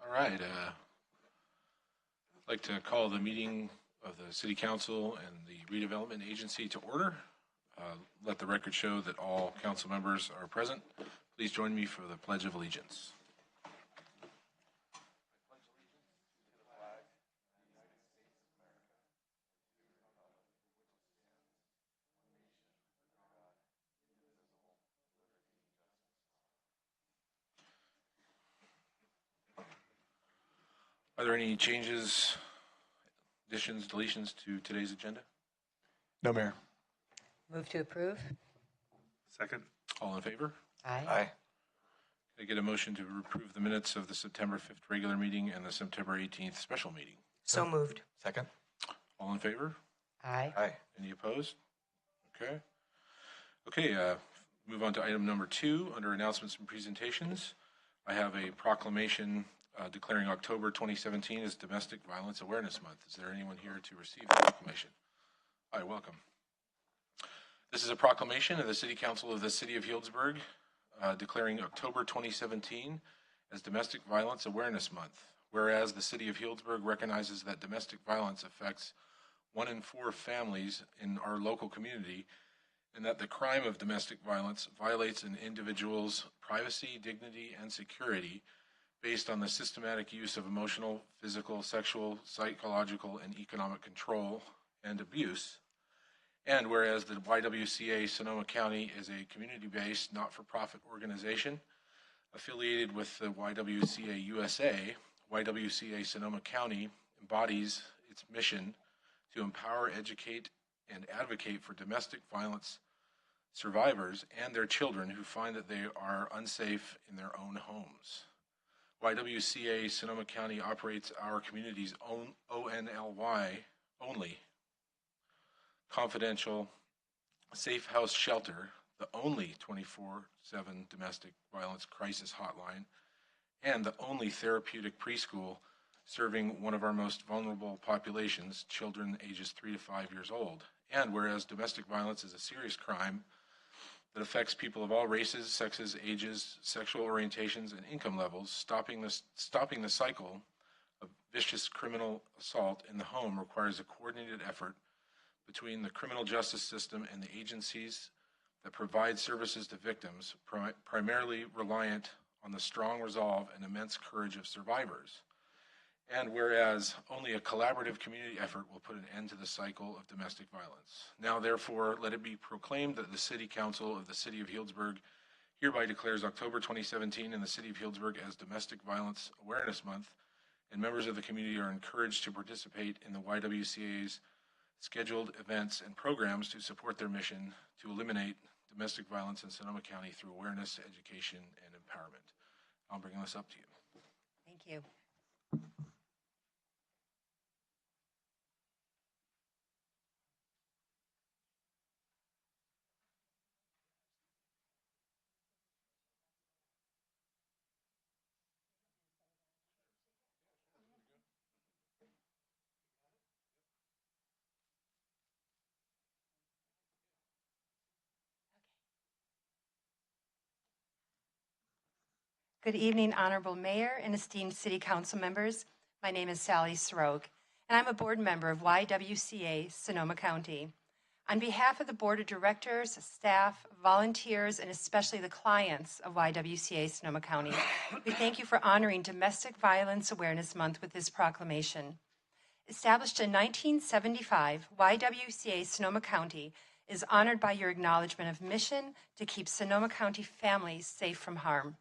All right. I'd like to call the meeting of the City Council and the Redevelopment Agency to order. Let the record show that all council members are present. Please join me for the Pledge of Allegiance. Are there any changes, additions, deletions to today's agenda? No, Mayor. Move to approve. Second. All in favor? Aye. Aye. Can I get a motion to approve the minutes of the September 5th regular meeting and the September 18th special meeting? So moved. Second. All in favor? Aye. Aye. Any opposed? Okay. Okay, move on to item number 2 under announcements and presentations. I have a proclamation declaring October 2017 as Domestic Violence Awareness Month. Is there anyone here to receive the proclamation? Hi, welcome. This is a proclamation of the City Council of the City of Healdsburg declaring October 2017 as Domestic Violence Awareness Month. Whereas the City of Healdsburg recognizes that domestic violence affects 1 in 4 families in our local community, and that the crime of domestic violence violates an individual's privacy, dignity, and security based on the systematic use of emotional, physical, sexual, psychological, and economic control and abuse. And whereas the YWCA Sonoma County is a community-based, not-for-profit organization affiliated with the YWCA USA, YWCA Sonoma County embodies its mission to empower, educate, and advocate for domestic violence survivors and their children who find that they are unsafe in their own homes. YWCA Sonoma County operates our community's own ONLY only confidential safe house shelter, the only 24/7 domestic violence crisis hotline, and the only therapeutic preschool serving one of our most vulnerable populations, children ages 3 to 5 years old. And whereas domestic violence is a serious crime that affects people of all races, sexes, ages, sexual orientations, and income levels, stopping the cycle of vicious criminal assault in the home requires a coordinated effort between the criminal justice system and the agencies that provide services to victims, primarily reliant on the strong resolve and immense courage of survivors. And whereas only a collaborative community effort will put an end to the cycle of domestic violence. Now, therefore, let it be proclaimed that the City Council of the City of Healdsburg hereby declares October 2017 in the City of Healdsburg as Domestic Violence Awareness Month, and members of the community are encouraged to participate in the YWCA's scheduled events and programs to support their mission to eliminate domestic violence in Sonoma County through awareness, education, and empowerment. I'll bring this up to you. Thank you. Good evening, Honorable Mayor and esteemed City Council members. My name is Sally Srogue, and I'm a board member of YWCA Sonoma County. On behalf of the Board of Directors, staff, volunteers, and especially the clients of YWCA Sonoma County, we thank you for honoring Domestic Violence Awareness Month with this proclamation. Established in 1975, YWCA Sonoma County is honored by your acknowledgement of mission to keep Sonoma County families safe from harm.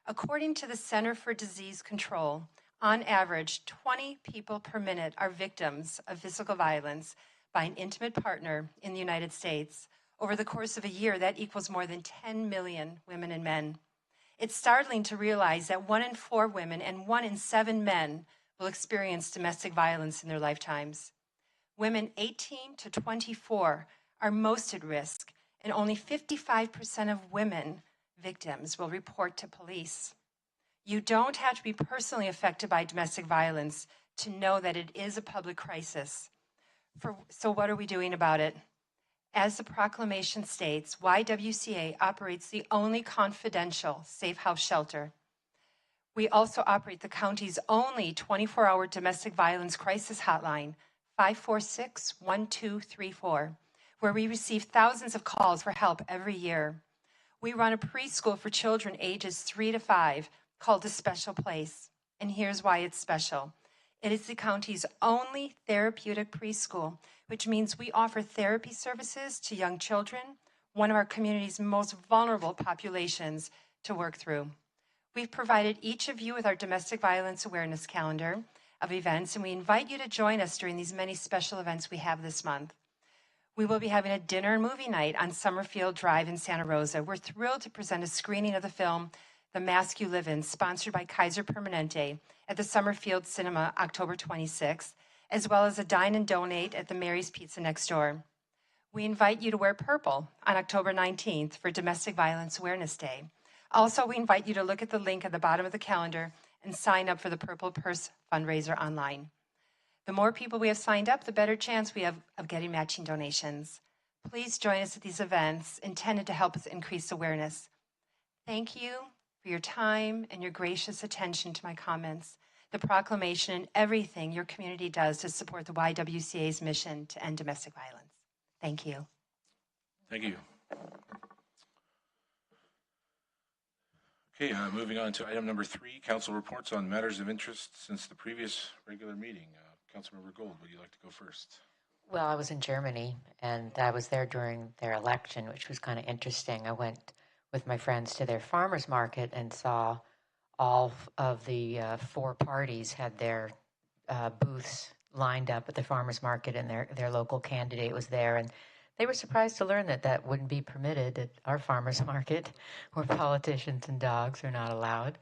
According to the Center for Disease Control, on average, 20 people per minute are victims of physical violence by an intimate partner in the United States. Over the course of a year, that equals more than 10 million women and men. It's startling to realize that 1 in 4 women and 1 in 7 men will experience domestic violence in their lifetimes. Women 18 to 24 are most at risk, and only 55% of women victims will report to police. You don't have to be personally affected by domestic violence to know that it is a public crisis. So what are we doing about it? As the proclamation states, YWCA operates the only confidential safe house shelter. We also operate the county's only 24-hour domestic violence crisis hotline, 546-1234, where we receive thousands of calls for help every year. We run a preschool for children ages 3 to 5 called A Special Place. And here's why it's special. It is the county's only therapeutic preschool, which means we offer therapy services to young children, one of our community's most vulnerable populations, to work through. We've provided each of you with our domestic violence awareness calendar of events, and we invite you to join us during these many special events we have this month. We will be having a dinner and movie night on Summerfield Drive in Santa Rosa. We're thrilled to present a screening of the film, The Mask You Live In, sponsored by Kaiser Permanente at the Summerfield Cinema, October 26th, as well as a dine and donate at the Mary's Pizza next door. We invite you to wear purple on October 19th for Domestic Violence Awareness Day. Also, we invite you to look at the link at the bottom of the calendar and sign up for the Purple Purse fundraiser online. The more people we have signed up, the better chance we have of getting matching donations. Please join us at these events intended to help us increase awareness. Thank you for your time and your gracious attention to my comments, the proclamation, and everything your community does to support the YWCA's mission to end domestic violence. Thank you. Thank you. Okay, moving on to item number 3, council reports on matters of interest since the previous regular meeting. Councilmember Gold, would you like to go first? Well, I was in Germany, and I was there during their election, which was kind of interesting. I went with my friends to their farmers market and saw all of the 4 parties had their booths lined up at the farmers market, and their local candidate was there. And they were surprised to learn that that wouldn't be permitted at our farmers market, where politicians and dogs are not allowed.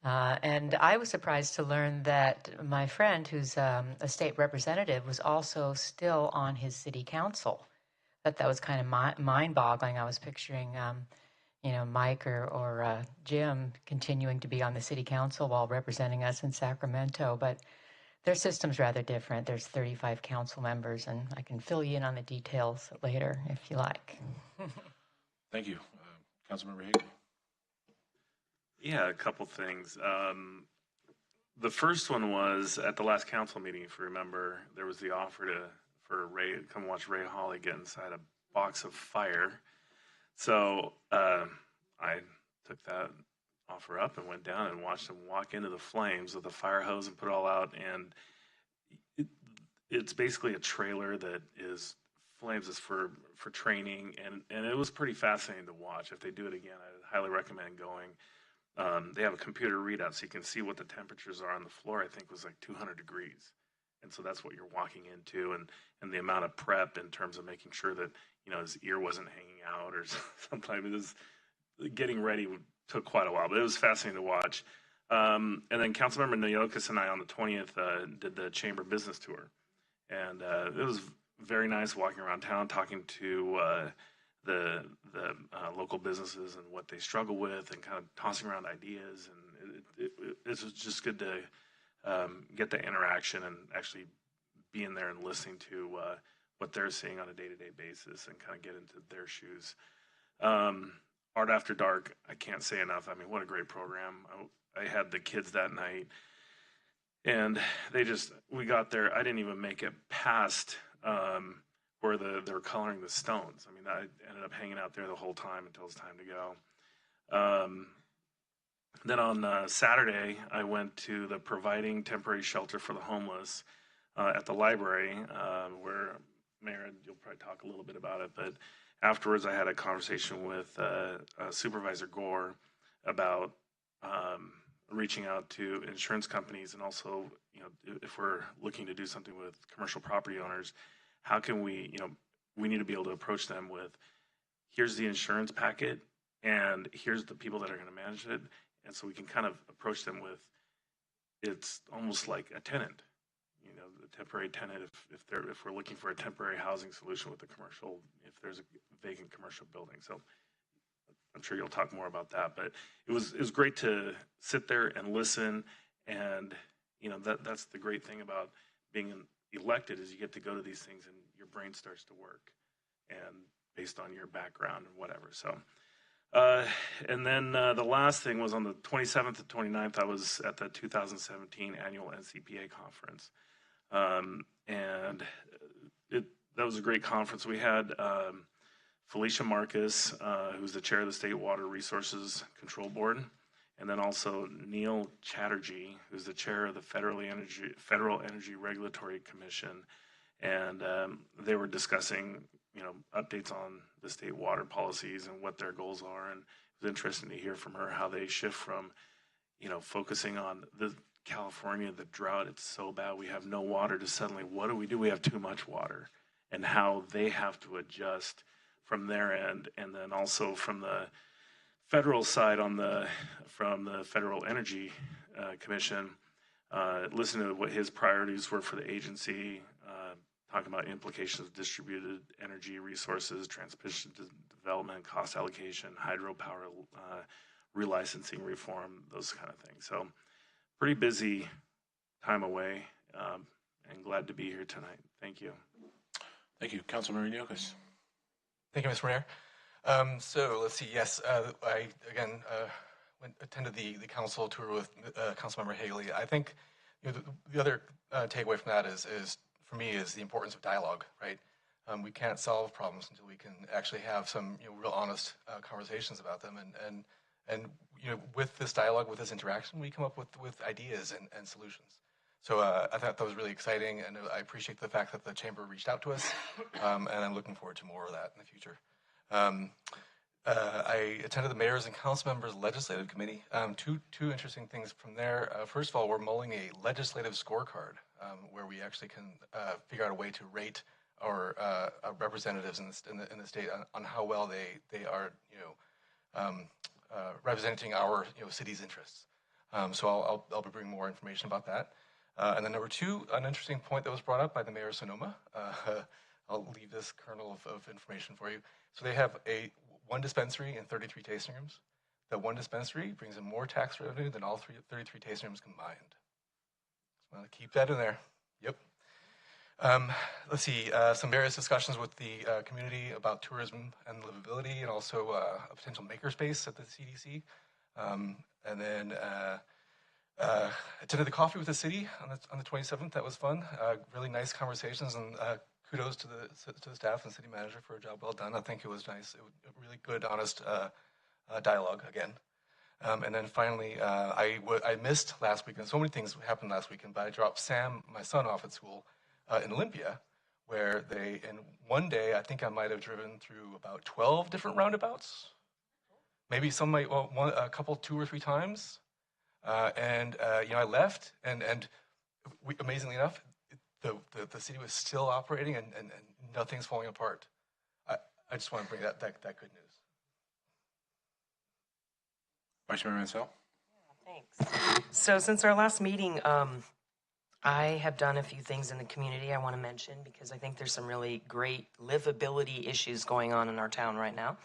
And I was surprised to learn that my friend, who's a state representative, was also still on his city council. That was kind of mind-boggling. I was picturing, Mike or Jim continuing to be on the city council while representing us in Sacramento. But their system's rather different. There's 35 council members, and I can fill you in on the details later if you like. Thank you. Councilmember Higley. Yeah, a couple things. The first one was at the last council meeting, if you remember, there was the offer for Ray to come watch Ray Hawley get inside a box of fire. So I took that offer up and went down and watched him walk into the flames with a fire hose and put it all out. And it's basically a trailer that is flames is for training, and it was pretty fascinating to watch. If they do it again, I highly recommend going. They have a computer readout so you can see what the temperatures are on the floor. I think was like 200 degrees. And so that's what you're walking into, and the amount of prep in terms of making sure that, his ear wasn't hanging out or something. It was getting ready took quite a while, but it was fascinating to watch. And then Councilmember Nayokas and I on the 20th did the chamber business tour. And it was very nice walking around town, talking to the local businesses and what they struggle with, and kind of tossing around ideas. And it was just good to get the interaction and actually being there and listening to what they're seeing on a day-to-day basis and kind of get into their shoes. Art After Dark, I can't say enough. I mean, what a great program. I had the kids that night, and we got there. I didn't even make it past where they were coloring the stones. I mean, I ended up hanging out there the whole time until it was time to go. Then on Saturday, I went to the Providing Temporary Shelter for the Homeless at the library, where, Mayor, you'll probably talk a little bit about it, but afterwards I had a conversation with Supervisor Gore about reaching out to insurance companies, and also, if we're looking to do something with commercial property owners, how can we need to be able to approach them with, here's the insurance packet, and here's the people that are going to manage it. And so we can kind of approach them with, it's almost like a tenant, the temporary tenant, if we're looking for a temporary housing solution with a commercial, if there's a vacant commercial building. So I'm sure you'll talk more about that, but it was great to sit there and listen. And, that's the great thing about being elected, is you get to go to these things and your brain starts to work, and based on your background and whatever. So And then the last thing was on the 27th and 29th, I was at the 2017 annual NCPA conference. And that was a great conference. We had Felicia Marcus, who's the chair of the State Water Resources Control Board, and then also Neil Chatterjee, who's the chair of the Federal Energy Regulatory Commission. And they were discussing, updates on the state water policies and what their goals are. And it was interesting to hear from her how they shift from, focusing on the California, the drought, it's so bad, we have no water, to suddenly, what do? We have too much water, and how they have to adjust from their end. And then also from the federal side from the Federal Energy Commission, listen to what his priorities were for the agency, talking about implications of distributed energy resources, transmission development, cost allocation, hydropower, relicensing reform, those kind of things. So pretty busy time away, and glad to be here tonight. Thank you. Thank you. Councilmember Yocas. Thank you, Mr. Mayor. So let's see. Yes, I again attended the council tour with Councilmember Haley. I think the other takeaway from that is for me is the importance of dialogue. Right, we can't solve problems until we can actually have some real honest conversations about them, and with this dialogue, with this interaction, we come up with ideas and solutions. So I thought that was really exciting, and I appreciate the fact that the chamber reached out to us, and I'm looking forward to more of that in the future. I attended the mayor's and council members' legislative committee. Two interesting things from there. First of all, we're mulling a legislative scorecard where we actually can figure out a way to rate our representatives in the state on how well they are representing our city's interests. So I'll be bringing more information about that. And then number two, an interesting point that was brought up by the mayor of Sonoma. I'll leave this kernel of information for you. So they have one dispensary and 33 tasting rooms. That one dispensary brings in more tax revenue than all 33 tasting rooms combined. So I'm gonna keep that in there. Yep. Let's see, some various discussions with the community about tourism and livability, and also a potential makerspace at the CDC. And then attended the coffee with the city on the 27th. That was fun. Really nice conversations, and kudos to the staff and city manager for a job well done. I think it was nice. It was a really good, honest dialogue again. And then finally, I missed last weekend. So many things happened last weekend, but I dropped Sam, my son, off at school in Olympia, where in one day, I think I might have driven through about 12 different roundabouts. Maybe some might, a couple, 2 or 3 times. I left, and amazingly enough, the city was still operating, and nothing's falling apart. I just want to bring that good news. Vice Mayor Mansell. Thanks. So since our last meeting, I have done a few things in the community I want to mention because I think there's some really great livability issues going on in our town right now.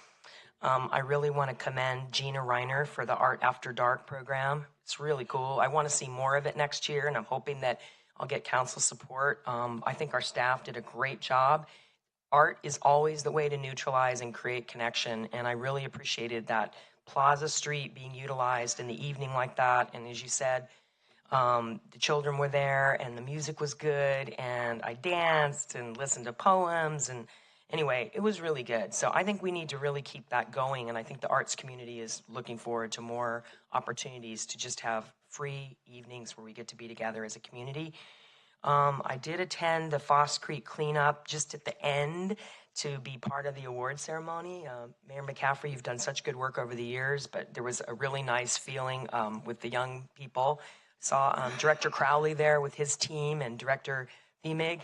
I really want to commend Gina Reiner for the Art After Dark program. It's really cool. I want to see more of it next year, and I'm hoping that I'll get council support. I think our staff did a great job. Art is always the way to neutralize and create connection, and I really appreciated that Plaza Street being utilized in the evening like that. And as you said, the children were there, and the music was good, and I danced and listened to poems, and anyway, it was really good. So I think we need to really keep that going, and I think the arts community is looking forward to more opportunities to just have free evenings where we get to be together as a community. I did attend the Foss Creek cleanup just at the end to be part of the award ceremony. Mayor McCaffrey, you've done such good work over the years, but there was a really nice feeling with the young people. Saw Director Crowley there with his team and Director Themig.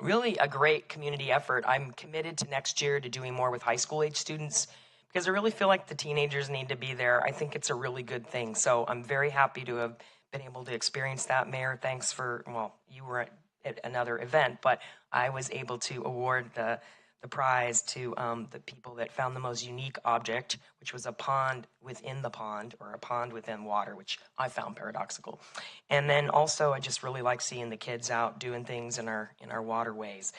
Really a great community effort. I'm committed to next year to doing more with high school age students because I really feel like the teenagers need to be there. I think it's a really good thing. So I'm very happy to have been able to experience that. Mayor, thanks for, you were at another event, but I was able to award the prize to the people that found the most unique object, which was a pond within the pond, or a pond within water, which I found paradoxical. And then also, I just really like seeing the kids out doing things in our waterways.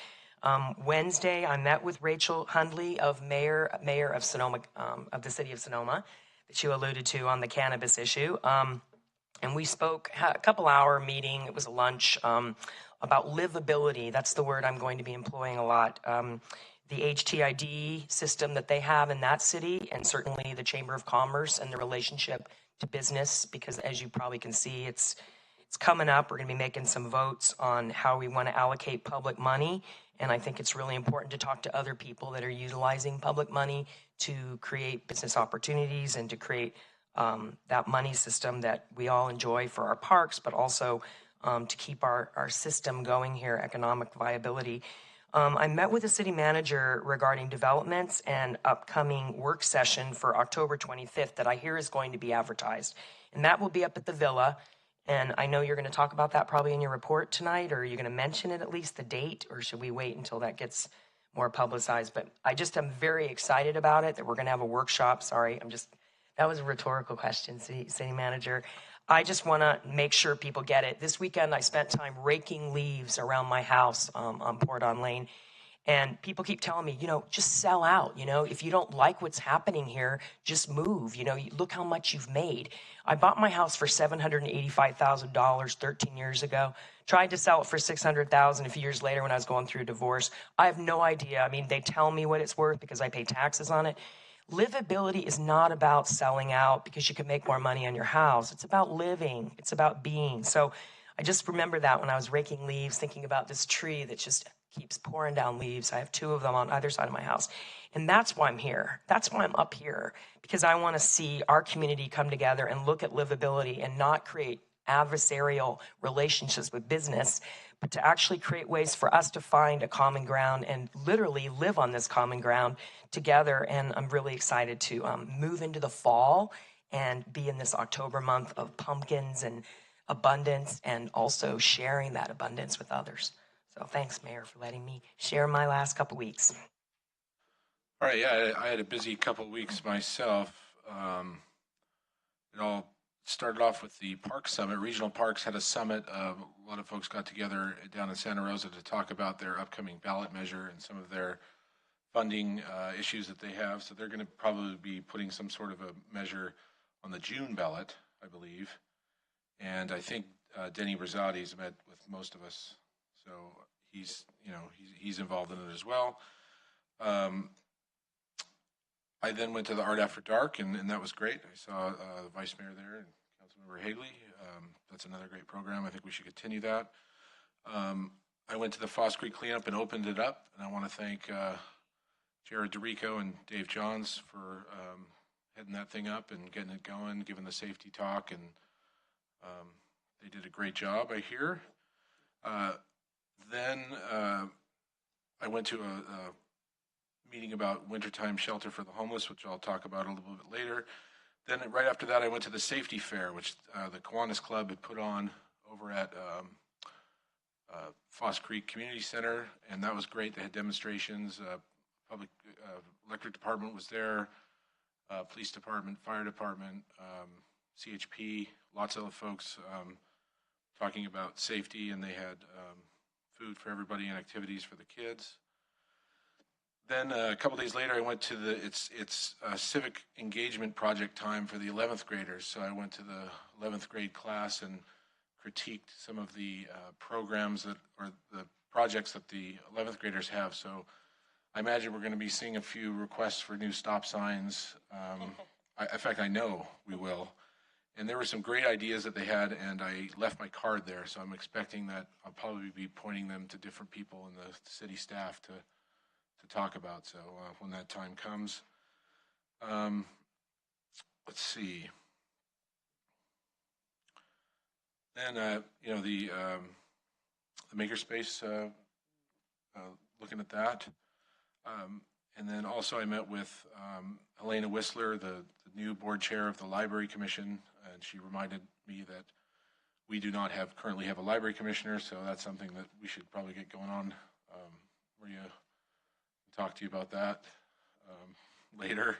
Wednesday, I met with Rachel Hundley of mayor of Sonoma, of the city of Sonoma, that you alluded to on the cannabis issue. And we spoke, had a couple hour meeting. It was a lunch about livability. That's the word I'm going to be employing a lot. The HTID system that they have in that city, and certainly the Chamber of Commerce and the relationship to business, because as you probably can see, it's coming up. We're going to be making some votes on how we want to allocate public money. And I think it's really important to talk to other people that are utilizing public money to create business opportunities and to create that money system that we all enjoy for our parks, but also to keep our system going here, economic viability. I met with the city manager regarding developments and upcoming work session for October 25th that I hear is going to be advertised. And that will be up at the Villa. And I know you're going to talk about that probably in your report tonight, or are you going to mention it at least, the date, or should we wait until that gets more publicized? But I just am very excited about it, that we're going to have a workshop. Sorry, that was a rhetorical question, city manager. I just want to make sure people get it. This weekend, I spent time raking leaves around my house on Port-on Lane. And people keep telling me, just sell out. If you don't like what's happening here, just move. Look how much you've made. I bought my house for $785,000 13 years ago. Tried to sell it for $600,000 a few years later when I was going through a divorce. I have no idea. I mean, they tell me what it's worth because I pay taxes on it. Livability is not about selling out because you can make more money on your house. It's about living. It's about being. So I just remember that when I was raking leaves, thinking about this tree that just keeps pouring down leaves. I have 2 of them on either side of my house. And that's why I'm here. That's why I'm up here, because I want to see our community come together and look at livability and not create adversarial relationships with business, but to actually create ways for us to find a common ground and literally live on this common ground together. And I'm really excited to move into the fall and be in this October month of pumpkins and abundance, and also sharing that abundance with others. So thanks, Mayor, for letting me share my last couple weeks. All right, yeah, I had a busy couple of weeks myself. It all started off with the Park Summit. Regional Parks had a summit. A lot of folks got together down in Santa Rosa to talk about their upcoming ballot measure and some of their funding issues that they have. So they're going to probably be putting some sort of a measure on the June ballot, I believe. And I think Denny Rosati's met with most of us, so he's involved in it as well. I then went to the Art After Dark, and that was great. I saw the Vice Mayor there and Councilmember Hagley. That's another great program. I think we should continue that. I went to the Foss Creek cleanup and opened it up, and I want to thank Jared DeRico and Dave Johns for heading that thing up and getting it going, giving the safety talk, and they did a great job, I hear. Then I went to a meeting about wintertime shelter for the homeless, which I'll talk about a little bit later. Then right after that, I went to the safety fair, which the Kiwanis Club had put on over at Foss Creek Community Center, and that was great. They had demonstrations. Public electric department was there, police department, fire department, CHP, lots of folks talking about safety, and they had food for everybody and activities for the kids. Then a couple days later, I went to it's civic engagement project time for the 11th graders. So I went to the 11th grade class and critiqued some of the programs or the projects that the 11th graders have. So I imagine we're going to be seeing a few requests for new stop signs. In fact, I know we will. And there were some great ideas that they had, and I left my card there. So I'm expecting that I'll probably be pointing them to different people in the city staff to talk about. So when that time comes, let's see. Then the makerspace, looking at that, and then also I met with Helena Whistler, the new board chair of the Library Commission, and she reminded me that we do not currently have a library commissioner, so that's something that we should probably get going on. Maria, talk to you about that later.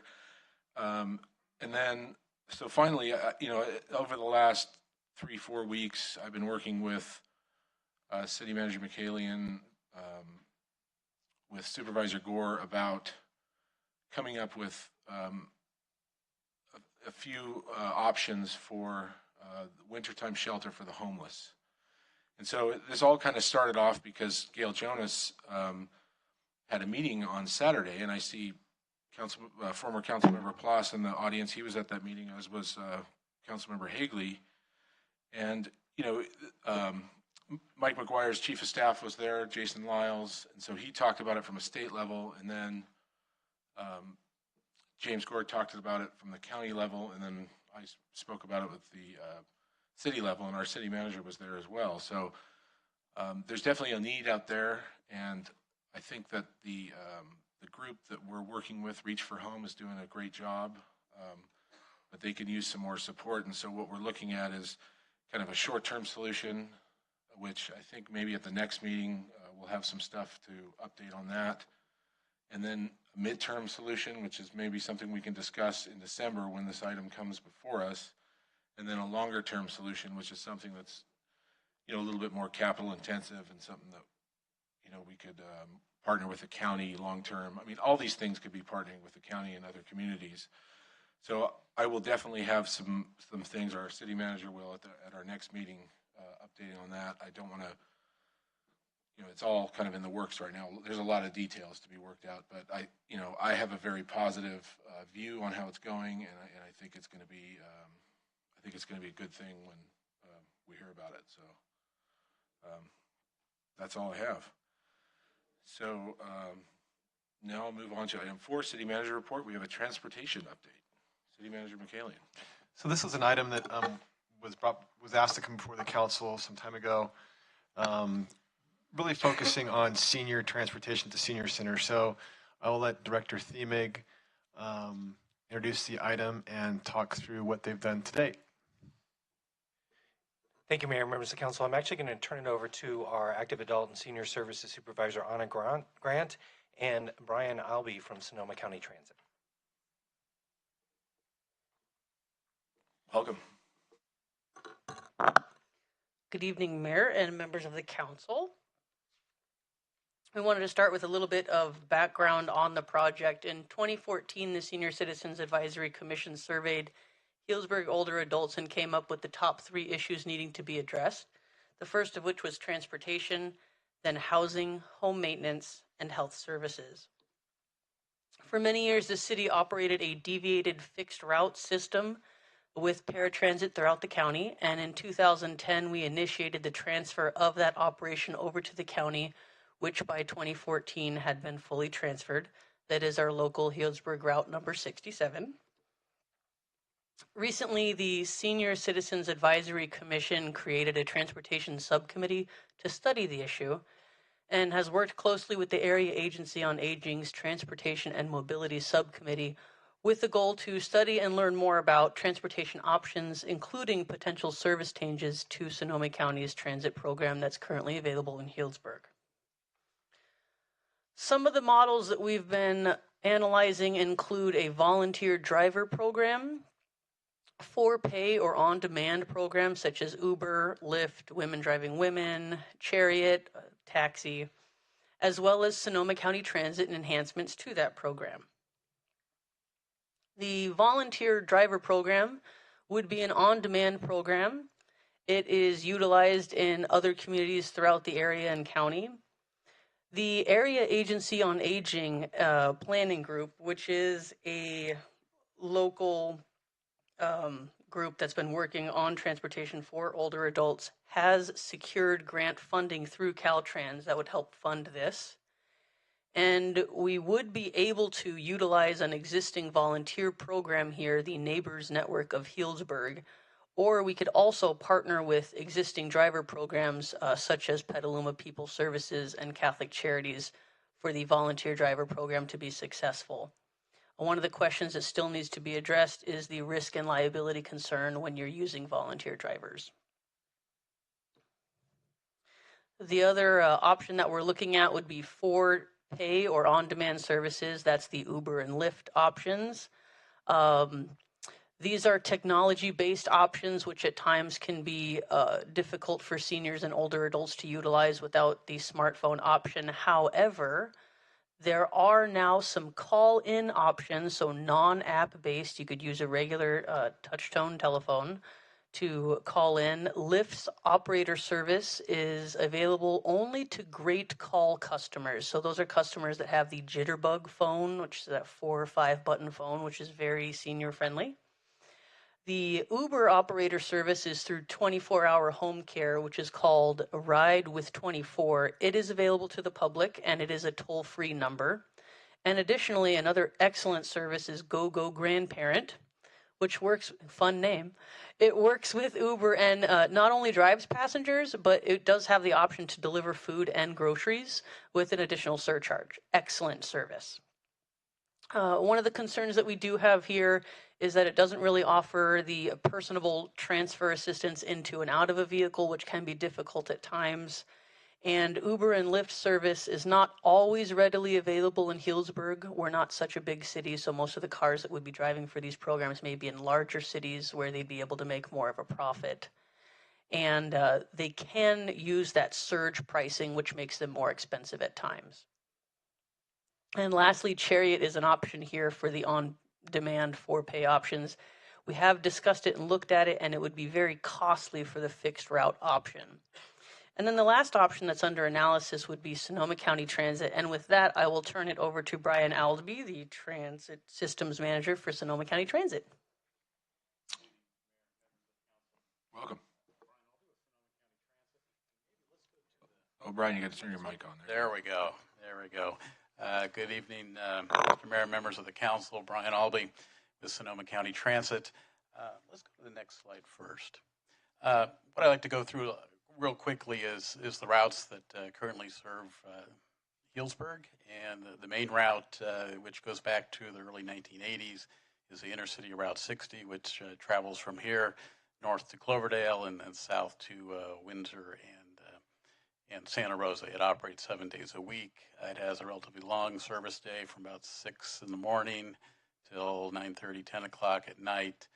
And then, so finally, over the last 3-4 weeks, I've been working with City Manager McHalian, with Supervisor Gore about coming up with a few options for wintertime shelter for the homeless. And so this all kind of started off because Gail Jonas had a meeting on Saturday, and I see former Councilmember Ploss in the audience. He was at that meeting, as was Councilmember Hagley. And, you know, Mike McGuire's chief of staff was there, Jason Lyles, and so he talked about it from a state level, and then James Gore talked about it from the county level, and then I spoke about it with the city level, and our city manager was there as well. So there's definitely a need out there, and I think that the group that we're working with, Reach for Home, is doing a great job, but they could use some more support. And so what we're looking at is kind of a short-term solution, which I think maybe at the next meeting we'll have some stuff to update on that. And then a midterm solution, which is maybe something we can discuss in December when this item comes before us. And then a longer term solution, which is something that's, you know, a little bit more capital intensive and something that, you know, we could partner with the county long term. I mean, all these things could be partnering with the county and other communities. So I will definitely have some things, our city manager will at our next meeting, updating on that. I don't want to, you know, it's all kind of in the works right now. There's a lot of details to be worked out, but I have a very positive view on how it's going, and I think it's going to be, a good thing when we hear about it. So that's all I have. So now I'll move on to item 4, city manager report. We have a transportation update. City manager McCallion. So this was an item that was asked to come before the council some time ago, really focusing on senior transportation at the senior center. So I will let Director Thiemig introduce the item and talk through what they've done to date. Thank you, Mayor, members of the council. I'm actually going to turn it over to our Active Adult and Senior Services Supervisor, Anna Grant, and Brian Albee from Sonoma County Transit. Welcome. Good evening, Mayor and members of the council. We wanted to start with a little bit of background on the project. In 2014, the Senior Citizens Advisory Commission surveyed Healdsburg older adults and came up with the top 3 issues needing to be addressed. The first of which was transportation, then housing, home maintenance, and health services. For many years, the city operated a deviated fixed route system with paratransit throughout the county, and in 2010, we initiated the transfer of that operation over to the county, which by 2014 had been fully transferred. That is our local Healdsburg route number 67. Recently, the Senior Citizens Advisory Commission created a transportation subcommittee to study the issue and has worked closely with the Area Agency on Aging's Transportation and Mobility Subcommittee with the goal to study and learn more about transportation options, including potential service changes to Sonoma County's transit program that's currently available in Healdsburg. Some of the models that we've been analyzing include a volunteer driver program, for pay or on-demand programs such as Uber, Lyft, Women Driving Women, Chariot, Taxi, as well as Sonoma County Transit and enhancements to that program. The volunteer driver program would be an on-demand program. It is utilized in other communities throughout the area and county. The Area Agency on Aging Planning Group, which is a local group that's been working on transportation for older adults, has secured grant funding through Caltrans that would help fund this. And we would be able to utilize an existing volunteer program here, the Neighbors Network of Healdsburg, or we could also partner with existing driver programs such as Petaluma People Services and Catholic Charities for the volunteer driver program to be successful. One of the questions that still needs to be addressed is the risk and liability concern when you're using volunteer drivers. The other option that we're looking at would be for pay or on-demand services. That's the Uber and Lyft options. These are technology-based options, which at times can be difficult for seniors and older adults to utilize without the smartphone option. However, There are now some call-in options, so non-app based. You could use a regular touch-tone telephone to call in. Lyft's operator service is available only to Great Call customers. So those are customers that have the Jitterbug phone, which is that 4 or 5 button phone, which is very senior friendly. The Uber operator service is through 24-hour home care, which is called Ride with 24. It is available to the public, and it is a toll-free number. And additionally, another excellent service is GoGo Grandparent, which works, fun name, it works with Uber and not only drives passengers, but it does have the option to deliver food and groceries with an additional surcharge. Excellent service. One of the concerns that we do have here is that it doesn't really offer the personable transfer assistance into and out of a vehicle, which can be difficult at times. And Uber and Lyft service is not always readily available in Healdsburg. We're not such a big city, so most of the cars that would be driving for these programs may be in larger cities where they'd be able to make more of a profit. And they can use that surge pricing, which makes them more expensive at times. And lastly, Chariot is an option here for the on-demand for-pay options. We have discussed it and looked at it, and it would be very costly for the fixed route option. And then the last option that's under analysis would be Sonoma County Transit. And with that, I will turn it over to Brian Aldby, the Transit Systems Manager for Sonoma County Transit. Welcome. Oh, Brian, you got to turn your mic on there. There we go. There we go. Good evening, Mr. Mayor, members of the council. Brian Albee with Sonoma County Transit. Let's go to the next slide first. What I'd like to go through real quickly is the routes that currently serve Healdsburg. And the main route, which goes back to the early 1980s, is the intercity Route 60, which travels from here north to Cloverdale and south to Windsor and Santa Rosa. It operates 7 days a week. It has a relatively long service day from about 6 in the morning till 9:30, 10 o'clock at night.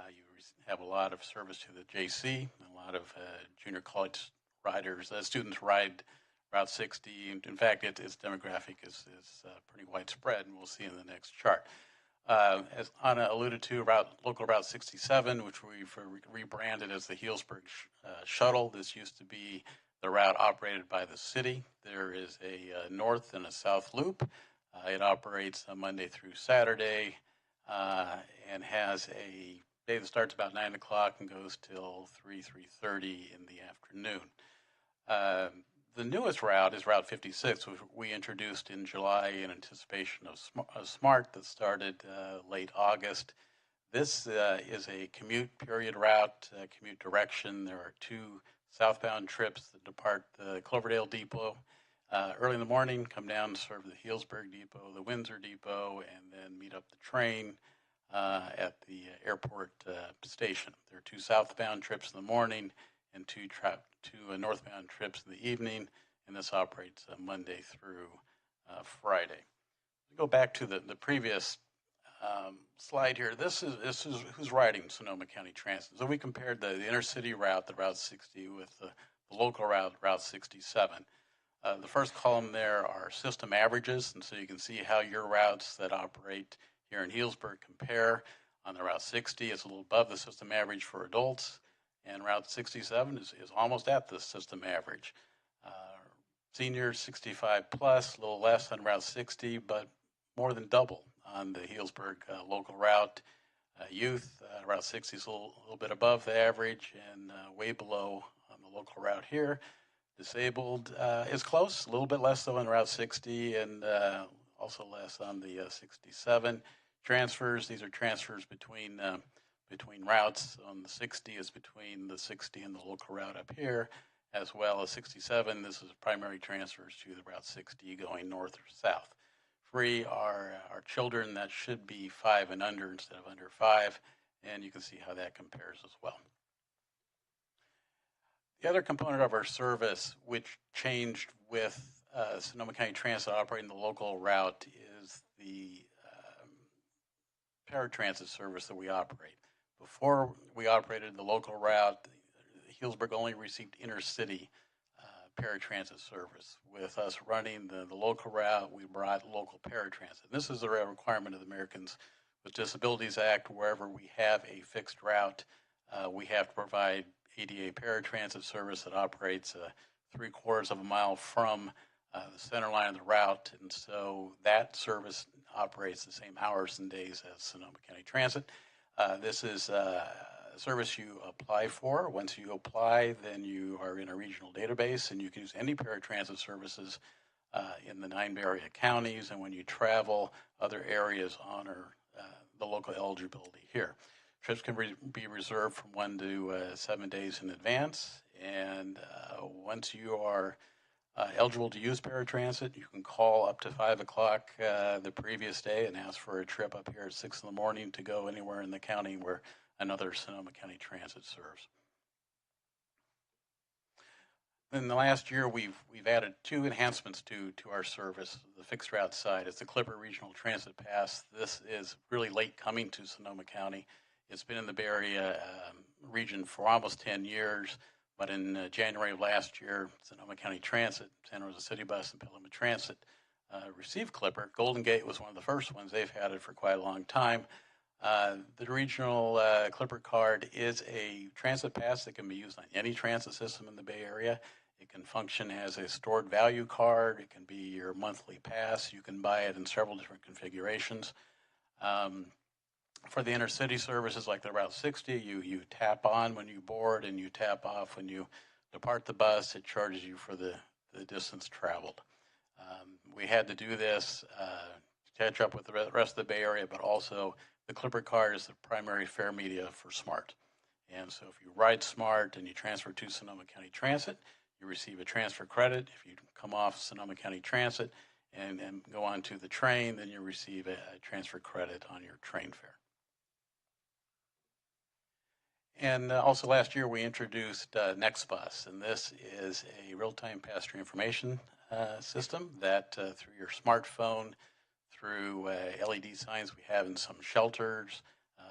You have a lot of service to the JC. A lot of junior college riders, students ride Route 60. In fact, its demographic is pretty widespread, and we'll see in the next chart. As Anna alluded to, local Route 67, which we've rebranded as the Healdsburg Shuttle. This used to be the route operated by the city. There is a north and a south loop. It operates Monday through Saturday and has a day that starts about 9 o'clock and goes till 3:30 in the afternoon. The newest route is Route 56, which we introduced in July in anticipation of SMART that started late August. This is a commute period route, commute direction. There are 2 southbound trips that depart the Cloverdale Depot early in the morning, come down to serve the Healdsburg Depot, the Windsor Depot, and then meet up the train at the airport station. There are 2 southbound trips in the morning and 2 northbound trips in the evening, and this operates Monday through Friday. Go back to the previous slide here. This is who's riding Sonoma County Transit. So we compared the intercity route, the Route 60, with the local route, Route 67. The first column there are system averages, and so you can see how your routes that operate here in Healdsburg compare. On the Route 60, it's a little above the system average for adults, and Route 67 is almost at the system average. Seniors 65 plus, a little less on Route 60, but more than double on the Healdsburg local route. Youth, Route 60 is a little bit above the average and way below on the local route here. Disabled is close, a little bit less though on Route 60 and also less on the 67. Transfers, these are transfers between routes. On the 60 is between the 60 and the local route up here, as well as 67. This is primary transfers to the Route 60 going north or south. Free are children that should be 5 and under instead of under 5, and you can see how that compares as well. The other component of our service, which changed with Sonoma County Transit operating the local route, is the paratransit service that we operate. Before we operated the local route, Healdsburg only received intercity paratransit service. With us running the local route, we brought local paratransit. This is a requirement of the Americans with Disabilities Act. Wherever we have a fixed route, we have to provide ADA paratransit service that operates 3/4 of a mile from the center line of the route. And so that service operates the same hours and days as Sonoma County Transit. This is a service you apply for. Once you apply, then you are in a regional database, and you can use any paratransit services in the 9 Bay Area counties. And when you travel, other areas honor the local eligibility here. Trips can be reserved from 1 to 7 days in advance. And once you are eligible to use paratransit, you can call up to 5 o'clock the previous day and ask for a trip up here at 6 in the morning to go anywhere in the county where another Sonoma County Transit serves. In the last year, we've added 2 enhancements to our service. The fixed route side is the Clipper Regional Transit Pass. This is really late coming to Sonoma County. It's been in the Bay Area region for almost 10 years, but in January of last year, Sonoma County Transit, Santa Rosa City Bus, and Petaluma Transit received Clipper. Golden Gate was one of the first ones. They've had it for quite a long time. The regional Clipper card is a transit pass that can be used on any transit system in the Bay Area. It can function as a stored value card. It can be your monthly pass. You can buy it in several different configurations. For the intercity services like the Route 60, you tap on when you board and you tap off when you depart the bus. It charges you for the distance traveled. We had to do this to catch up with the rest of the Bay Area, but also the Clipper card is the primary fare media for SMART. And so if you ride SMART and you transfer to Sonoma County Transit, you receive a transfer credit. If you come off Sonoma County Transit and go on to the train, then you receive a transfer credit on your train fare. And also last year we introduced NextBus, and this is a real-time passenger information system that through your smartphone, through LED signs we have in some shelters,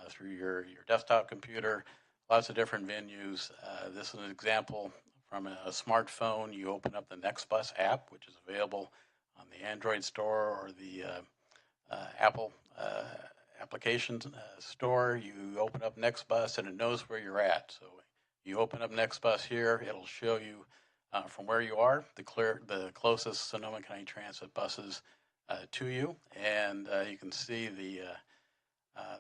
through your desktop computer, lots of different venues. This is an example from a smartphone. You open up the NextBus app, which is available on the Android store or the Apple application store. You open up NextBus and it knows where you're at. So you open up NextBus here, it'll show you from where you are, the closest Sonoma County Transit buses to you. And you can see the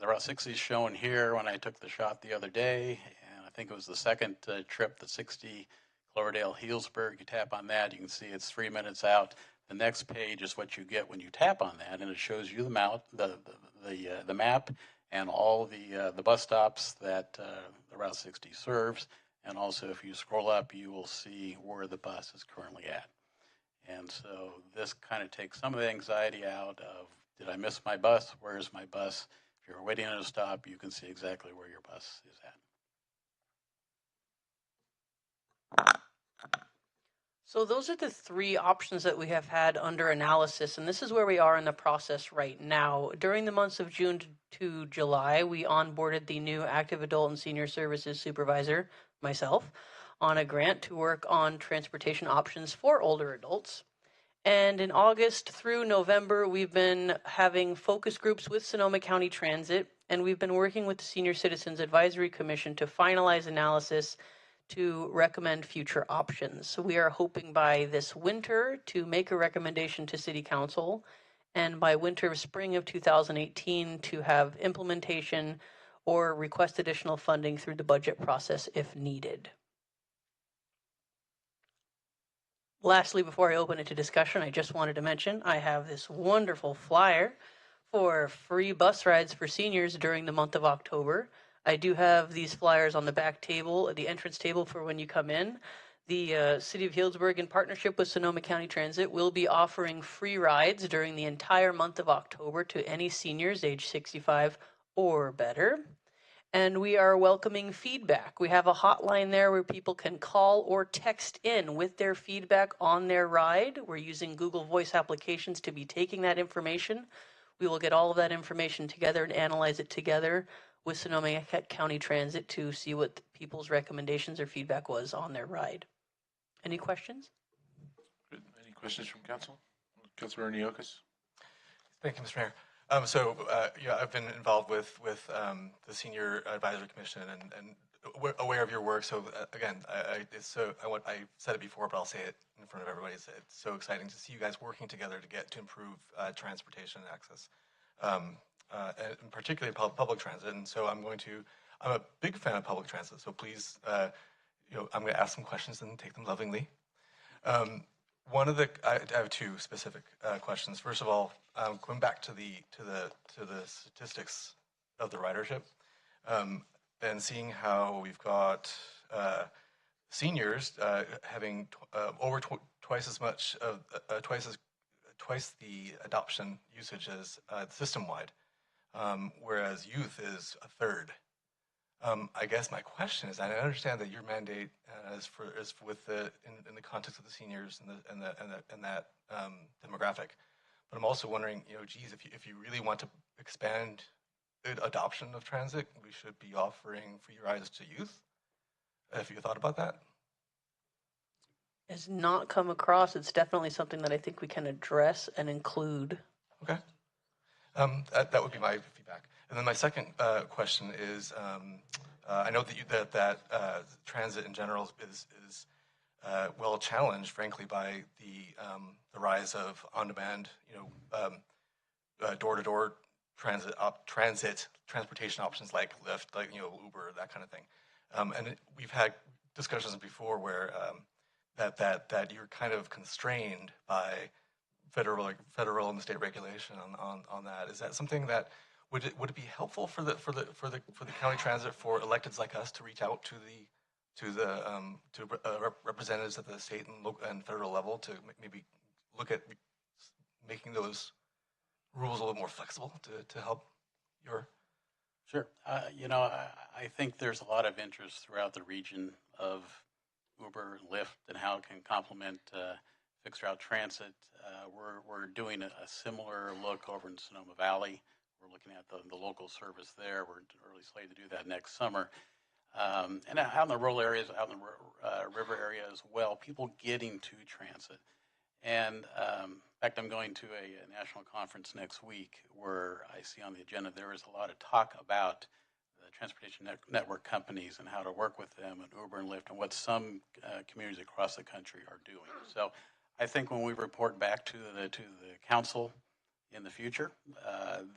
Route 60 is shown here when I took the shot the other day. And I think it was the second trip, the 60 Cloverdale Healdsburg. You tap on that, you can see it's 3 minutes out. The next page is what you get when you tap on that, and it shows you the map and all the bus stops that the Route 60 serves. And also, if you scroll up, you will see where the bus is currently at. And so this kind of takes some of the anxiety out of, did I miss my bus? Where is my bus? If you're waiting at a stop, you can see exactly where your bus is at. So those are the 3 options that we have had under analysis, and this is where we are in the process right now. During the months of June to July, we onboarded the new Active Adult and Senior Services Supervisor, myself, on a grant to work on transportation options for older adults. And in August through November, we've been having focus groups with Sonoma County Transit, and we've been working with the Senior Citizens Advisory Commission to finalize analysis to recommend future options. So we are hoping by this winter to make a recommendation to City Council, and by winter of spring of 2018 to have implementation or request additional funding through the budget process if needed. Lastly, before I open it to discussion, I just wanted to mention I have this wonderful flyer for free bus rides for seniors during the month of October. I do have these flyers on the back table, the entrance table for when you come in. The City of Healdsburg, in partnership with Sonoma County Transit, will be offering free rides during the entire month of October to any seniors age 65 or better. And we are welcoming feedback. We have a hotline there where people can call or text in with their feedback on their ride. We're using Google Voice applications to be taking that information. We will get all of that information together and analyze it together with Sonoma County Transit to see what people's recommendations or feedback was on their ride. Any questions? questions from council? Councilmember Neokis? Thank you, Mr. Mayor. Yeah, I've been involved with the Senior Advisory Commission and aware of your work. So again, I said it before, but I'll say it in front of everybody. It's so exciting to see you guys working together to improve transportation access, and particularly public transit. And so I'm a big fan of public transit. So please, I'm going to ask some questions and take them lovingly. I have two specific questions. First of all, going back to the statistics of the ridership, and seeing how we've got seniors having over twice as much of twice the adoption usage as system wide, whereas youth is a third. I guess my question is, I understand that your mandate is in the context of the seniors and that demographic, but I'm also wondering, if you really want to expand the adoption of transit, we should be offering free rides to youth. Have you thought about that? Has not come across. It's definitely something that I think we can address and include. Okay, that would be my feedback. And then my second question is, I know that transit in general is well challenged, frankly, by the rise of on-demand, door-to-door transportation options like Lyft, like Uber, that kind of thing. And we've had discussions before where that you're kind of constrained by federal and state regulation on that. Is that something that would it be helpful for the county transit for electeds like us to reach out to representatives at the state and local and federal level to maybe look at making those rules a little more flexible to help your? Sure. I think there's a lot of interest throughout the region of Uber, Lyft, and how it can complement fixed route transit. We're doing a similar look over in Sonoma Valley. We're looking at the local service there. We're early slated to do that next summer. And out in the rural areas, out in the river area as well, people getting to transit. And in fact, I'm going to a national conference next week where I see on the agenda there is a lot of talk about the transportation network companies and how to work with them and Uber and Lyft and what some communities across the country are doing. So I think when we report back to the council in the future,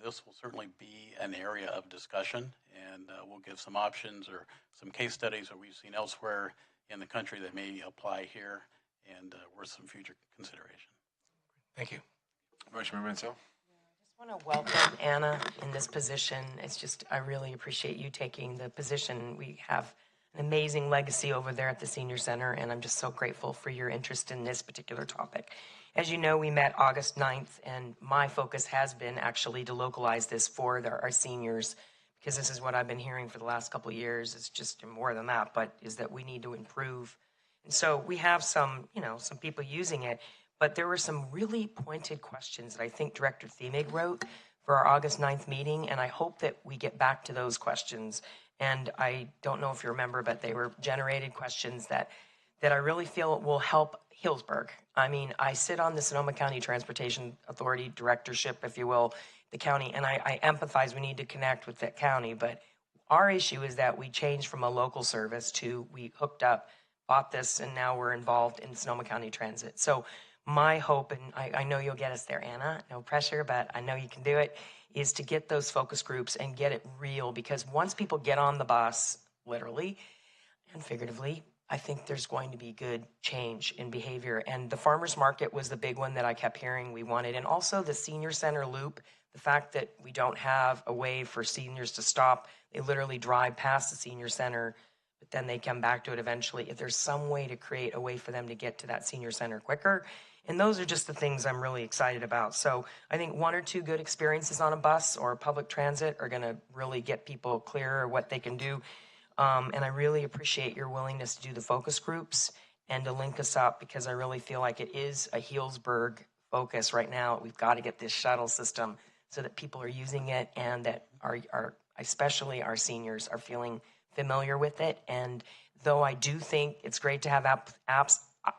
this will certainly be an area of discussion, and we'll give some options or some case studies that we've seen elsewhere in the country that may apply here and worth some future consideration. Thank you. Vice Mayor Mansell? I just want to welcome Anna in this position. I really appreciate you taking the position. We have an amazing legacy over there at the Senior Center, and I'm just so grateful for your interest in this particular topic. As you know, we met August 9th, and my focus has been actually to localize this for our seniors, because this is what I've been hearing for the last couple of years. It's just more than that, but is that we need to improve. And so we have some people using it, but there were some really pointed questions that I think Director Thiemig wrote for our August 9th meeting, and I hope that we get back to those questions. And I don't know if you remember, but they were generated questions that I really feel will help Healdsburg. I mean, I sit on the Sonoma County Transportation Authority directorship, if you will, the county, and I empathize we need to connect with that county, but our issue is that we changed from a local service to we hooked up, bought this, and now we're involved in Sonoma County Transit. So my hope, and I know you'll get us there, Anna, no pressure, but I know you can do it, is to get those focus groups and get it real, because once people get on the bus, literally and figuratively, I think there's going to be good change in behavior. And the farmers market was the big one that I kept hearing we wanted. And also the senior center loop, the fact that we don't have a way for seniors to stop. They literally drive past the senior center, but then they come back to it eventually. If there's some way to create a way for them to get to that senior center quicker. And those are just the things I'm really excited about. So I think 1 or 2 good experiences on a bus or public transit are going to really get people clearer what they can do. And I really appreciate your willingness to do the focus groups and to link us up, because I really feel like it is a Healdsburg focus right now. We've got to get this shuttle system so that people are using it and that especially our seniors are feeling familiar with it. And though I do think it's great to have apps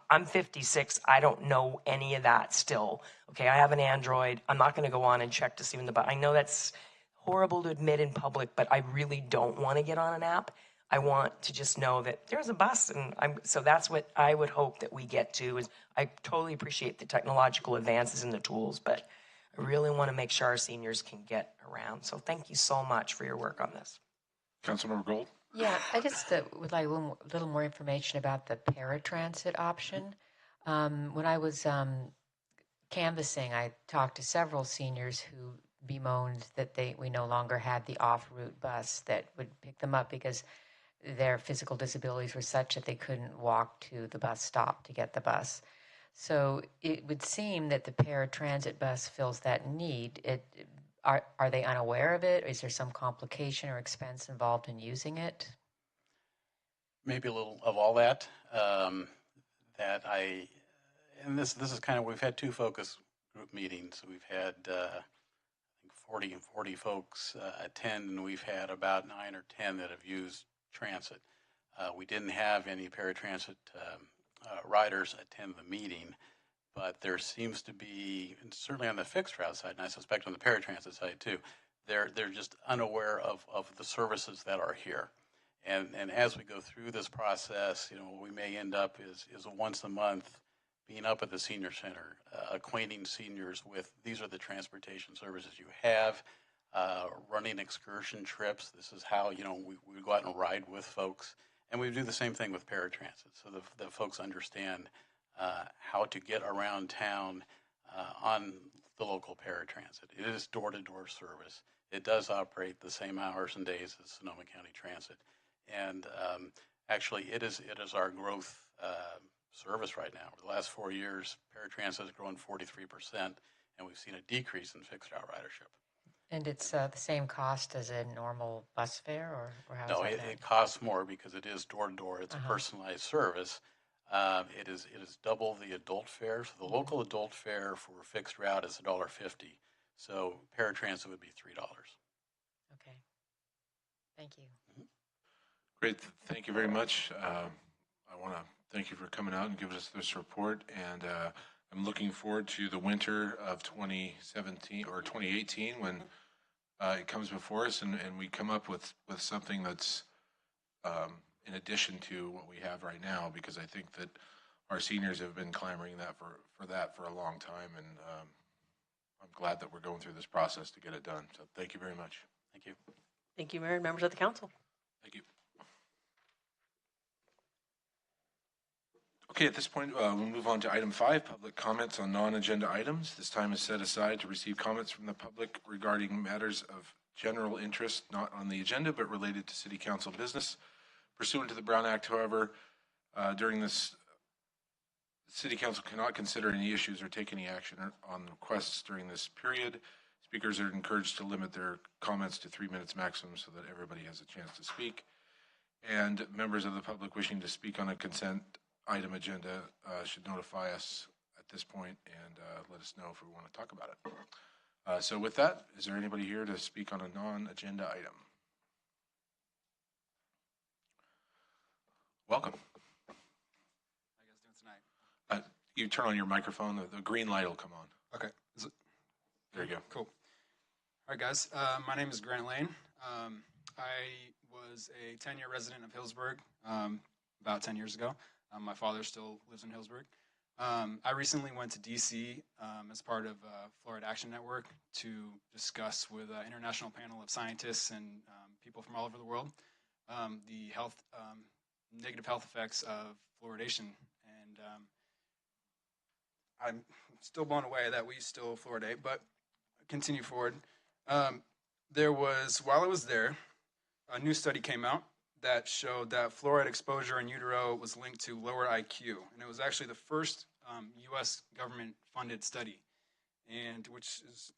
I'm 56. I don't know any of that still. Okay, I have an Android. I'm not going to go on and check to see when the bus. I know that's horrible to admit in public, but I really don't want to get on an app. I want to just know that there's a bus, and so that's what I would hope that we get to. Is I totally appreciate the technological advances and the tools, but I really want to make sure our seniors can get around. So thank you so much for your work on this. Councilmember Gold? Yeah, I just would like a little more information about the paratransit option. When I was canvassing, I talked to several seniors who bemoaned that we no longer had the off-route bus that would pick them up because their physical disabilities were such that they couldn't walk to the bus stop to get the bus. So it would seem that the paratransit bus fills that need. Are they unaware of it? Is there some complication or expense involved in using it? Maybe a little of all that. And this is kind of, we've had 2 focus group meetings. We've had I think 40 folks attend, and we've had about 9 or 10 that have used transit. We didn't have any paratransit riders attend the meeting, but there seems to be, and certainly on the fixed route side, and I suspect on the paratransit side too, they're just unaware of the services that are here. And as we go through this process, what we may end up is once a month being up at the senior center, acquainting seniors with these are the transportation services you have, running excursion trips. This is how, we go out and ride with folks. And we do the same thing with paratransit so that folks understand how to get around town on the local paratransit. It is door-to-door service. It does operate the same hours and days as Sonoma County Transit. And actually, it is our growth service right now. Over the last 4 years, paratransit has grown 43%, and we've seen a decrease in fixed route ridership. And it's the same cost as a normal bus fare, or how is No, that it costs more because it is door to door. It's a personalized service. It is double the adult fare. So the local adult fare for fixed route is $1.50. So paratransit would be $3. Okay. Thank you. Great. Thank you very much. I want to thank you for coming out and giving us this report. And I'm looking forward to the winter of 2017 or 2018 when it comes before us and we come up with something that's in addition to what we have right now, because I think that our seniors have been clamoring for a long time. And I'm glad that we're going through this process to get it done. So thank you very much. Thank you. Thank you, Mayor and members of the council. Thank you. Okay, at this point, we'll move on to item 5, public comments on non-agenda items. This time is set aside to receive comments from the public regarding matters of general interest, not on the agenda, but related to city council business. Pursuant to the Brown Act, however, during this, city council cannot consider any issues or take any action on requests during this period. Speakers are encouraged to limit their comments to 3 minutes maximum so that everybody has a chance to speak. And members of the public wishing to speak on a consent item agenda should notify us at this point and let us know if we want to talk about it. So with that, is there anybody here to speak on a non-agenda item? Welcome. How you guys doing tonight? You turn on your microphone, the green light will come on. Okay. Is it? There you go. Cool. All right, guys. My name is Grant Lane. I was a 10-year resident of Healdsburg about 10 years ago. My father still lives in Healdsburg. I recently went to D.C. As part of Fluoride Action Network to discuss with an international panel of scientists and people from all over the world the negative health effects of fluoridation. And I'm still blown away that we still fluoridate, but continue forward. While I was there, a new study came out that showed that fluoride exposure in utero was linked to lower IQ. And it was actually the first U.S. government-funded study, and which is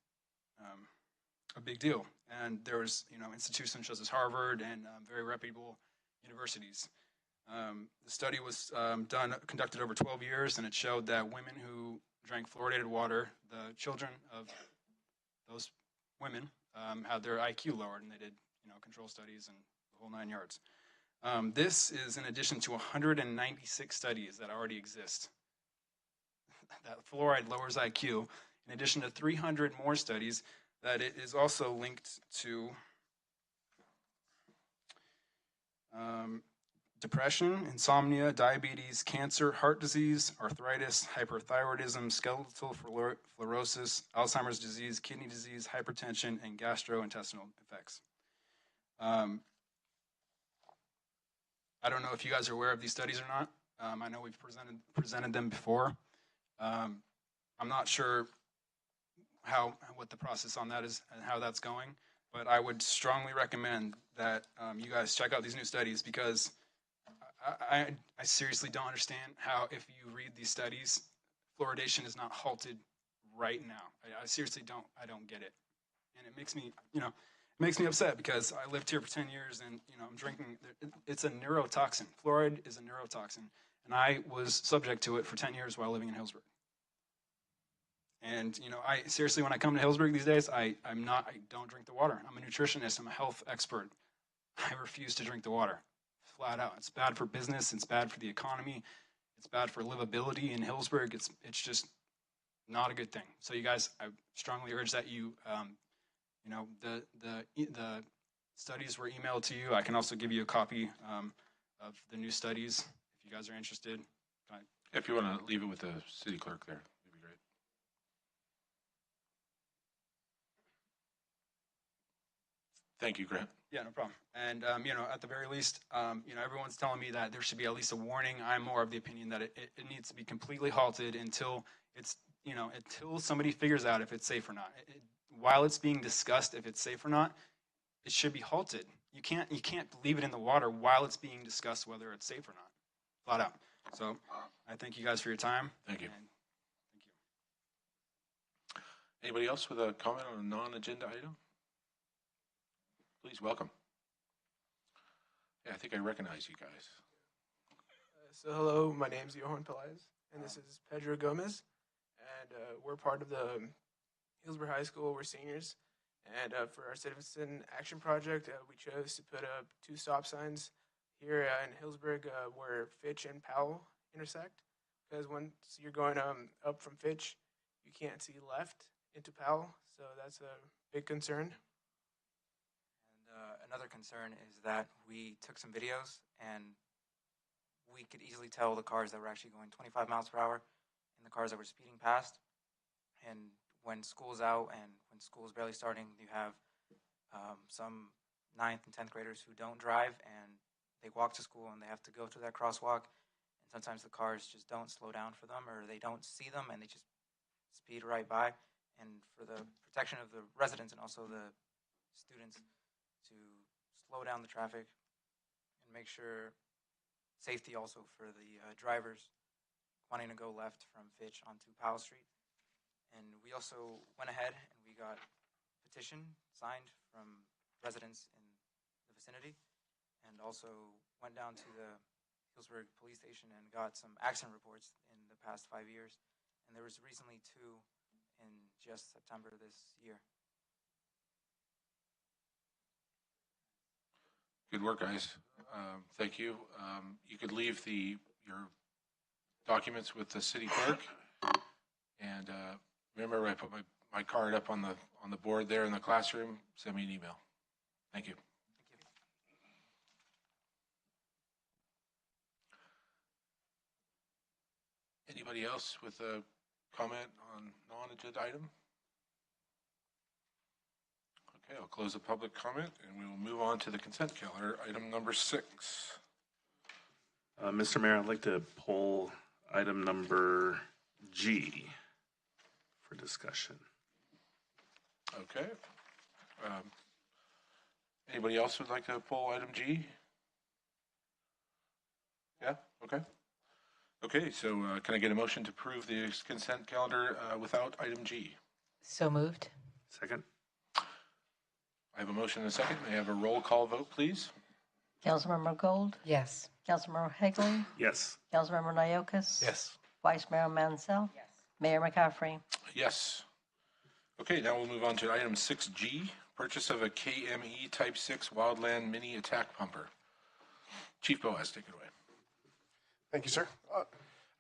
a big deal. And there was, institutions such as Harvard and very reputable universities. The study was conducted over 12 years, and it showed that women who drank fluoridated water, the children of those women had their IQ lowered, and they did, control studies and the whole 9 yards. This is in addition to 196 studies that already exist. That fluoride lowers IQ, in addition to 300 more studies that it is also linked to depression, insomnia, diabetes, cancer, heart disease, arthritis, hyperthyroidism, skeletal fluorosis, Alzheimer's disease, kidney disease, hypertension, and gastrointestinal effects. I don't know if you guys are aware of these studies or not. I know we've presented them before. I'm not sure what the process on that is and how that's going, but I would strongly recommend that you guys check out these new studies, because I seriously don't understand how, if you read these studies, fluoridation is not halted right now. I seriously don't. I don't get it, and it makes me, upset, because I lived here for 10 years, and I'm drinking. It's a neurotoxin. Fluoride is a neurotoxin, and I was subject to it for 10 years while living in Healdsburg. And I seriously, when I come to Healdsburg these days, I don't drink the water. I'm a nutritionist. I'm a health expert. I refuse to drink the water, flat out. It's bad for business. It's bad for the economy. It's bad for livability in Healdsburg. It's just not a good thing. So you guys, I strongly urge that you, the studies were emailed to you. I can also give you a copy of the new studies if you guys are interested. If you want to leave it with the city clerk there, that'd be great. Thank you, Grant. Yeah, no problem. And, at the very least, everyone's telling me that there should be at least a warning. I'm more of the opinion that it needs to be completely halted until it's, until somebody figures out if it's safe or not. While it's being discussed if it's safe or not, it should be halted. You can't leave it in the water while it's being discussed whether it's safe or not. Flat out. So I thank you guys for your time. Thank you. And thank you. Anybody else with a comment on a non-agenda item? Please welcome. Yeah, I think I recognize you guys. So hello, my name's Johan Pelaez, and this is Pedro Gomez, and we're part of the Healdsburg High School. We're seniors, and for our citizen action project, we chose to put up 2 stop signs here in Healdsburg where Fitch and Powell intersect, because once you're going up from Fitch, you can't see left into Powell, so that's a big concern. Another concern is that we took some videos and we could easily tell the cars that were actually going 25 miles per hour and the cars that were speeding past. And when school's out and when school's barely starting, you have some 9th and 10th graders who don't drive, and they walk to school and they have to go through that crosswalk. And sometimes the cars just don't slow down for them, or they don't see them and they just speed right by. And for the protection of the residents and also the students, to slow down the traffic and make sure safety also for the drivers wanting to go left from Fitch onto Powell Street. And we also went ahead and we got a petition signed from residents in the vicinity, and also went down to the Healdsburg police station and got some accident reports in the past 5 years. And there was recently 2 in just September this year. Good work, guys. Thank you. You could leave your documents with the city clerk, and remember, I put my card up on the board there in the classroom. Send me an email. Thank you. Anybody else with a comment on non-agenda item? Okay, I'll close the public comment and we will move on to the consent calendar, item number 6. Mr. Mayor, I'd like to pull item number G for discussion. Okay. Anybody else would like to pull item G? Yeah, okay. Okay, so can I get a motion to approve the consent calendar without item G? So moved. Second. I have a motion and a second. May I have a roll call vote, please? Councilmember Gold? Yes. Councilmember Higley? Yes. Councilmember Nyokas? Yes. Vice Mayor Mansell? Yes. Mayor McCaffrey? Yes. Okay, now we'll move on to item 6G, purchase of a KME Type 6 Wildland Mini Attack Pumper. Chief Boaz, take it away. Thank you, sir. I'd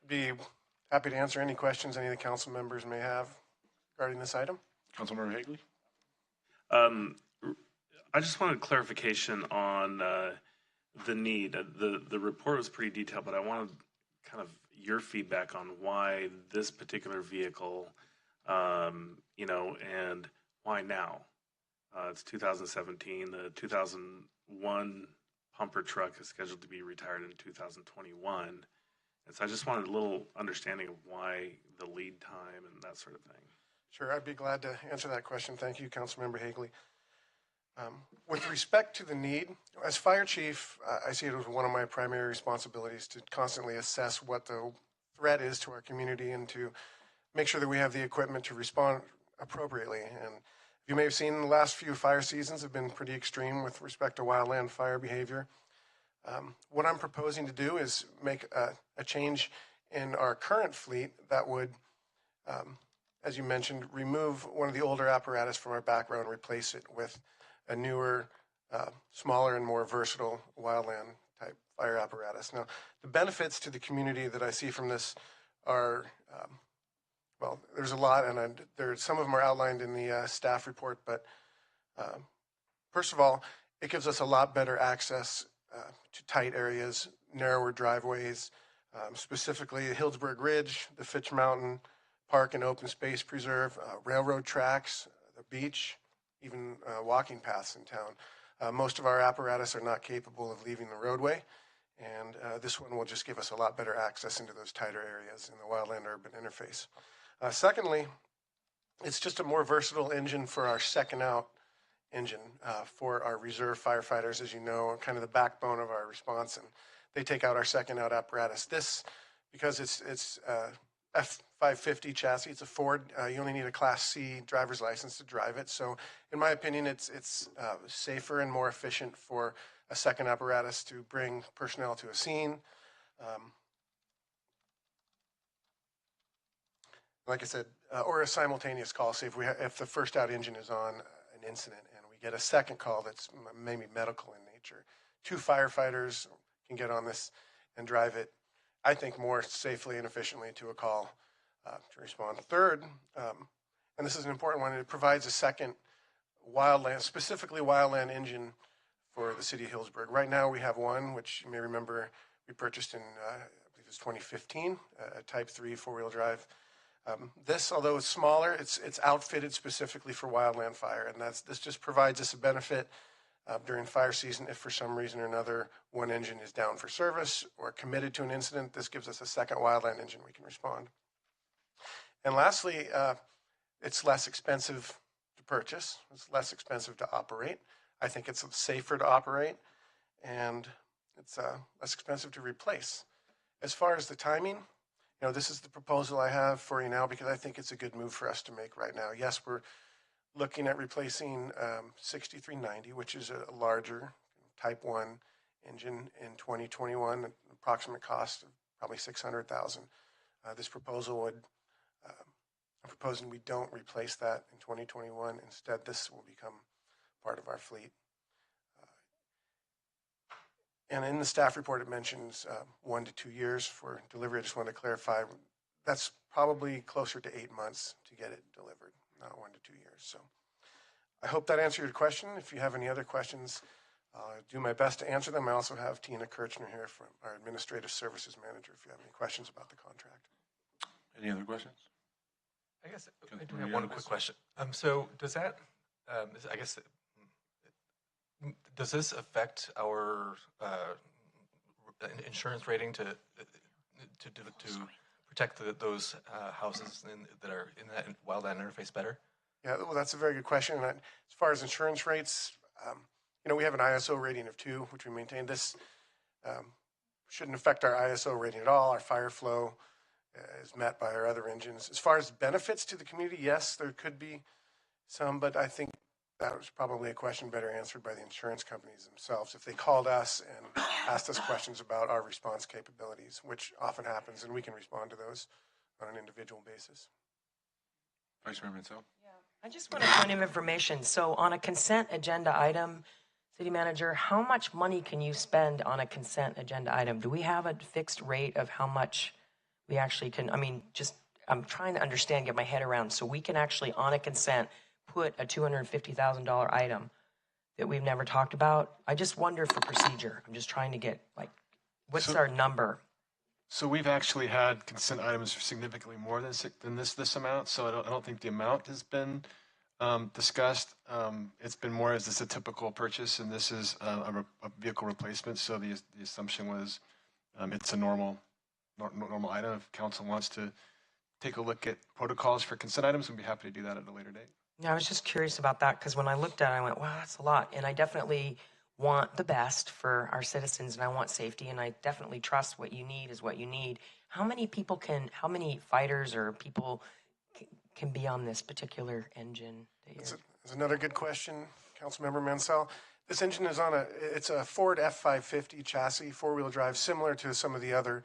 be happy to answer any questions any of the council members may have regarding this item. Councilmember Hagley? I just wanted clarification on the need. The report was pretty detailed, but I wanted kind of your feedback on why this particular vehicle, and why now. It's 2017. The 2001 pumper truck is scheduled to be retired in 2021. And so I just wanted a little understanding of why the lead time and that sort of thing. Sure, I'd be glad to answer that question. Thank you, Councilmember Hagley. With respect to the need, as fire chief, I see it as one of my primary responsibilities to constantly assess what the threat is to our community and to make sure that we have the equipment to respond appropriately. And you may have seen the last few fire seasons have been pretty extreme with respect to wildland fire behavior. What I'm proposing to do is make a change in our current fleet that would, as you mentioned, remove one of the older apparatus from our background and replace it with a newer, smaller and more versatile wildland type fire apparatus. Now, the benefits to the community that I see from this are, well, there's a lot, and some of them are outlined in the staff report, but first of all, it gives us a lot better access to tight areas, narrower driveways, specifically the Healdsburg Ridge, the Fitch Mountain Park and Open Space Preserve, railroad tracks, the beach, even walking paths in town. Most of our apparatus are not capable of leaving the roadway, and this one will just give us a lot better access into those tighter areas in the wildland urban interface. Secondly, it's just a more versatile engine for our second out engine for our reserve firefighters, as you know, kind of the backbone of our response, and they take out our second out apparatus. This, because it's F550 chassis, it's a Ford, you only need a Class C driver's license to drive it. So in my opinion, it's safer and more efficient for a second apparatus to bring personnel to a scene. Like I said, or a simultaneous call. Say if the first out engine is on an incident and we get a second call that's maybe medical in nature, 2 firefighters can get on this and drive it, I think, more safely and efficiently to a call to respond. Third, and this is an important one, it provides a second wildland, specifically wildland engine for the city of Healdsburg. Right now we have one, which you may remember we purchased in, I believe it was 2015, a Type 3 4-wheel drive. This, although it's smaller, it's outfitted specifically for wildland fire, and this just provides us a benefit during fire season. If for some reason or another one engine is down for service or committed to an incident, this gives us a second wildland engine we can respond. And lastly, it's less expensive to purchase. It's less expensive to operate. I think it's safer to operate, and it's less expensive to replace. As far as the timing, this is the proposal I have for you now because I think it's a good move for us to make right now. Yes, we're looking at replacing 6390, which is a larger Type 1 engine in 2021, an approximate cost of probably $600,000. This proposal would, I'm proposing we don't replace that in 2021. Instead, this will become part of our fleet. And in the staff report, it mentions 1 to 2 years for delivery. I just want to clarify, that's probably closer to 8 months to get it delivered, not 1 to 2 years. So I hope that answered your question. If you have any other questions, I'll do my best to answer them. I also have Tina Kirchner here, from our Administrative Services Manager, if you have any questions about the contract. Any other questions? I guess I do have one quick question. So does that, I guess, does this affect our insurance rating to protect those houses that are in that wildland interface better? Yeah, well, that's a very good question. And as far as insurance rates, we have an ISO rating of 2, which we maintain. This shouldn't affect our ISO rating at all. Our fire flow is met by our other engines. As far as benefits to the community, yes, there could be some, but I think that was probably a question better answered by the insurance companies themselves if they called us and asked us questions about our response capabilities, which often happens, and we can respond to those on an individual basis. Vice Mayor Mansell? I just want a point of information. So on a consent agenda item, City Manager, how much money can you spend on a consent agenda item? Do we have a fixed rate of how much we actually can? I mean, just I'm trying to understand, get my head around, so we can actually on a consent put a $250,000 item that we've never talked about. I just wonder for procedure. I'm just trying to get like, what's our number? So we've actually had consent items for significantly more than this amount. So I don't think the amount has been discussed. It's been more as this a typical purchase, and this is a vehicle replacement. So the assumption was it's a normal item. If council wants to take a look at protocols for consent items, we'd be happy to do that at a later date. Yeah, I was just curious about that because when I looked at it, I went, wow, that's a lot. And I definitely want the best for our citizens and I want safety and I definitely trust what you need is what you need. How many fighters or people can be on this particular engine? That's another good question, Councilmember Mansell. This engine is it's a Ford F550 chassis, four-wheel drive, similar to some of the other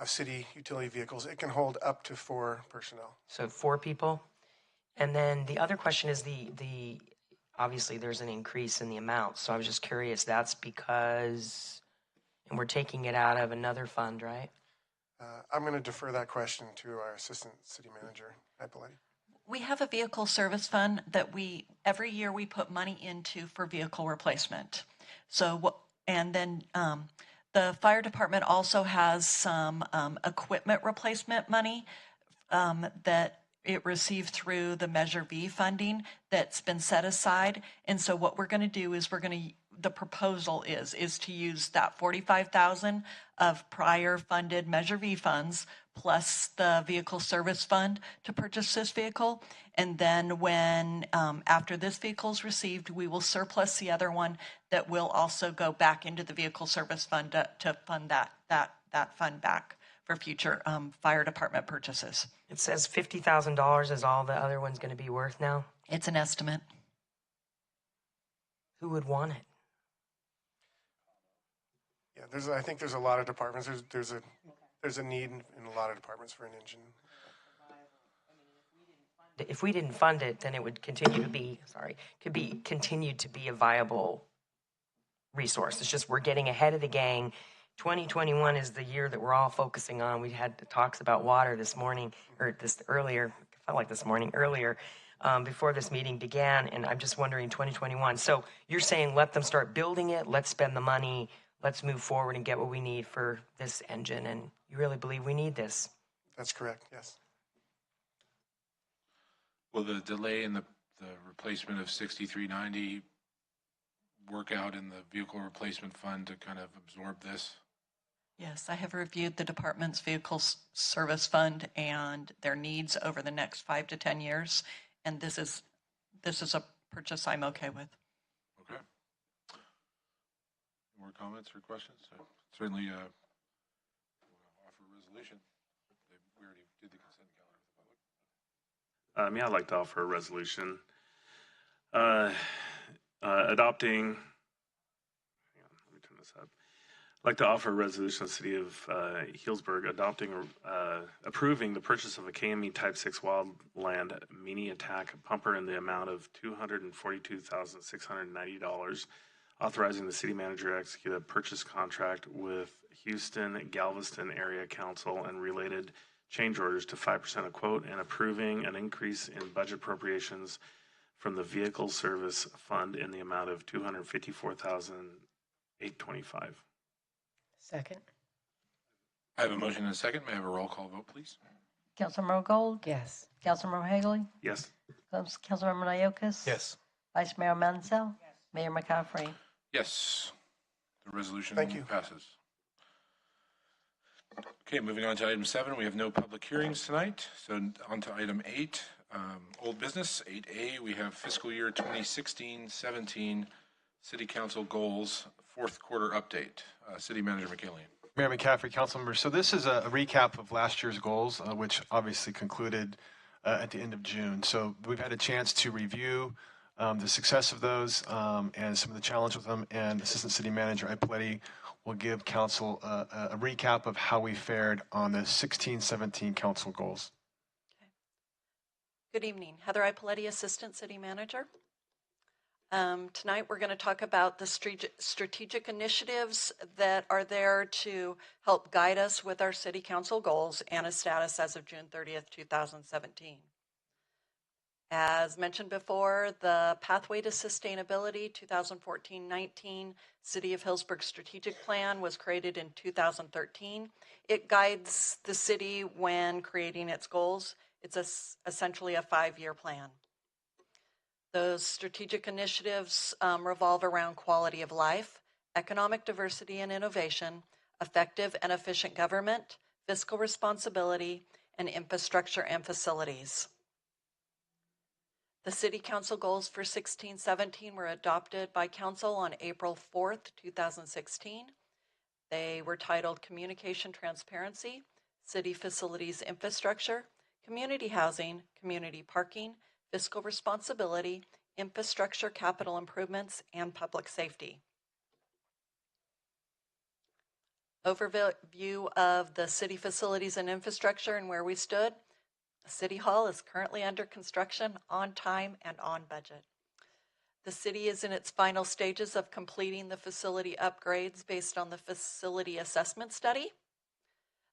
city utility vehicles. It can hold up to 4 personnel. So 4 people? And then the other question is obviously there's an increase in the amount. So I was just curious, that's because, and we're taking it out of another fund, right? I'm going to defer that question to our Assistant City Manager, Ippoliti. We have a vehicle service fund that every year we put money into for vehicle replacement. So, and then the fire department also has some equipment replacement money that it received through the Measure V funding that's been set aside. And so what we're going to do is the proposal is to use that $45,000 of prior funded Measure V funds plus the vehicle service fund to purchase this vehicle. And then when, after this vehicle is received, we will surplus the other one that will also go back into the vehicle service fund to fund that fund back for future fire department purchases. It says $50,000 is all the other one's going to be worth now? It's an estimate. Who would want it? Yeah, I think there's a lot of departments. There's a need in a lot of departments for an engine. If we didn't fund it, then it would continue to be, continued to be a viable resource. It's just we're getting ahead of the gang. 2021 is the year that we're all focusing on. We had talks about water this morning, or earlier, before this meeting began, and I'm just wondering 2021. So you're saying let them start building it, let's spend the money, let's move forward and get what we need for this engine, and you really believe we need this? That's correct, yes. Will the delay in the replacement of 6390 work out in the vehicle replacement fund to kind of absorb this? Yes, I have reviewed the department's vehicle service fund and their needs over the next 5 to 10 years, and this is a purchase I'm okay with. Okay. More comments or questions? Certainly offer a resolution. We already did the consent calendar with the public. Yeah, I'd like to offer a resolution adopting. Let me turn this up. I'd like to offer a resolution of the City of Healdsburg approving the purchase of a KME Type 6 Wildland Mini Attack pumper in the amount of $242,690, authorizing the city manager to execute a purchase contract with Houston Galveston Area Council and related change orders to 5% of quote, and approving an increase in budget appropriations from the Vehicle Service Fund in the amount of $254,825. Second. I have a motion and a second. May I have a roll call vote, please? Councilmember Gold? Yes. Councilmember Hagley? Yes. Councilmember Naokis? Yes. Vice Mayor Mansell? Mayor McCaffrey? Yes. The resolution passes. Okay, moving on to item 7. We have no public hearings tonight. So on to item 8, old business. 8A, we have fiscal year 2016-17 City Council goals, 4th quarter update. City Manager McKillian. Mayor McCaffrey, council members. So this is a recap of last year's goals, which obviously concluded at the end of June. So we've had a chance to review the success of those and some of the challenge with them. And Assistant City Manager Ippoliti will give council a recap of how we fared on the 16-17 council goals. Good evening. Heather Ippoliti, Assistant City Manager. Tonight, we're going to talk about the strategic initiatives that are there to help guide us with our city council goals and a status as of June 30th, 2017. As mentioned before, the Pathway to Sustainability 2014-19 City of Healdsburg Strategic Plan was created in 2013. It guides the city when creating its goals. It's essentially a 5-year plan. Those strategic initiatives revolve around quality of life, economic diversity and innovation, effective and efficient government, fiscal responsibility, and infrastructure and facilities. The City Council goals for 16-17 were adopted by Council on April 4th, 2016. They were titled Communication Transparency, City Facilities Infrastructure, Community Housing, Community Parking, Fiscal Responsibility, Infrastructure Capital Improvements, and Public Safety. Overview of the city facilities and infrastructure and where we stood. City Hall is currently under construction, on time and on budget. The city is in its final stages of completing the facility upgrades based on the facility assessment study.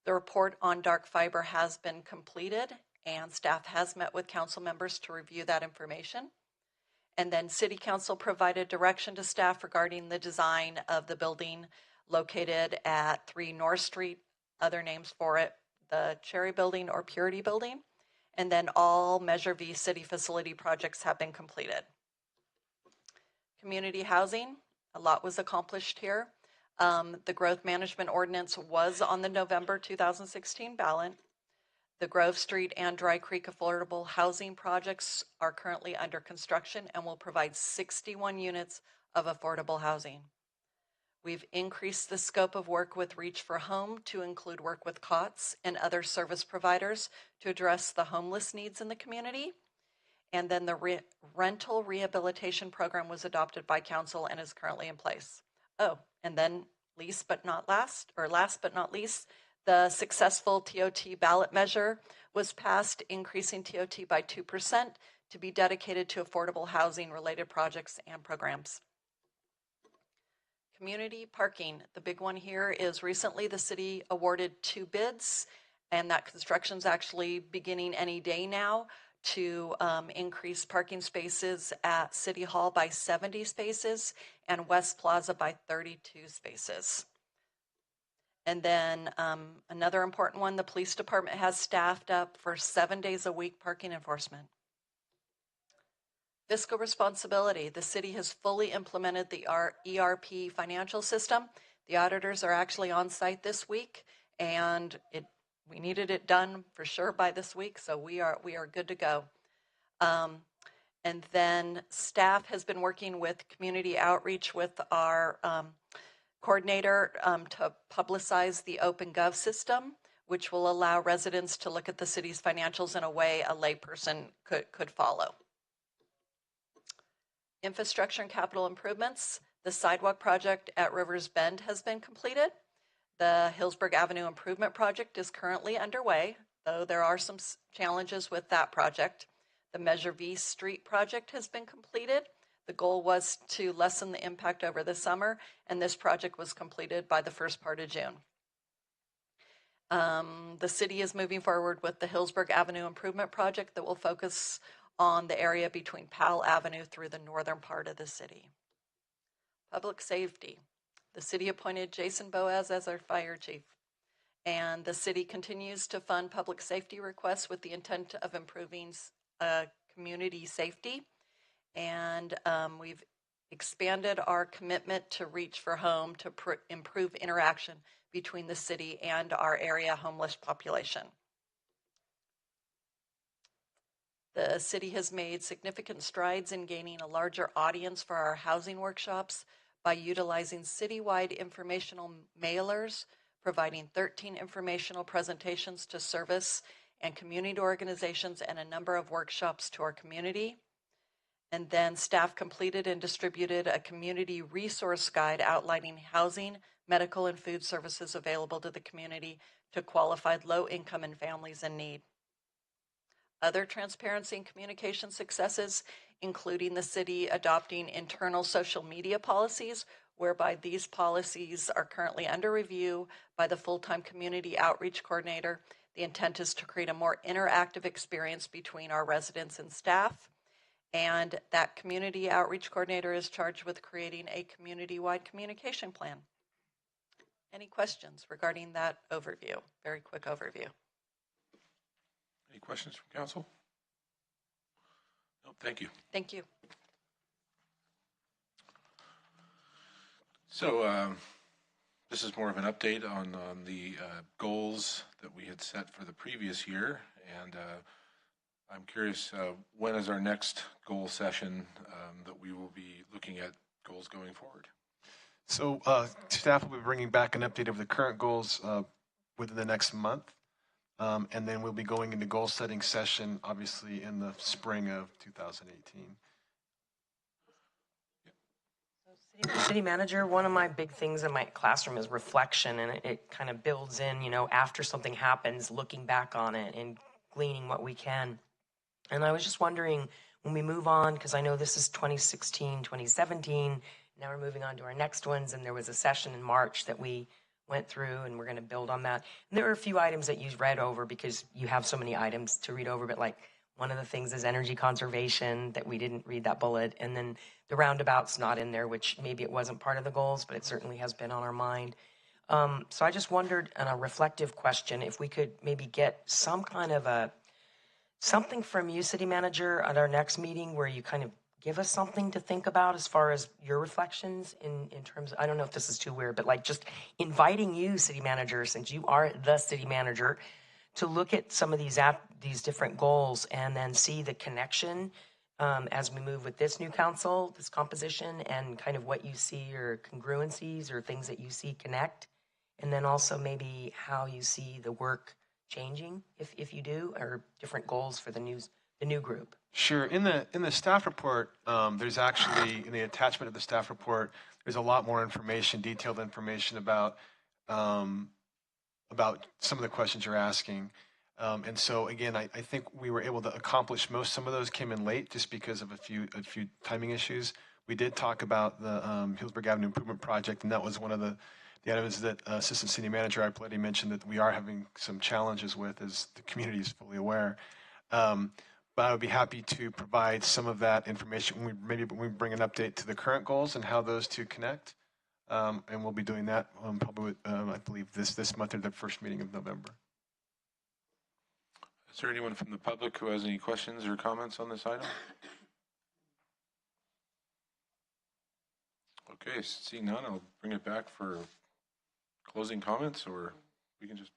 The report on dark fiber has been completed, and staff has met with council members to review that information. And then City Council provided direction to staff regarding the design of the building located at 3 North Street, other names for it, the Cherry Building or Purity Building. And then all Measure V city facility projects have been completed. Community housing, a lot was accomplished here. The growth management ordinance was on the November 2016 ballot. The Grove Street and Dry Creek affordable housing projects are currently under construction and will provide 61 units of affordable housing. We've increased the scope of work with Reach for Home to include work with COTS and other service providers to address the homeless needs in the community. And then the rental rehabilitation program was adopted by council and is currently in place. Oh, and then last but not least, the successful TOT ballot measure was passed, increasing TOT by 2% to be dedicated to affordable housing related projects and programs. Community parking, the big one here is recently the city awarded 2 bids, and that construction's actually beginning any day now to increase parking spaces at City Hall by 70 spaces and West Plaza by 32 spaces. And then another important one, the police department has staffed up for 7 days a week parking enforcement. Fiscal responsibility. The city has fully implemented the ERP financial system. The auditors are actually on site this week, and we needed it done for sure by this week, so we are good to go. And then staff has been working with community outreach with our coordinator to publicize the OpenGov system, which will allow residents to look at the city's financials in a way a layperson could follow. Infrastructure and capital improvements. The sidewalk project at Rivers Bend has been completed. The Healdsburg Avenue Improvement Project is currently underway, though there are some challenges with that project. The Measure V Street project has been completed. The goal was to lessen the impact over the summer, and this project was completed by the first part of June. The city is moving forward with the Healdsburg Avenue Improvement Project that will focus on the area between Powell Avenue through the northern part of the city. Public safety. The city appointed Jason Boaz as our fire chief, and the city continues to fund public safety requests with the intent of improving community safety. And we've expanded our commitment to Reach for Home to improve interaction between the city and our area homeless population. The city has made significant strides in gaining a larger audience for our housing workshops by utilizing citywide informational mailers, providing 13 informational presentations to service and community organizations and a number of workshops to our community. And then staff completed and distributed a community resource guide outlining housing, medical, and food services available to the community to qualified low-income and families in need. Other transparency and communication successes, including the city adopting internal social media policies, whereby these policies are currently under review by the full-time community outreach coordinator. The intent is to create a more interactive experience between our residents and staff. And that community outreach coordinator is charged with creating a community-wide communication plan. Any questions regarding that overview? Very quick overview. Any questions from council? No, thank you. Thank you. So this is more of an update on the goals that we had set for the previous year. And I'm curious, when is our next goal session that we will be looking at goals going forward? So staff will be bringing back an update of the current goals within the next month. And then we'll be going into goal setting session, obviously, in the spring of 2018. City manager, one of my big things in my classroom is reflection, and it kind of builds in, after something happens, looking back on it and gleaning what we can. And I was just wondering, when we move on, because I know this is 2016, 2017, now we're moving on to our next ones, and there was a session in March that we went through, and we're going to build on that. And there are a few items that you read over because you have so many items to read over, but like one of the things is energy conservation, that we didn't read that bullet, and then the roundabout's not in there, which maybe it wasn't part of the goals, but it certainly has been on our mind. So I just wondered, on a reflective question, if we could maybe get some kind of something from you, city manager, at our next meeting where you kind of give us something to think about as far as your reflections in terms of, I don't know if this is too weird, but like just inviting you, city manager, since you are the city manager, to look at some of these different goals and then see the connection as we move with this new council, this composition, and kind of what you see or congruencies or things that you see connect. And then also maybe how you see the work changing, if you do, or different goals for the new group. Sure. In the staff report, there's actually, in the attachment of the staff report, there's a lot more information, detailed information about some of the questions you're asking. And so again, I think we were able to accomplish some of those came in late just because of a few timing issues. We did talk about the Healdsburg Avenue Improvement Project, and that was one of the items that Assistant City Manager Arpaletti mentioned that we are having some challenges with, as the community is fully aware. But I would be happy to provide some of that information when we bring an update to the current goals and how those two connect. And we'll be doing that probably, I believe, this month or the first meeting of November. Is there anyone from the public who has any questions or comments on this item? Okay, seeing none, I'll bring it back for closing comments, or we can just...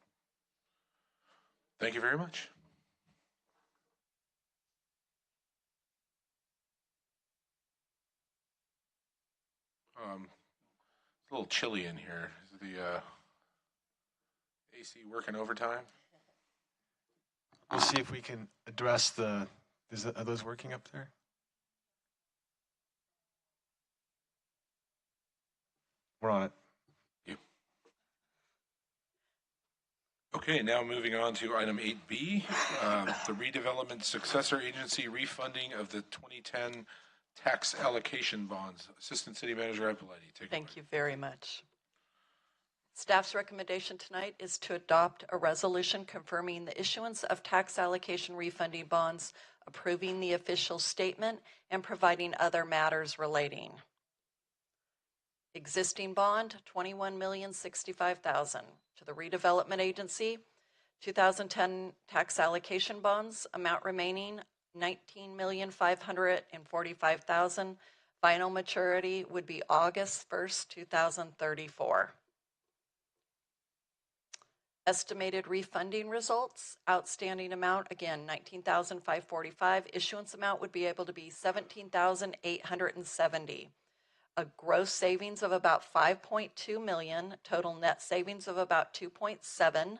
Thank you very much. It's a little chilly in here. Is the AC working overtime? We'll see if we can address are those working up there? We're on it. Thank you. Okay, now moving on to item 8B, the redevelopment successor agency refunding of the 2010 tax allocation bonds. Assistant City Manager Arpaletti, take it away. Thank you very much. Staff's recommendation tonight is to adopt a resolution confirming the issuance of tax allocation refunding bonds, approving the official statement, and providing other matters relating. Existing bond, $21,065,000. To the redevelopment agency, 2010 tax allocation bonds, amount remaining $19,545,000. Final maturity would be August 1st, 2034. Estimated refunding results, outstanding amount, again, $19,545. Issuance amount would be able to be $17,870. A gross savings of about $5.2 million, total net savings of about $2.7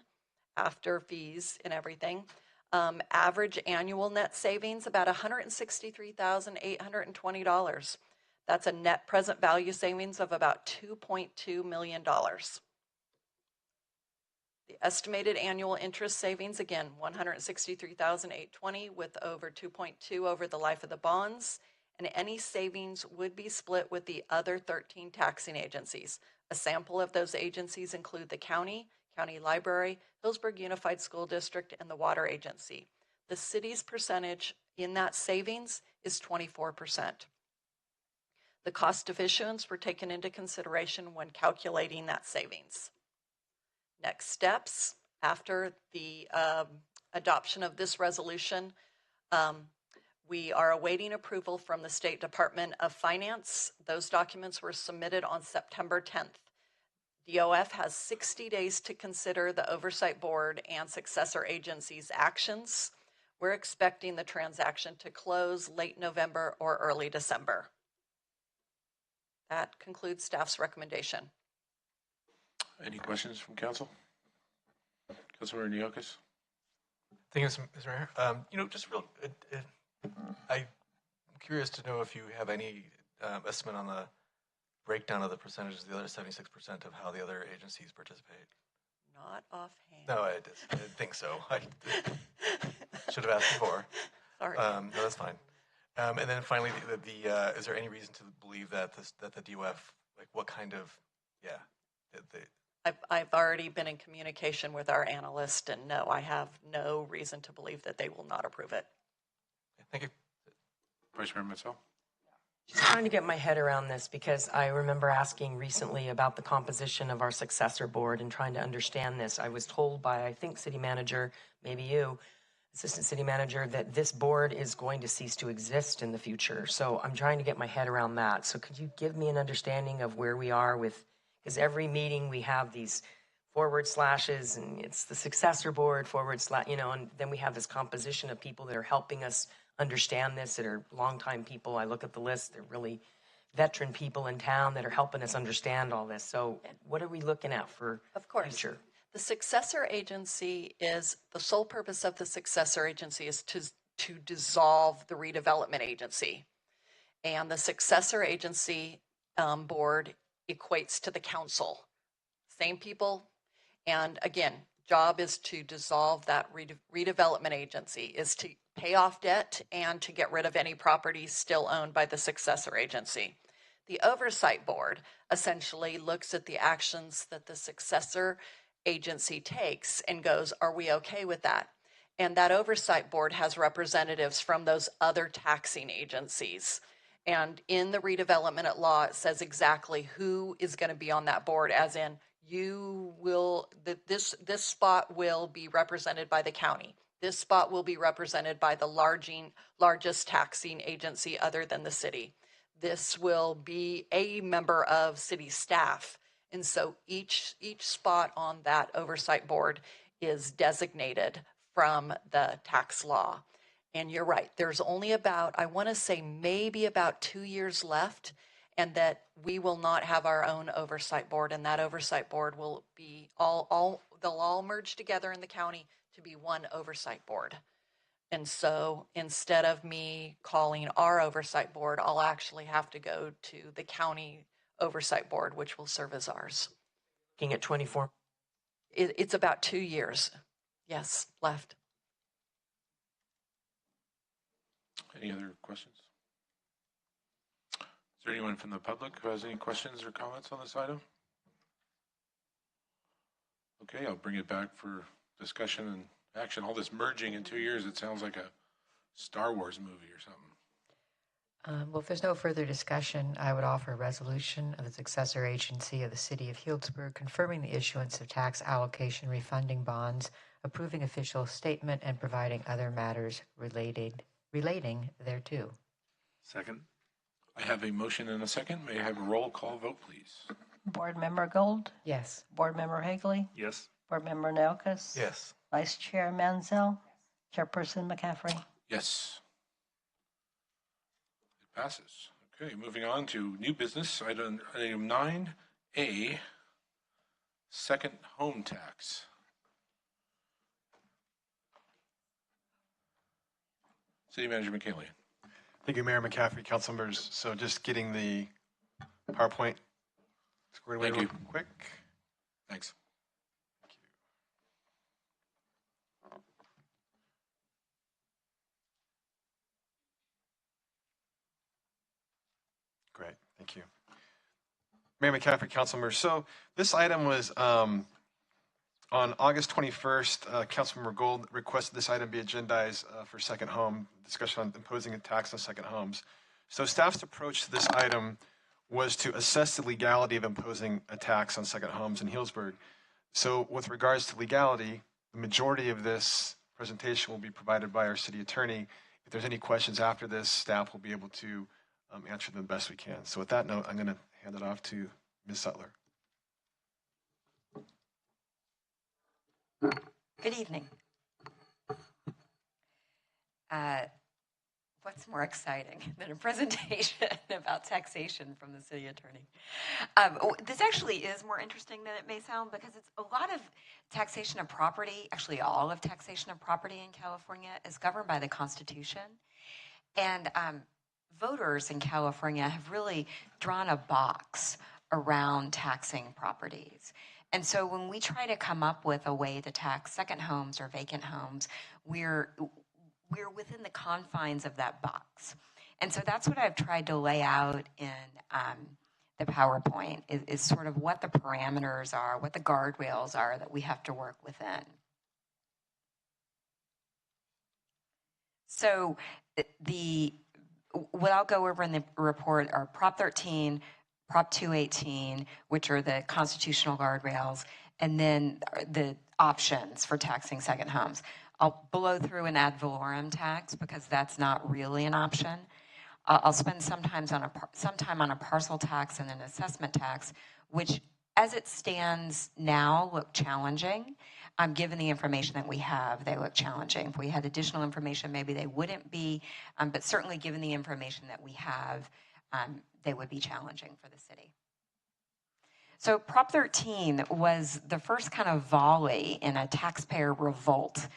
after fees and everything. Average annual net savings about $163,820. That's a net present value savings of about $2.2 million. The estimated annual interest savings, again, $163,820 with over 2.2 over the life of the bonds, and any savings would be split with the other 13 taxing agencies. A sample of those agencies include the county library, Healdsburg Unified School District, and the water agency. The city's percentage in that savings is 24%. The cost of issuance were taken into consideration when calculating that savings. Next steps after the adoption of this resolution, we are awaiting approval from the State Department of Finance. Those documents were submitted on September 10th. DOF has 60 days to consider the Oversight Board and successor agencies' actions. We're expecting the transaction to close late November or early December. That concludes staff's recommendation. Any questions from council? Councilmember Neokis? Thank you, Mr. Mayor. Just real, I'm curious to know if you have any estimate on the breakdown of the percentages, the other 76% of how the other agencies participate. Not offhand. No, I didn't think so. I should have asked before. Sorry. No, that's fine. And then finally, is there any reason to believe that the DOF, like what kind of, I've already been in communication with our analyst, and no, I have no reason to believe that they will not approve it. Thank you. Vice Mayor Mansell? Just trying to get my head around this because I remember asking recently about the composition of our successor board and trying to understand this. I was told by, I think, city manager, maybe you, assistant city manager, that this board is going to cease to exist in the future. So I'm trying to get my head around that. So could you give me an understanding of where we are with, because every meeting we have these forward slashes and it's the successor board forward slash, and then we have this composition of people that are helping us understand this, that are longtime people. I look at the list, they're really veteran people in town that are helping us understand all this. So what are we looking at for future? The successor agency is, the sole purpose of the successor agency is to dissolve the redevelopment agency. And the successor agency board equates to the council. Same people. And again, job is to dissolve that redevelopment agency, is to pay off debt and to get rid of any properties still owned by the successor agency. The oversight board essentially looks at the actions that the successor agency takes and goes, are we okay with that? And that oversight board has representatives from those other taxing agencies. And in the redevelopment at law, it says exactly who is going to be on that board, as in this spot will be represented by the county. This spot will be represented by the largest taxing agency other than the city. This will be a member of city staff. And so each spot on that oversight board is designated from the tax law. And you're right, there's only about, I want to say maybe about 2 years left, and that we will not have our own oversight board, and that oversight board will be they'll all merge together in the county to be one oversight board. And so instead of me calling our oversight board, I'll actually have to go to the county oversight board, which will serve as ours. Looking at 24. It's about 2 years, yes, left. Any other questions? Is there anyone from the public who has any questions or comments on this item? Okay, I'll bring it back for discussion and action. All this merging in 2 years, it sounds like a Star Wars movie or something. Well, if there's no further discussion, I would offer a resolution of the successor agency of the City of Healdsburg confirming the issuance of tax allocation refunding bonds, approving official statement, and providing other matters relating thereto. Second. I have a motion and a second. May I have a roll call vote, please? Board Member Gold? Yes. Board Member Hagley? Yes. Board Member Nelkus? Yes. Vice Chair Mansell? Chairperson McCaffrey? Yes. It passes. Okay, moving on to new business, item 9A, second home tax. City Manager McKinley. Thank you, Mayor McCaffrey, council members. So just getting the PowerPoint squared away real quick. Thanks. Thank you. Mayor McCaffrey, council members. So this item was on August 21st, Councilmember Gold requested this item be agendized for second home, discussion on imposing a tax on second homes. So staff's approach to this item was to assess the legality of imposing a tax on second homes in Healdsburg. So with regards to legality, the majority of this presentation will be provided by our city attorney. If there's any questions after this, staff will be able to answer them the best we can. So with that note, I'm going to hand it off to Ms. Sutler. Good evening. What's more exciting than a presentation about taxation from the city attorney? This actually is more interesting than it may sound, because it's a lot of taxation of property, actually all of taxation of property in California is governed by the Constitution. And voters in California have really drawn a box around taxing properties. And so when we try to come up with a way to tax second homes or vacant homes, we're within the confines of that box. And so that's what I've tried to lay out in the PowerPoint, is sort of what the parameters are, what the guardrails are that we have to work within. So what I'll go over in the report are Prop 13, Prop 218, which are the constitutional guardrails, and then the options for taxing second homes. I'll blow through an ad valorem tax because that's not really an option. I'll spend some time on a parcel tax and an assessment tax, which as it stands now look challenging. Given the information that we have, they look challenging. If we had additional information, maybe they wouldn't be, but certainly given the information that we have, they would be challenging for the city. So Prop 13 was the first kind of volley in a taxpayer revolt,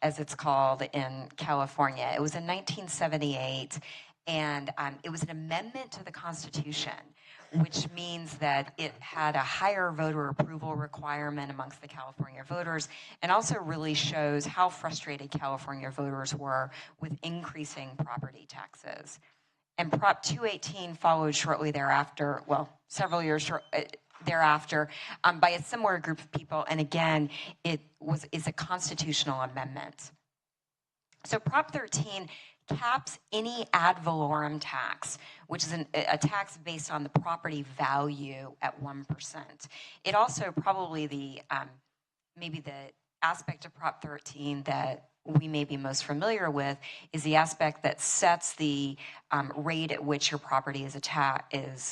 as it's called in California. It was in 1978, and it was an amendment to the Constitution, which means that it had a higher voter approval requirement amongst the California voters, and also really shows how frustrated California voters were with increasing property taxes. And Prop 218 followed shortly thereafter, well, several years thereafter, by a similar group of people, and again, is a constitutional amendment. So Prop 13 caps any ad valorem tax, which is a tax based on the property value at 1%. It also probably maybe the aspect of Prop 13 that we may be most familiar with is the aspect that sets the rate at which your property is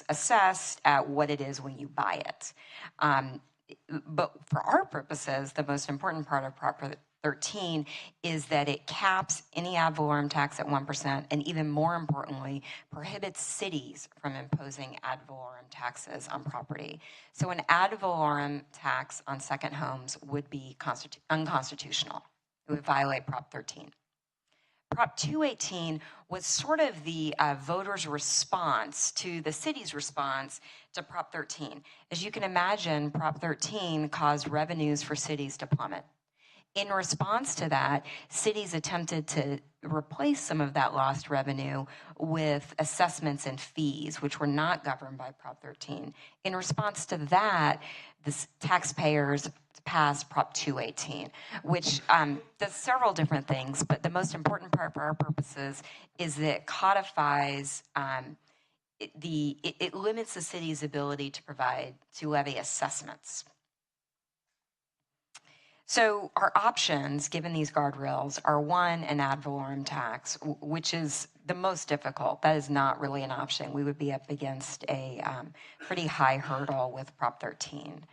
assessed at what it is when you buy it. But for our purposes, the most important part of Prop 13 is that it caps any ad valorem tax at 1%, and even more importantly, prohibits cities from imposing ad valorem taxes on property. So an ad valorem tax on second homes would be unconstitutional. It would violate Prop 13. Prop 218 was sort of the voters' response to the city's response to Prop 13. As you can imagine, Prop 13 caused revenues for cities to plummet. In response to that, cities attempted to replace some of that lost revenue with assessments and fees, which were not governed by Prop 13. In response to that, the taxpayers passed Prop 218, which does several different things, but the most important part for our purposes is that it codifies it limits the city's ability to levy assessments. So our options, given these guardrails, are one, an ad valorem tax, which is the most difficult. That is not really an option. We would be up against a pretty high hurdle with Prop 13.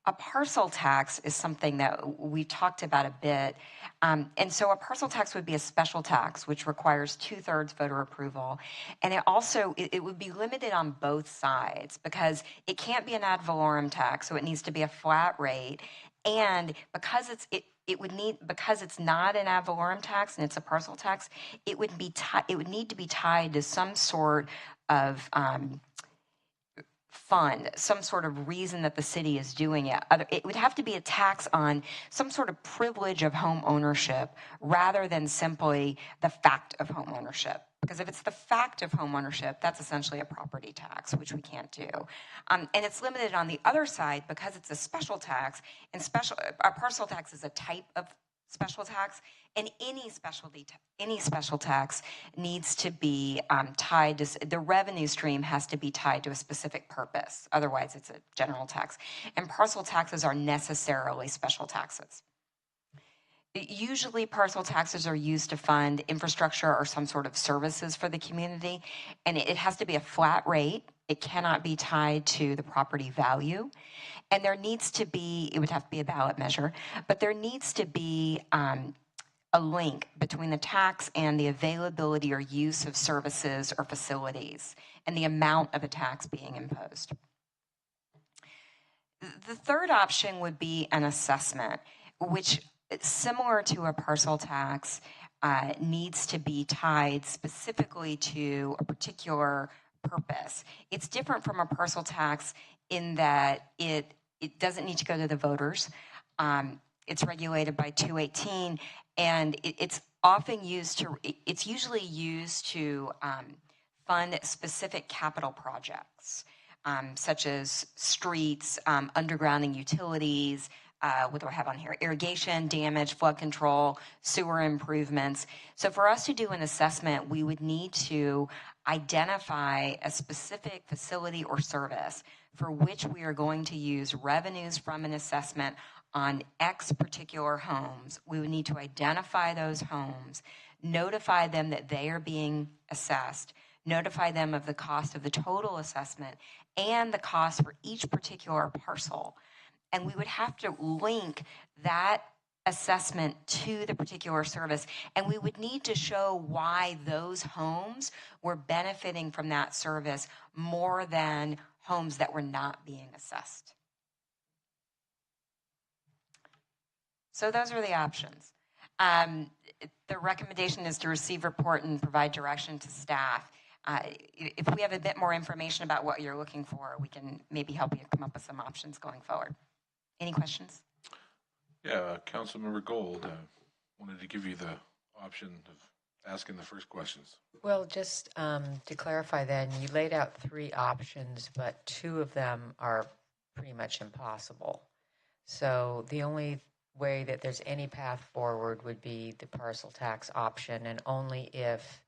A parcel tax is something that we talked about a bit. And so a parcel tax would be a special tax, which requires 2/3 voter approval. And it would be limited on both sides because it can't be an ad valorem tax, so it needs to be a flat rate. And because because it's not an ad valorem tax and it's a parcel tax, it would need to be tied to some sort of fund, some sort of reason that the city is doing it. It would have to be a tax on some sort of privilege of home ownership rather than simply the fact of home ownership. Because if it's the fact of homeownership, that's essentially a property tax, which we can't do. And it's limited on the other side because it's a special tax, and a parcel tax is a type of special tax, and any special tax needs to be tied to, the revenue stream has to be tied to a specific purpose. Otherwise, it's a general tax. And parcel taxes are necessarily special taxes. Usually parcel taxes are used to fund infrastructure or some sort of services for the community, and it has to be a flat rate. It cannot be tied to the property value, and there needs to be, it would have to be a ballot measure, but there needs to be a link between the tax and the availability or use of services or facilities and the amount of a tax being imposed. The third option would be an assessment, which, similar to a parcel tax, needs to be tied specifically to a particular purpose. It's different from a parcel tax in that it doesn't need to go to the voters. It's regulated by 218, and it's often used to, it's usually used to fund specific capital projects, such as streets, undergrounding utilities, what do I have on here? Irrigation, damage, flood control, sewer improvements. So for us to do an assessment, we would need to identify a specific facility or service for which we are going to use revenues from an assessment on X particular homes. We would need to identify those homes, notify them that they are being assessed, notify them of the cost of the total assessment and the cost for each particular parcel. And we would have to link that assessment to the particular service, and we would need to show why those homes were benefiting from that service more than homes that were not being assessed. So those are the options. The recommendation is to receive report and provide direction to staff. If we have a bit more information about what you're looking for, we can maybe help you come up with some options going forward. Any questions? Yeah, Councilmember Gold wanted to give you the option of asking the first questions. Well, just to clarify then, you laid out 3 options, but 2 of them are pretty much impossible. So the only way that there's any path forward would be the parcel tax option, and only if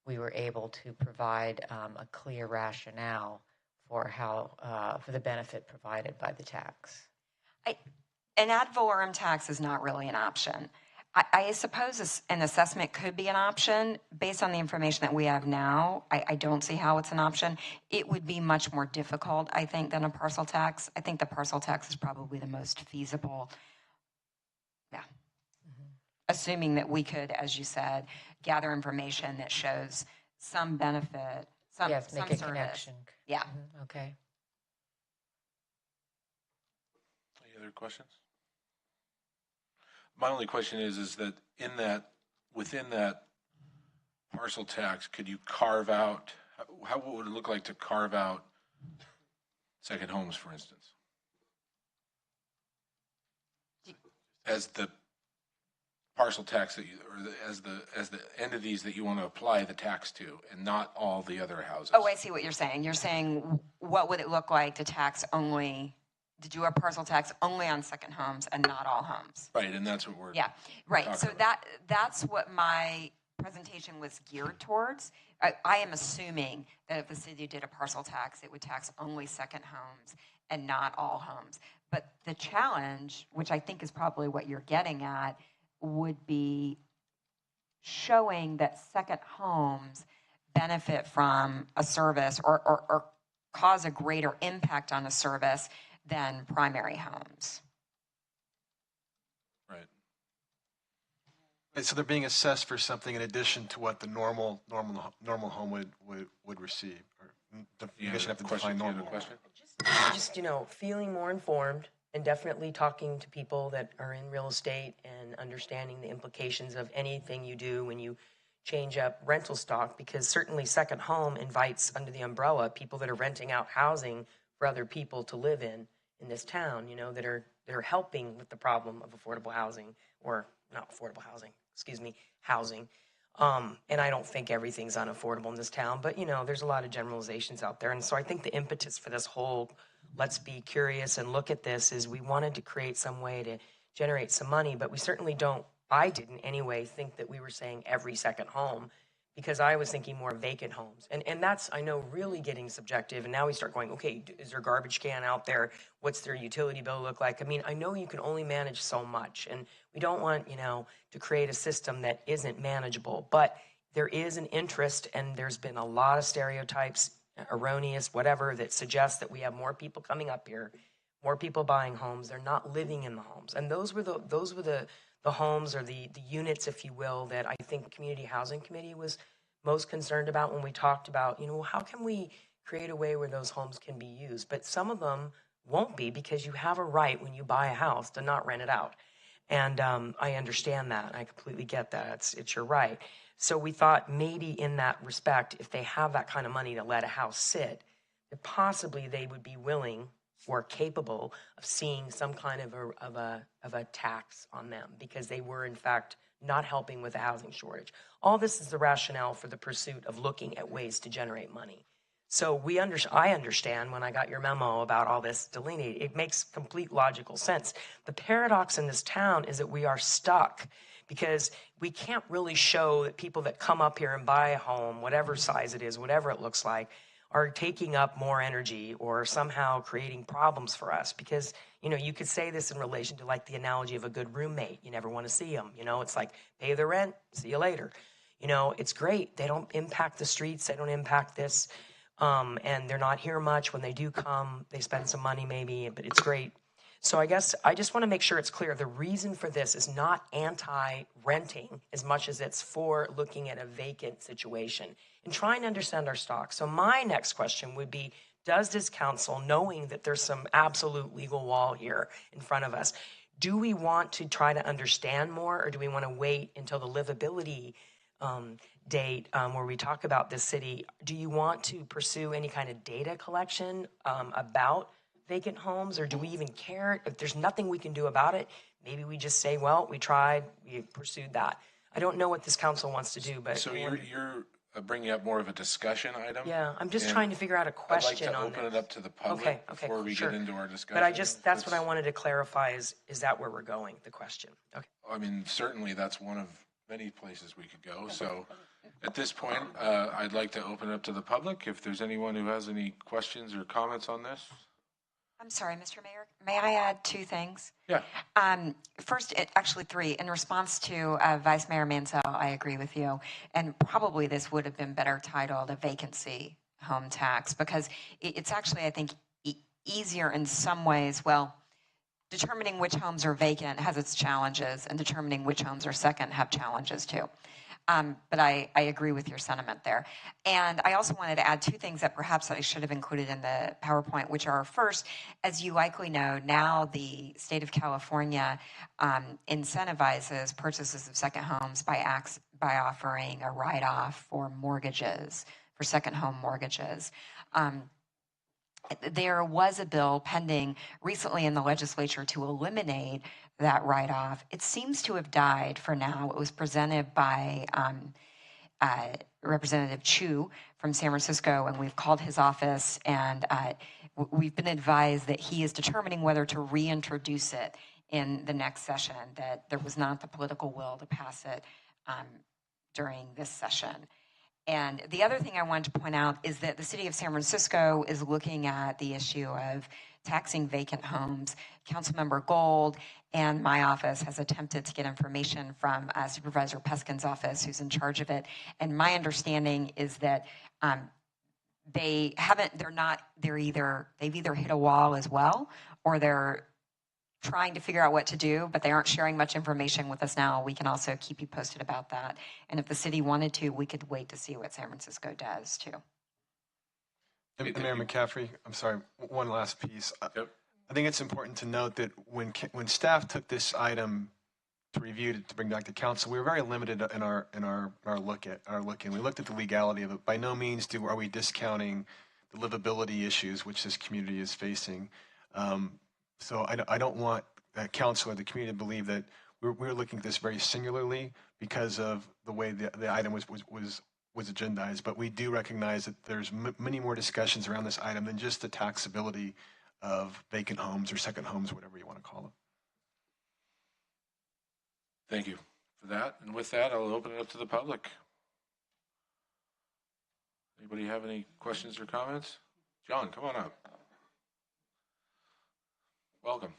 we were able to provide a clear rationale for how for the benefit provided by the tax. An ad valorem tax is not really an option. I suppose an assessment could be an option. Based on the information that we have now, I don't see how it's an option. It would be much more difficult, I think, than a parcel tax. I think the parcel tax is probably the most feasible. Yeah. Mm-hmm. Assuming that we could, as you said, gather information that shows some benefit, some yes, make some a service. Connection. Yeah. Mm-hmm. Okay. Any other questions? My only question is that within that parcel tax, could you carve out, how would it look like to carve out second homes, for instance? As the parcel tax that you, or as the entities that you want to apply the tax to, and not all the other houses. Oh, I see what you're saying. You're saying, what would it look like to do a parcel tax only on second homes and not all homes? Right, and that's what we're right. So that's what my presentation was geared towards. I am assuming that if the city did a parcel tax, it would tax only second homes and not all homes. But the challenge, which I think is probably what you're getting at, would be showing that second homes benefit from a service or cause a greater impact on a service than primary homes. Right. And so they're being assessed for something in addition to what the normal home would receive. Or you guys should have to define normal. Just feeling more informed and definitely talking to people that are in real estate and understanding the implications of anything you do when you change up rental stock, because certainly second home invites under the umbrella people that are renting out housing for other people to live in this town, that are helping with the problem of affordable housing, or not affordable housing, housing. And I don't think everything's unaffordable in this town, but there's a lot of generalizations out there. And so I think the impetus for this whole let's be curious and look at this is we wanted to create some way to generate some money, but we certainly don't, I didn't anyway, think that we were saying every second home, because I was thinking more vacant homes. And that's, I know, really getting subjective. And now we start going, okay, is there a garbage can out there? What's their utility bill look like? I mean, I know you can only manage so much, and we don't want, to create a system that isn't manageable. But there is an interest, and there's been a lot of stereotypes, erroneous, whatever, that suggests that we have more people coming up here, more people buying homes. They're not living in the homes. And those were the homes, or the units, if you will, that I think Community Housing Committee was most concerned about when we talked about, how can we create a way where those homes can be used? But some of them won't be, because you have a right when you buy a house to not rent it out. And I understand that. I completely get that. It's your right. So we thought maybe in that respect, if they have that kind of money to let a house sit, that possibly they would be willing or capable of seeing some kind of a tax on them, because they were in fact not helping with the housing shortage. All this is the rationale for the pursuit of looking at ways to generate money. So I understand when I got your memo about all this delineated, it makes complete logical sense. The paradox in this town is that we are stuck, because we can't really show that people that come up here and buy a home, whatever size it is, whatever it looks like, are taking up more energy or somehow creating problems for us. Because, you could say this in relation to like the analogy of a good roommate. You never want to see them. It's like pay the rent, see you later. It's great. They don't impact the streets. They don't impact this. And they're not here much. When they do come, they spend some money maybe, but it's great. So I guess I just want to make sure it's clear. The reason for this is not anti-renting as much as it's for looking at a vacant situation and trying to understand our stock. So my next question would be, does this council, knowing that there's some absolute legal wall here in front of us, do we want to try to understand more, or do we want to wait until the livability date where we talk about this city? Do you want to pursue any kind of data collection about vacant homes, or do we even care? If there's nothing we can do about it, maybe we just say, well, we tried, we pursued that. I don't know what this council wants to do, but... So you're bringing up more of a discussion item? Yeah, I'm just trying to figure out a question on I'd like to open it up to the public before we get into our discussion. But that's what I wanted to clarify, is that where we're going, the question? Okay. I mean, certainly that's one of many places we could go. So at this point, I'd like to open it up to the public. If there's anyone who has any questions or comments on this. I'm sorry, Mr. Mayor. May I add two things? Yeah. First, actually three. In response to Vice Mayor Mansell, I agree with you. And probably this would have been better titled a vacancy home tax, because it's actually, I think, easier in some ways. Well, determining which homes are vacant has its challenges, and determining which homes are second have challenges too. But I agree with your sentiment there. And I also wanted to add two things that perhaps I should have included in the PowerPoint, which are, first, as you likely know, now the state of California incentivizes purchases of second homes by offering a write-off for mortgages, for second home mortgages. There was a bill pending recently in the legislature to eliminate that write-off. It seems to have died for now. It was presented by Representative Chu from San Francisco, and we've called his office, and we've been advised that he is determining whether to reintroduce it in the next session, that there was not the political will to pass it during this session. And the other thing I wanted to point out is that the city of San Francisco is looking at the issue of taxing vacant homes. Councilmember Gold and my office has attempted to get information from Supervisor Peskin's office, who's in charge of it. And my understanding is that they've either hit a wall as well, or they're trying to figure out what to do, but they aren't sharing much information with us now. We can also keep you posted about that. And if the city wanted to, we could wait to see what San Francisco does too. And Mayor McCaffrey, I'm sorry, one last piece. Yep. I think it's important to note that when staff took this item to review to bring back to council, we were very limited in our looking. We looked at the legality of it. By no means are we discounting the livability issues which this community is facing. So I don't want council or the community to believe that we're looking at this very singularly because of the way the item was agendized. But we do recognize that there's many more discussions around this item than just the taxability of vacant homes or second homes, whatever you want to call them. Thank you for that. And with that, I'll open it up to the public. Anybody have any questions or comments? John, come on up. Welcome.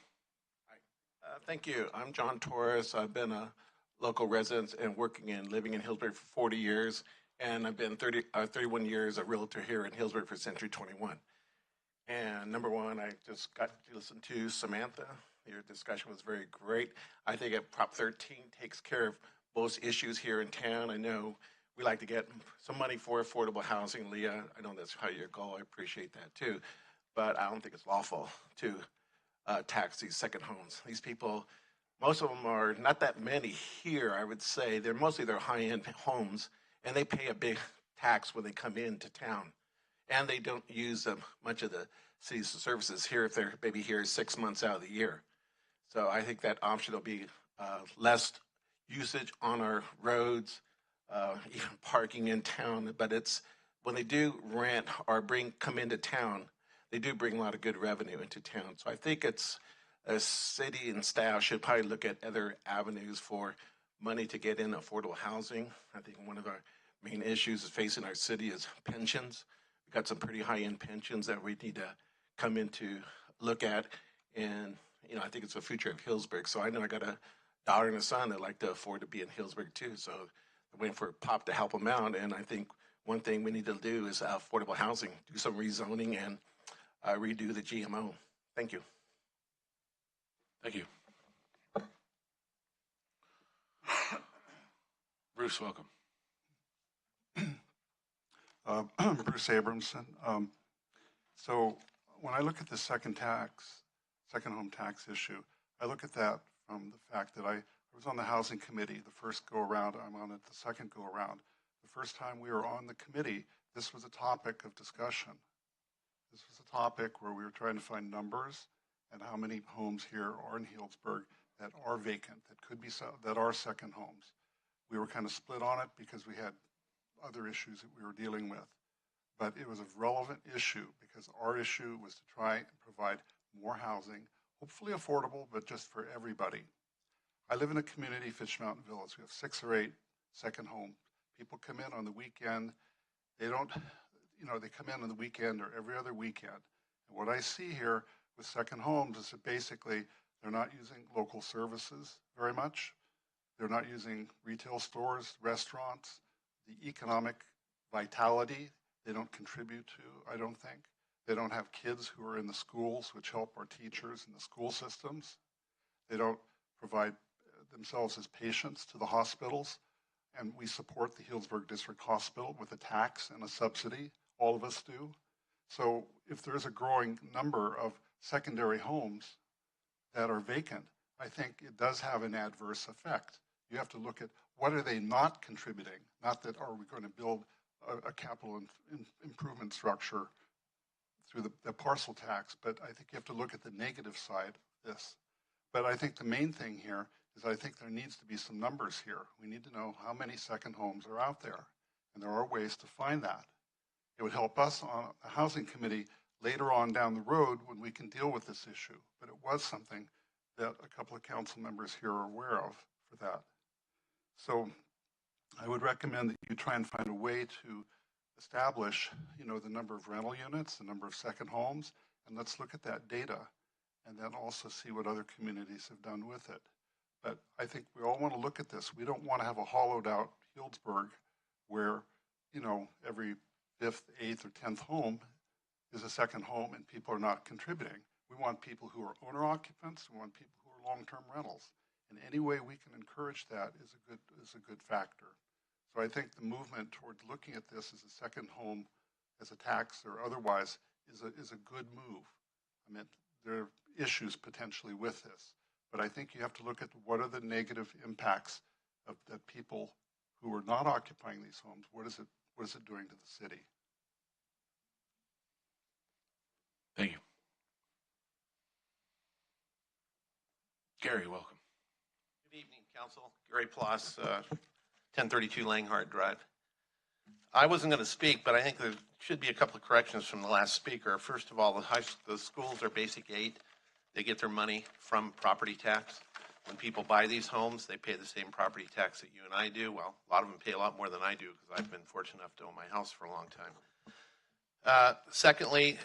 Thank you. I'm John Torres. I've been a local resident and working and living in Healdsburg for 40 years, and I've been 31 years a realtor here in Healdsburg for Century 21. And number one, I just got to listen to Samantha. Your discussion was very great. I think Prop 13 takes care of most issues here in town. I know we like to get some money for affordable housing, Leah. I know that's how your goal. I appreciate that too. But I don't think it's lawful to tax these second homes. These people, most of them are not that many here, I would say. They're mostly high-end homes, and they pay a big tax when they come into town. And they don't use much of the city's services here if they're maybe here 6 months out of the year. So I think that option will be less usage on our roads, even parking in town. But it's when they do rent or come into town, they do bring a lot of good revenue into town. So I think it's a city and staff should probably look at other avenues for money to get in affordable housing. I think one of our main issues is facing our city is pensions. We've got some pretty high-end pensions that we need to come in to look at. And, you know, I think it's the future of Healdsburg. So I know I got a daughter and a son that like to afford to be in Healdsburg too. So I'm waiting for Pop to help them out. And I think one thing we need to do is affordable housing, do some rezoning and redo the GMO. Thank you. Thank you. Bruce, welcome. Bruce Abramson. So when I look at the second home tax issue, I look at that from the fact that I was on the housing committee the first go around. I'm on it the second go around. The first time we were on the committee, this was a topic of discussion. This was a topic where we were trying to find numbers and how many homes here are in Healdsburg that are vacant, that are second homes. We were kind of split on it because we had other issues that we were dealing with. But it was a relevant issue because our issue was to try and provide more housing, hopefully affordable, but just for everybody. I live in a community, Fish Mountain Village. We have 6 or 8 second homes. People come in on the weekend. They come in on the weekend or every other weekend. And what I see here with second homes is that basically they're not using local services very much. They're not using retail stores, restaurants, the economic vitality they don't contribute to, I don't think. They don't have kids who are in the schools, which help our teachers in the school systems. They don't provide themselves as patients to the hospitals. And we support the Healdsburg District Hospital with a tax and a subsidy. All of us do. So if there's a growing number of secondary homes that are vacant, I think it does have an adverse effect. You have to look at what are they not contributing, not that are we going to build a capital improvement structure through the parcel tax, but I think you have to look at the negative side of this. But I think the main thing here is I think there needs to be some numbers here. We need to know how many second homes are out there, and there are ways to find that. It would help us on a housing committee later on down the road when we can deal with this issue. But it was something that a couple of council members here are aware of for that. So I would recommend that you try and find a way to establish, the number of rental units, the number of second homes, and let's look at that data and then also see what other communities have done with it. But I think we all want to look at this. We don't want to have a hollowed out Healdsburg where, every 5th, 8th, or 10th home is a second home and people are not contributing. We want people who are owner occupants. We want people who are long-term rentals. And any way we can encourage that is a good factor. So I think the movement towards looking at this as a second home, as a tax or otherwise, is a good move. I mean, there are issues potentially with this, but I think you have to look at what are the negative impacts of that people who are not occupying these homes. What is it doing to the city? Thank you. Gary, welcome. Good evening. Council. Gary Ploss, 1032 Langhart Drive. I wasn't going to speak, but I think there should be a couple of corrections from the last speaker. First of all, the schools are basic aid. They get their money from property tax. When people buy these homes, they pay the same property tax that you and I do. Well, a lot of them pay a lot more than I do because I've been fortunate enough to own my house for a long time. Secondly,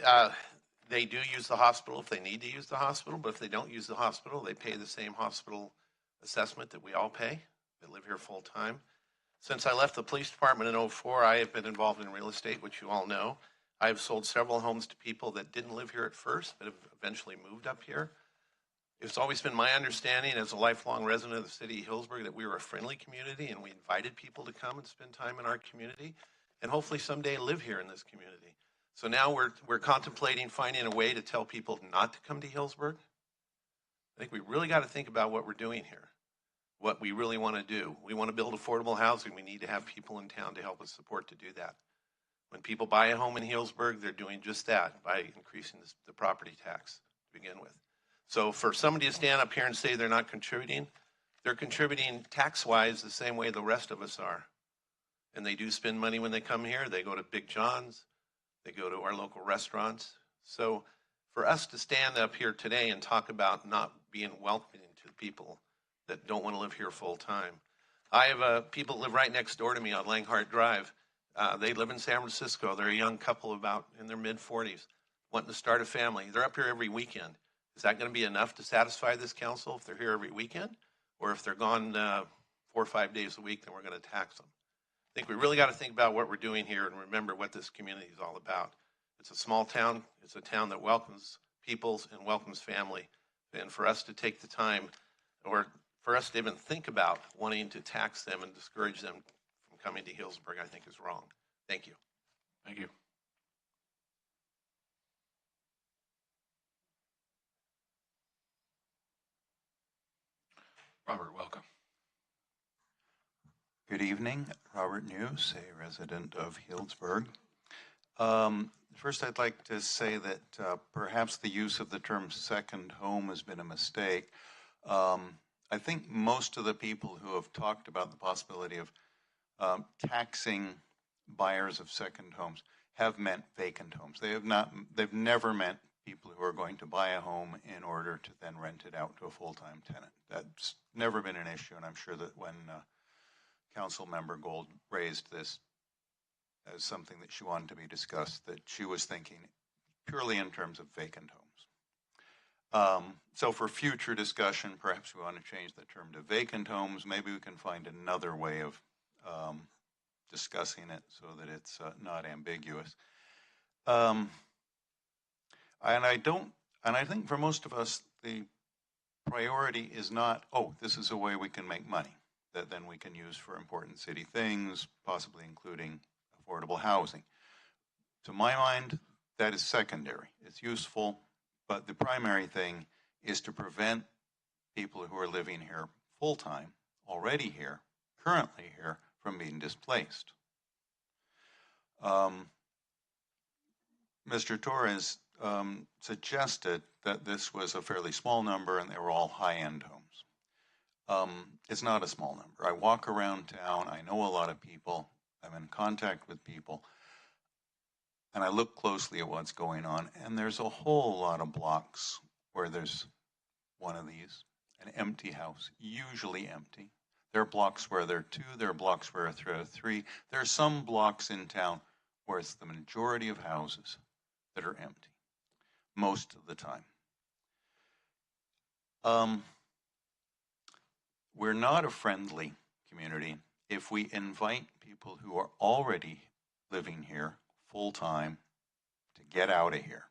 they do use the hospital if they need to use the hospital, but if they don't use the hospital, they pay the same hospital assessment that we all pay that live here full time. Since I left the police department in 2004, I have been involved in real estate, which you all know. I have sold several homes to people that didn't live here at first, but have eventually moved up here. It's always been my understanding as a lifelong resident of the city of Healdsburg that we were a friendly community and we invited people to come and spend time in our community and hopefully someday live here in this community. So now we're contemplating finding a way to tell people not to come to Healdsburg. I think we really got to think about what we're doing here, what we really want to do. We want to build affordable housing. We need to have people in town to help us support to do that. When people buy a home in Healdsburg, they're doing just that by increasing the property tax to begin with. So for somebody to stand up here and say they're not contributing, they're contributing tax-wise the same way the rest of us are. And they do spend money when they come here. They go to Big John's. They go to our local restaurants. So for us to stand up here today and talk about not being welcoming to people that don't want to live here full time. I have people live right next door to me on Langhart Drive. They live in San Francisco. They're a young couple about in their mid-40s, wanting to start a family. They're up here every weekend. Is that going to be enough to satisfy this council if they're here every weekend? Or if they're gone 4 or 5 days a week, then we're going to tax them. I think we really got to think about what we're doing here and remember what this community is all about. It's a small town. It's a town that welcomes peoples and welcomes family. And for us to take the time, or for us to even think about wanting to tax them and discourage them from coming to Healdsburg, I think is wrong. Thank you. Thank you. Robert, welcome. Good evening. Robert News, a resident of Healdsburg. First, I'd like to say that perhaps the use of the term second home has been a mistake. I think most of the people who have talked about the possibility of taxing buyers of second homes have meant vacant homes. They've never meant people who are going to buy a home in order to then rent it out to a full-time tenant. That's never been an issue, and I'm sure that when Council Member Gold raised this as something that she wanted to be discussed, that she was thinking purely in terms of vacant homes. So for future discussion, perhaps we want to change the term to vacant homes. Maybe we can find another way of discussing it so that it's not ambiguous. And I think for most of us, the priority is not, oh, this is a way we can make money that then we can use for important city things, possibly including affordable housing. To my mind, that is secondary. It's useful, but the primary thing is to prevent people who are living here full-time, already here, currently here, from being displaced. Mr. Torres suggested that this was a fairly small number and they were all high-end homes. It's not a small number. I walk around town, I know a lot of people, I'm in contact with people, and I look closely at what's going on, and there's a whole lot of blocks where there's one of these, an empty house, usually empty. There are blocks where there are two, there are blocks where there are three. There are some blocks in town where it's the majority of houses that are empty, most of the time. We're not a friendly community if we invite people who are already living here full-time to get out of here,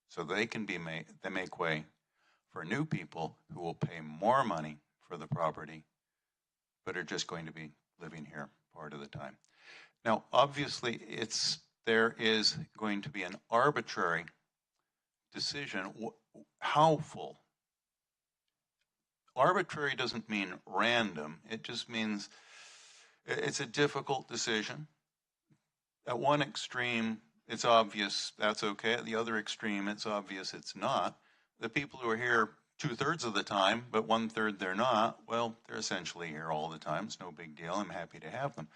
so they can be they make way for new people who will pay more money for the property, but are just going to be living here part of the time. Now, obviously, there is going to be an arbitrary decision how full. Arbitrary doesn't mean random. It just means it's a difficult decision. At one extreme, it's obvious that's okay. At the other extreme, it's obvious it's not. The people who are here 2/3 of the time, but 1/3 they're not, well, they're essentially here all the time. It's no big deal. I'm happy to have them.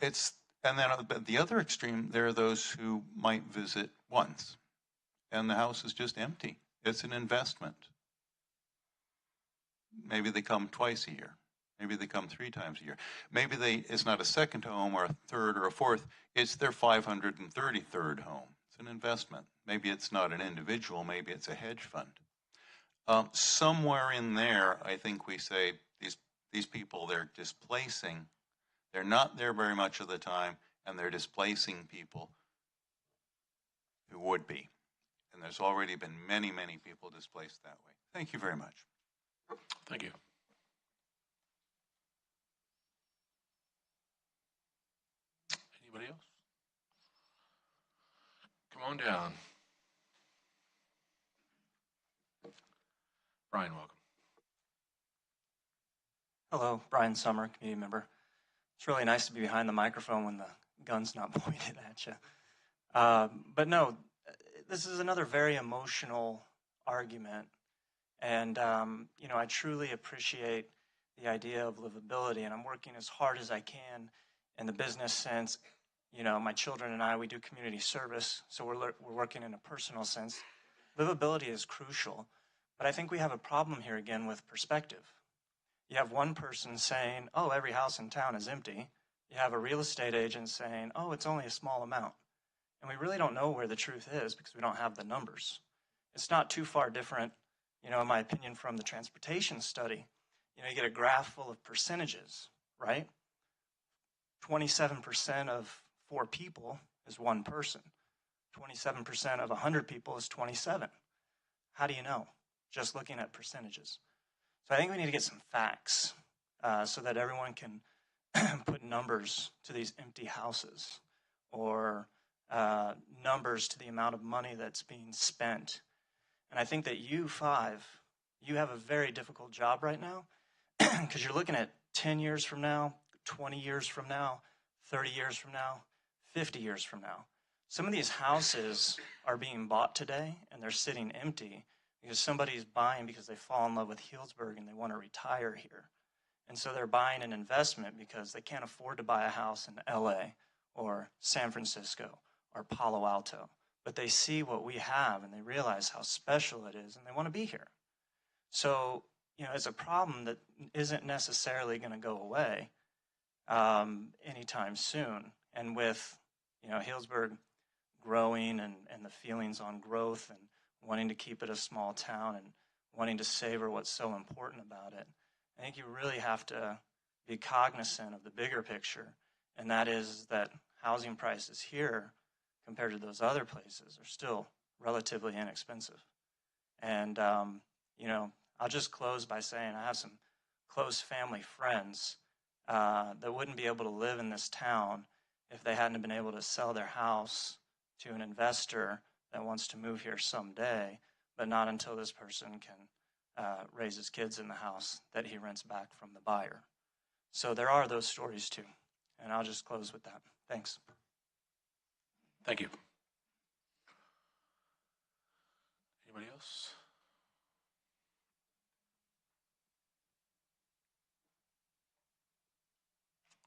And then at the other extreme, there are those who might visit once, and the house is just empty. It's an investment. Maybe they come twice a year. Maybe they come 3 times a year. Maybe it's not a second home or a third or a fourth. It's their 533rd home. It's an investment. Maybe it's not an individual. Maybe it's a hedge fund. Somewhere in there, I think we say these people, they're displacing. They're not there very much of the time, and they're displacing people who would be. And there's already been many, many people displaced that way. Thank you very much. Thank you. Anybody else? Come on down. Brian, welcome. Hello, Brian Summer, community member. It's really nice to be behind the microphone when the gun's not pointed at you. But no, this is another very emotional argument. And, you know, I truly appreciate the idea of livability, and I'm working as hard as I can in the business sense. You know, my children and I, we do community service, so we're working in a personal sense. Livability is crucial, but I think we have a problem here again with perspective. You have one person saying, oh, every house in town is empty. You have a real estate agent saying, oh, it's only a small amount. And we really don't know where the truth is because we don't have the numbers. It's not too far different, you know, in my opinion, from the transportation study. You know, you get a graph full of percentages, right? 27% of 4 people is 1 person. 27% of 100 people is 27. How do you know? Just looking at percentages. So I think we need to get some facts so that everyone can put numbers to these empty houses or numbers to the amount of money that's being spent. And I think that you 5, you have a very difficult job right now because you're looking at 10 years from now, 20 years from now, 30 years from now, 50 years from now. Some of these houses are being bought today and they're sitting empty because somebody's buying because they fall in love with Healdsburg and they want to retire here. And so they're buying an investment because they can't afford to buy a house in LA or San Francisco or Palo Alto. But they see what we have and they realize how special it is and they want to be here. So, you know, it's a problem that isn't necessarily going to go away anytime soon. And with, you know, Healdsburg growing and the feelings on growth and wanting to keep it a small town and wanting to savor what's so important about it, I think you really have to be cognizant of the bigger picture, and that is that housing prices here compared to those other places are still relatively inexpensive. And, you know, I'll just close by saying I have some close family friends that wouldn't be able to live in this town if they hadn't been able to sell their house to an investor that wants to move here someday, but not until this person can raise his kids in the house that he rents back from the buyer. So there are those stories too. And I'll just close with that. Thanks. Thank you. Anybody else?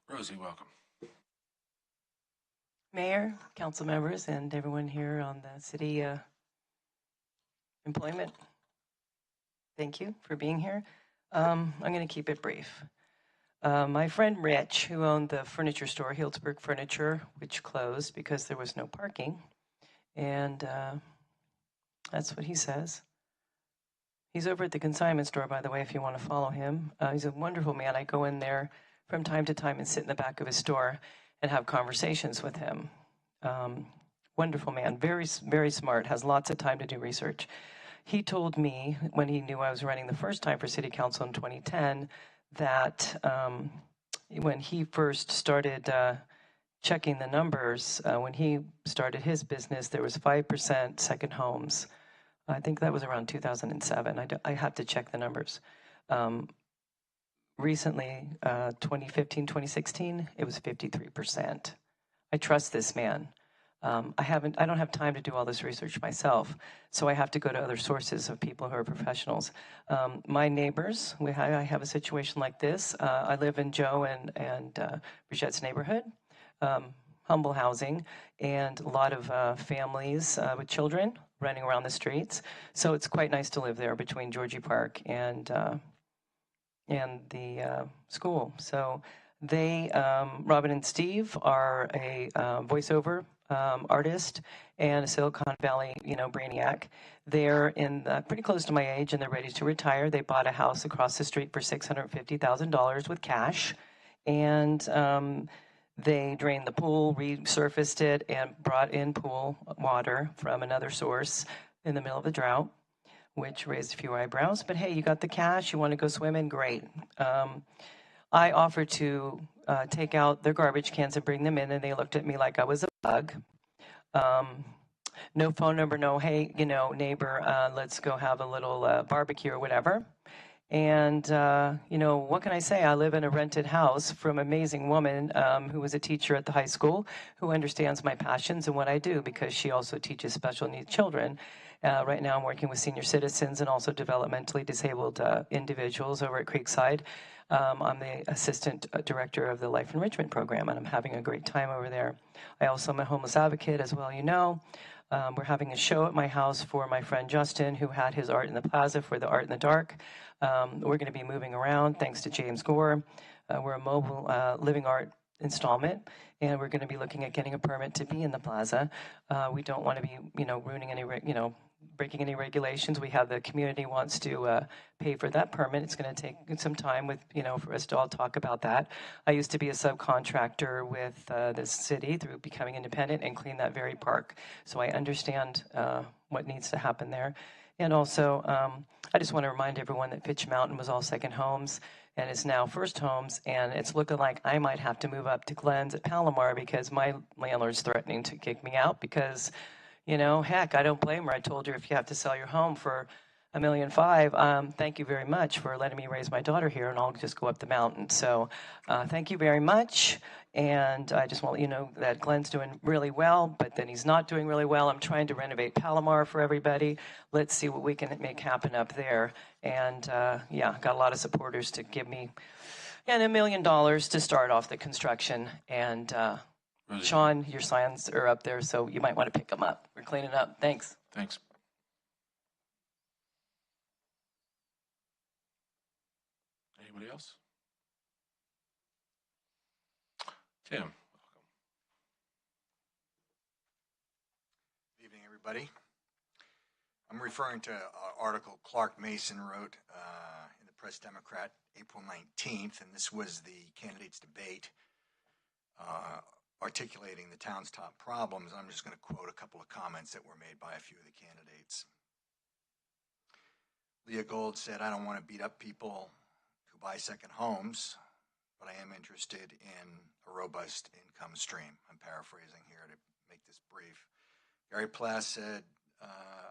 Rosie, welcome. Mayor, council members, and everyone here on the city employment, thank you for being here. I'm going to keep it brief. My friend Rich, who owned the furniture store, Healdsburg Furniture, which closed because there was no parking, and that's what he says. He's over at the consignment store, by the way, if you want to follow him. He's a wonderful man. I go in there from time to time and sit in the back of his store and have conversations with him. Wonderful man, very, very smart, has lots of time to do research. He told me when he knew I was running the first time for city council in 2010 that when he first started checking the numbers, when he started his business, there was 5% second homes. I think that was around 2007. I have to check the numbers. Recently, 2015, 2016, it was 53%. I trust this man. I don't have time to do all this research myself, so I have to go to other sources of people who are professionals. My neighbors, I have a situation like this. I live in Joe and Bridgette's neighborhood, humble housing, and a lot of families with children running around the streets. So it's quite nice to live there between Georgie Park and the school. So they, Robin and Steve, are a voiceover artist and a Silicon Valley, brainiac. They're pretty close to my age, and they're ready to retire. They bought a house across the street for $650,000 with cash, and they drained the pool, resurfaced it, and brought in pool water from another source in the middle of the drought, which raised a few eyebrows. But hey, you got the cash, you want to go swimming? Great. I offered to take out their garbage cans and bring them in, and they looked at me like I was a bug. No phone number, no, hey, neighbor, let's go have a little barbecue or whatever. And, what can I say? I live in a rented house from an amazing woman who was a teacher at the high school who understands my passions and what I do because she also teaches special needs children. Right now I'm working with senior citizens and also developmentally disabled individuals over at Creekside. I'm the assistant director of the Life Enrichment Program, and I'm having a great time over there. I also am a homeless advocate, as well, We're having a show at my house for my friend Justin, who had his art in the plaza for the Art in the Dark. We're going to be moving around thanks to James Gore. We're a mobile living art installment, and we're going to be looking at getting a permit to be in the plaza. We don't want to be, ruining any, breaking any regulations. We have the community wants to pay for that permit. It's going to take some time with, for us to all talk about that. I used to be a subcontractor with the city through becoming independent and clean that very park. So I understand what needs to happen there. And also, I just want to remind everyone that Pitch Mountain was all second homes and is now first homes, and it's looking like I might have to move up to Glenn's at Palomar because my landlord's threatening to kick me out because, heck, I don't blame her. I told her if you have to sell your home for $1.5 million, thank you very much for letting me raise my daughter here, and I'll just go up the mountain. So thank you very much. And I just want to let you know that Glenn's doing really well, but then he's not doing really well. I'm trying to renovate Palomar for everybody. Let's see what we can make happen up there. And got a lot of supporters to give me $1 million to start off the construction. And Sean, your signs are up there, so you might want to pick them up. We're cleaning up. Thanks. Thanks. Anybody else? Tim. Good evening, everybody. I'm referring to an article Clark Mason wrote in the Press Democrat April 19th, and this was the candidates' debate articulating the town's top problems. I'm just going to quote a couple of comments that were made by a few of the candidates. Leah Gold said, "I don't want to beat up people who buy second homes, but I am interested in a robust income stream." I'm paraphrasing here to make this brief. Gary Plass said,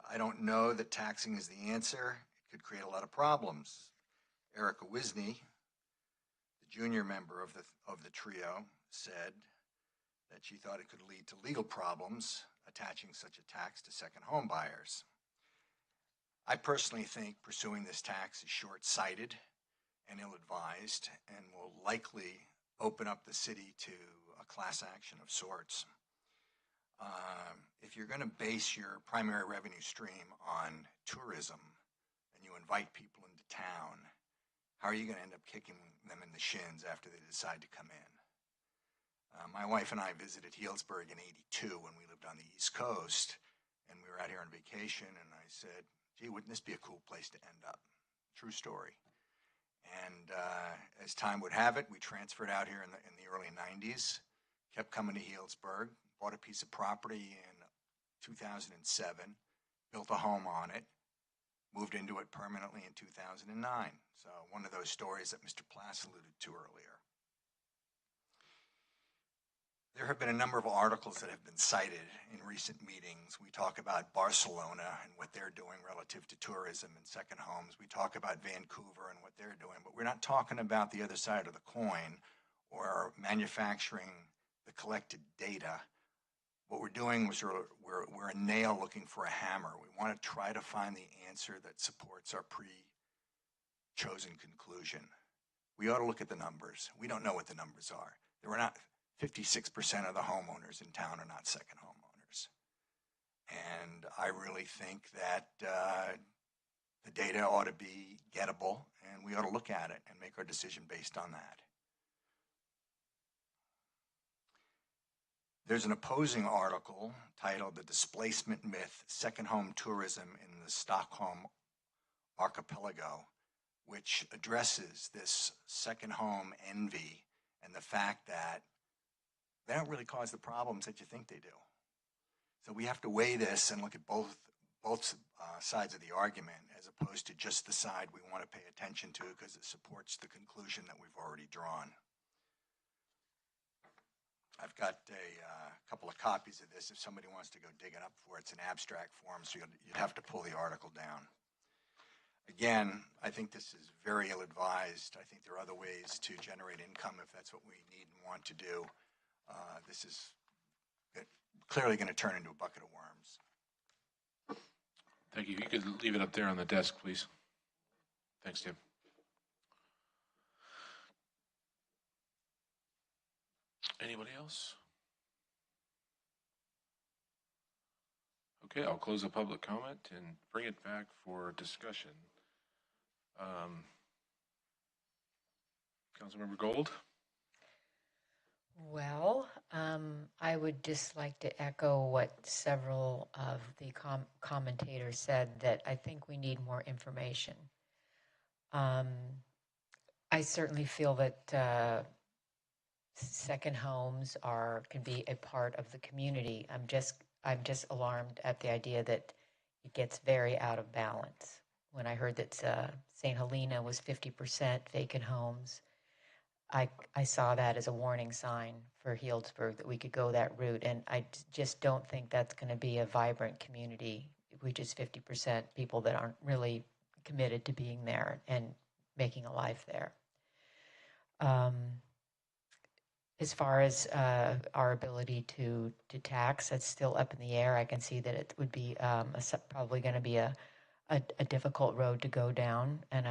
"I don't know that taxing is the answer. It could create a lot of problems." Erica Wisney, the junior member of the trio, said that she thought it could lead to legal problems attaching such a tax to second home buyers. I personally think pursuing this tax is short-sighted and ill-advised and will likely open up the city to a class action of sorts. If you're going to base your primary revenue stream on tourism and you invite people into town, how are you going to end up kicking them in the shins after they decide to come in? My wife and I visited Healdsburg in '82 when we lived on the East Coast, and we were out here on vacation, and I said, "Gee, wouldn't this be a cool place to end up?" True story. And as time would have it, we transferred out here in the early 90s, kept coming to Healdsburg, bought a piece of property in 2007, built a home on it, moved into it permanently in 2009. So one of those stories that Mr. Plass alluded to earlier. There have been a number of articles that have been cited in recent meetings. We talk about Barcelona and what they're doing relative to tourism and second homes. We talk about Vancouver and what they're doing, but we're not talking about the other side of the coin or manufacturing the collected data what we're doing is we're a nail looking for a hammer. We want to try to find the answer that supports our pre-chosen conclusion. We ought to look at the numbers. We don't know what the numbers are. There are not 56% of the homeowners in town are not second homeowners. And I really think that the data ought to be gettable, and we ought to look at it and make our decision based on that. There's an opposing article titled "The Displacement Myth, Second Home Tourism in the Stockholm Archipelago," which addresses this second home envy and the fact that they don't really cause the problems that you think they do. So we have to weigh this and look at both sides of the argument, as opposed to just the side we want to pay attention to because it supports the conclusion that we've already drawn. I've got a couple of copies of this if somebody wants to go dig it up for it. It's an abstract form, so you'd have to pull the article down. Again, I think this is very ill-advised. I think there are other ways to generate income if that's what we need and want to do. This is clearly going to turn into a bucket of worms. Thank you. You could leave it up there on the desk, please. Thanks, Tim. Anybody else? Okay, I'll close the public comment and bring it back for discussion. Councilmember Gold? Well, I would just like to echo what several of the commentators said, that I think we need more information. I certainly feel that second homes can be a part of the community. I'm just alarmed at the idea that it gets very out of balance. When I heard that St. Helena was 50% vacant homes, I saw that as a warning sign for Healdsburg, that we could go that route. And I just don't think that's going to be a vibrant community. We just 50% people that aren't really committed to being there and making a life there. As far as our ability to tax, that's still up in the air. I can see that it would be probably going to be a difficult road to go down, and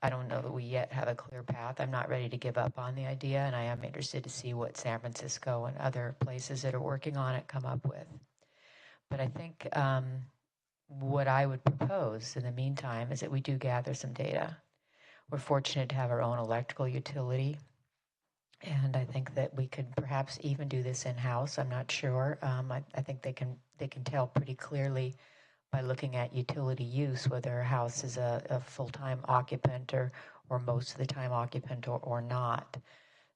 I don't know that we yet have a clear path. I'm not ready to give up on the idea, and I am interested to see what San Francisco and other places that are working on it come up with. But I think what I would propose in the meantime is that we do gather some data. We're fortunate to have our own electrical utility, and I think that we could perhaps even do this in-house. I'm not sure. I think they can tell pretty clearly by looking at utility use whether a house is a full-time occupant or most of the time occupant or not.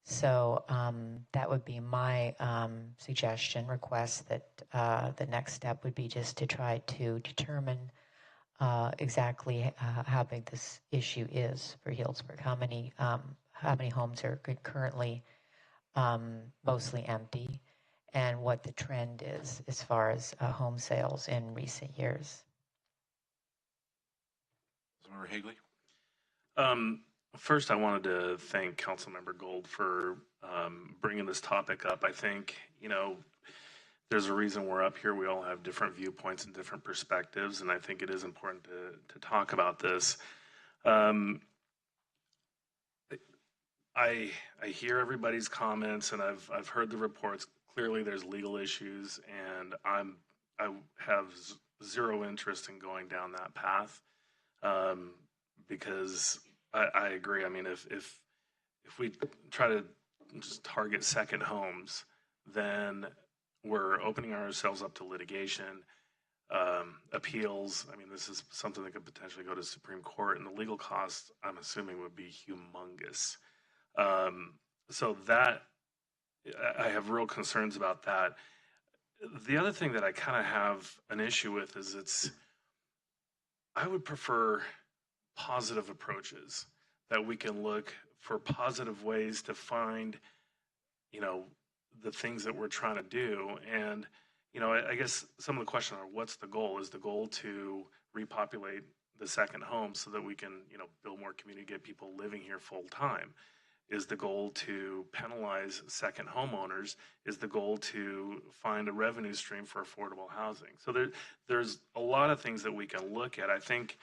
So that would be my request, that the next step would be just to try to determine exactly how big this issue is for Healdsburg. How many homes are currently mostly empty, and what the trend is as far as home sales in recent years. Councilmember Higley? First, I wanted to thank Councilmember Gold for bringing this topic up. I think, there's a reason we're up here. We all have different viewpoints and different perspectives, and I think it is important to talk about this. I hear everybody's comments, and I've heard the reports. Clearly, there's legal issues, and I have zero interest in going down that path, because I agree. I mean, if we try to just target second homes, then we're opening ourselves up to litigation, appeals. I mean, this is something that could potentially go to Supreme Court, and the legal costs, I'm assuming, would be humongous. So that, I have real concerns about that. The other thing that I kind of have an issue with is I would prefer positive approaches, that we can look for positive ways to find, the things that we're trying to do. And, I guess some of the questions are, what's the goal? Is the goal to repopulate the second home so that we can, build more community, get people living here full time? Is the goal to penalize second homeowners? Is the goal to find a revenue stream for affordable housing? So there's a lot of things that we can look at. I think,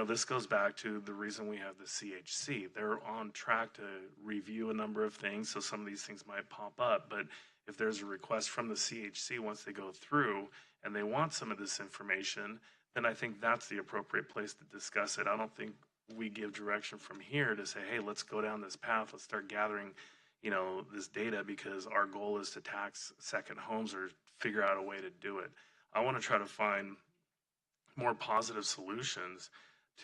this goes back to the reason we have the CHC. They're on track to review a number of things, so some of these things might pop up. But if there's a request from the CHC once they go through and they want some of this information, then I think that's the appropriate place to discuss it. I don't think we give direction from here to say, hey, let's go down this path. Let's start gathering, this data because our goal is to tax second homes or figure out a way to do it. I want to try to find more positive solutions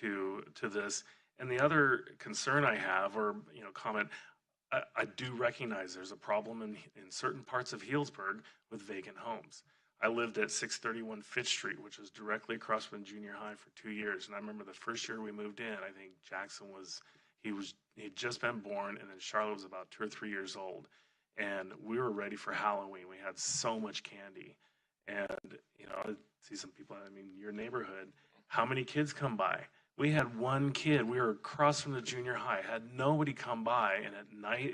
to this. And the other concern I have, or comment, I do recognize there's a problem in certain parts of Healdsburg with vacant homes. I lived at 631 Fifth Street, which is directly across from junior high for 2 years. And I remember the first year we moved in, I think Jackson he'd just been born, and then Charlotte was about 2 or 3 years old. And we were ready for Halloween. We had so much candy. And, I see some people, your neighborhood, how many kids come by? We had one kid. We were across from the junior high, had nobody come by. And at night,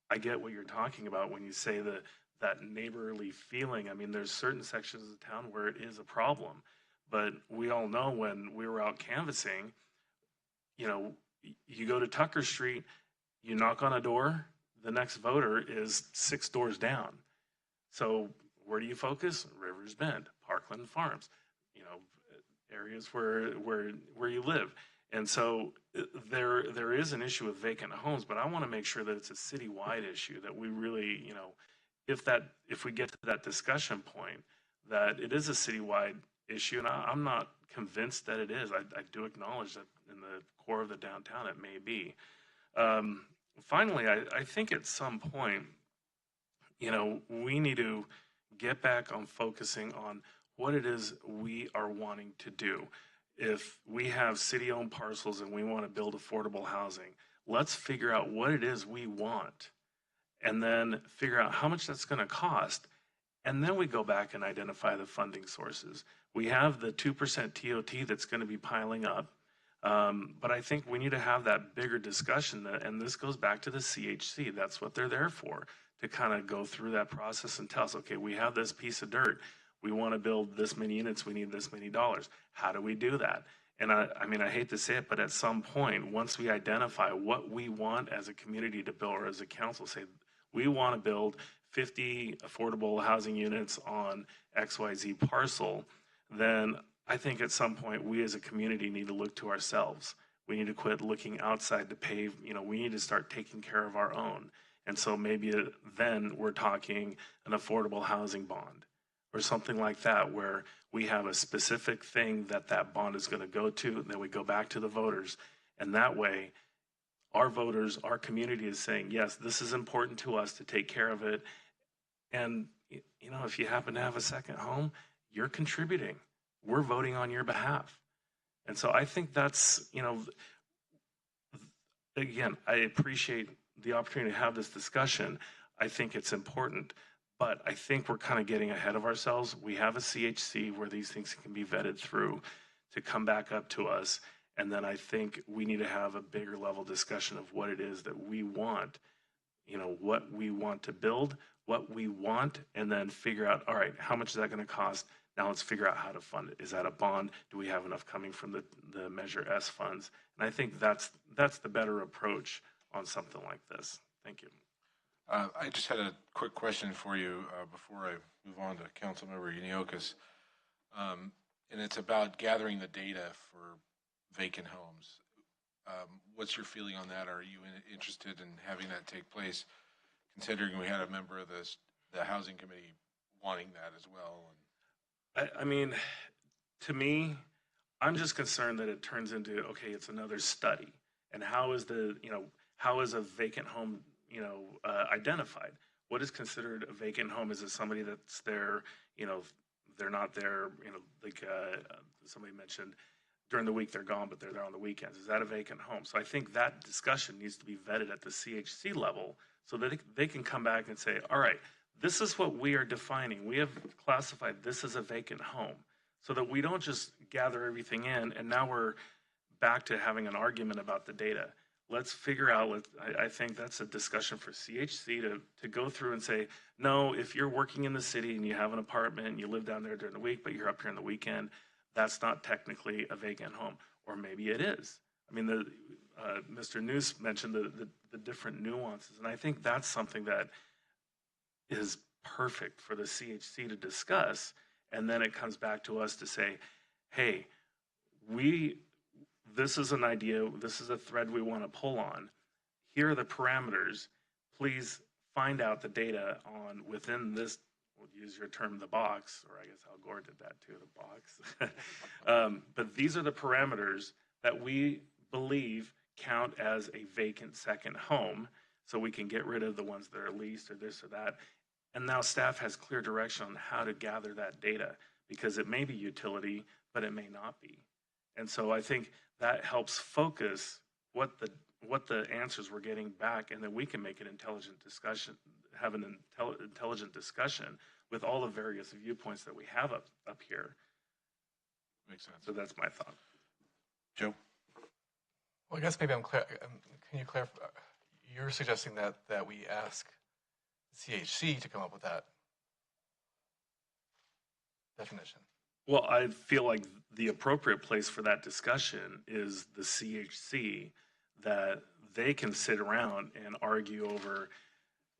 I get what you're talking about when you say that neighborly feeling. There's certain sections of town where it is a problem, but we all know when we were out canvassing, you go to Tucker Street, you knock on a door, the next voter is 6 doors down. So where do you focus? Rivers Bend, Parkland Farms, areas where you live. And so there is an issue with vacant homes, but I want to make sure that it's a citywide issue, that we really, if we get to that discussion point, that it is a citywide issue. And I'm not convinced that it is. I do acknowledge that in the core of the downtown it may be. Finally, I think at some point, we need to get back on focusing on what it is we are wanting to do. If we have city-owned parcels and we want to build affordable housing, let's figure out what it is we want and then figure out how much that's going to cost. And then we go back and identify the funding sources. We have the 2% TOT that's going to be piling up. But I think we need to have that bigger discussion, and this goes back to the CHC. That's what they're there for, to kind of go through that process and tell us, okay, we have this piece of dirt. We want to build this many units. We need this many dollars. How do we do that? And I hate to say it, but at some point, once we identify what we want as a community to build, or as a council, say, we want to build 50 affordable housing units on XYZ parcel, then I think at some point we as a community need to look to ourselves. We need to quit looking outside to pave. We need to start taking care of our own. And so maybe then we're talking an affordable housing bond or something like that, where we have a specific thing that bond is going to go to, and then we go back to the voters. And that way, our voters, our community is saying, yes, this is important to us to take care of it. And, if you happen to have a second home, you're contributing. We're voting on your behalf. And so I think that's, again, I appreciate the opportunity to have this discussion. I think it's important, but I think we're kind of getting ahead of ourselves. We have a CHC where these things can be vetted through to come back up to us. And then I think we need to have a bigger level discussion of what it is that we want, what we want to build, what we want, and then figure out, all right, how much is that going to cost? Now let's figure out how to fund it. Is that a bond? Do we have enough coming from the Measure S funds? And I think that's the better approach on something like this. Thank you. I just had a quick question for you before I move on to Councilmember Yaniokas. And it's about gathering the data for vacant homes. What's your feeling on that? Are you interested in having that take place, considering we had a member of the Housing Committee wanting that as well? To me, I'm just concerned that it turns into, okay, it's another study. And how is a vacant home, identified? What is considered a vacant home? Is it somebody that's there, they're not there, like somebody mentioned, during the week they're gone, but they're there on the weekends. Is that a vacant home? So I think that discussion needs to be vetted at the CHC level so that they can come back and say, all right, this is what we are defining. We have classified this as a vacant home, so that we don't just gather everything in and now we're back to having an argument about the data. let's figure out, I think that's a discussion for CHC to go through and say, no, if you're working in the city and you have an apartment and you live down there during the week, but you're up here on the weekend, that's not technically a vacant home. Or maybe it is. I mean, Mr. News mentioned the different nuances, and I think that's something that is perfect for the CHC to discuss, and then it comes back to us to say, hey, this is an idea, this is a thread we want to pull on. Here are the parameters. Please find out the data on within this, we'll use your term, the box, or I guess Al Gore did that too, the box. But these are the parameters that we believe count as a vacant second home, so we can get rid of the ones that are leased or this or that. And now staff has clear direction on how to gather that data, because it may be utility, but it may not be. And so I think that helps focus what the answers we're getting back, and then we can make an intelligent discussion, have an intelligent discussion with all the various viewpoints that we have up here. Makes sense. So that's my thought. Joe? Well, I guess maybe I'm clear. Can you clarify? You're suggesting that we ask CHC to come up with that definition. Well, I feel like the appropriate place for that discussion is the CHC, that they can sit around and argue over,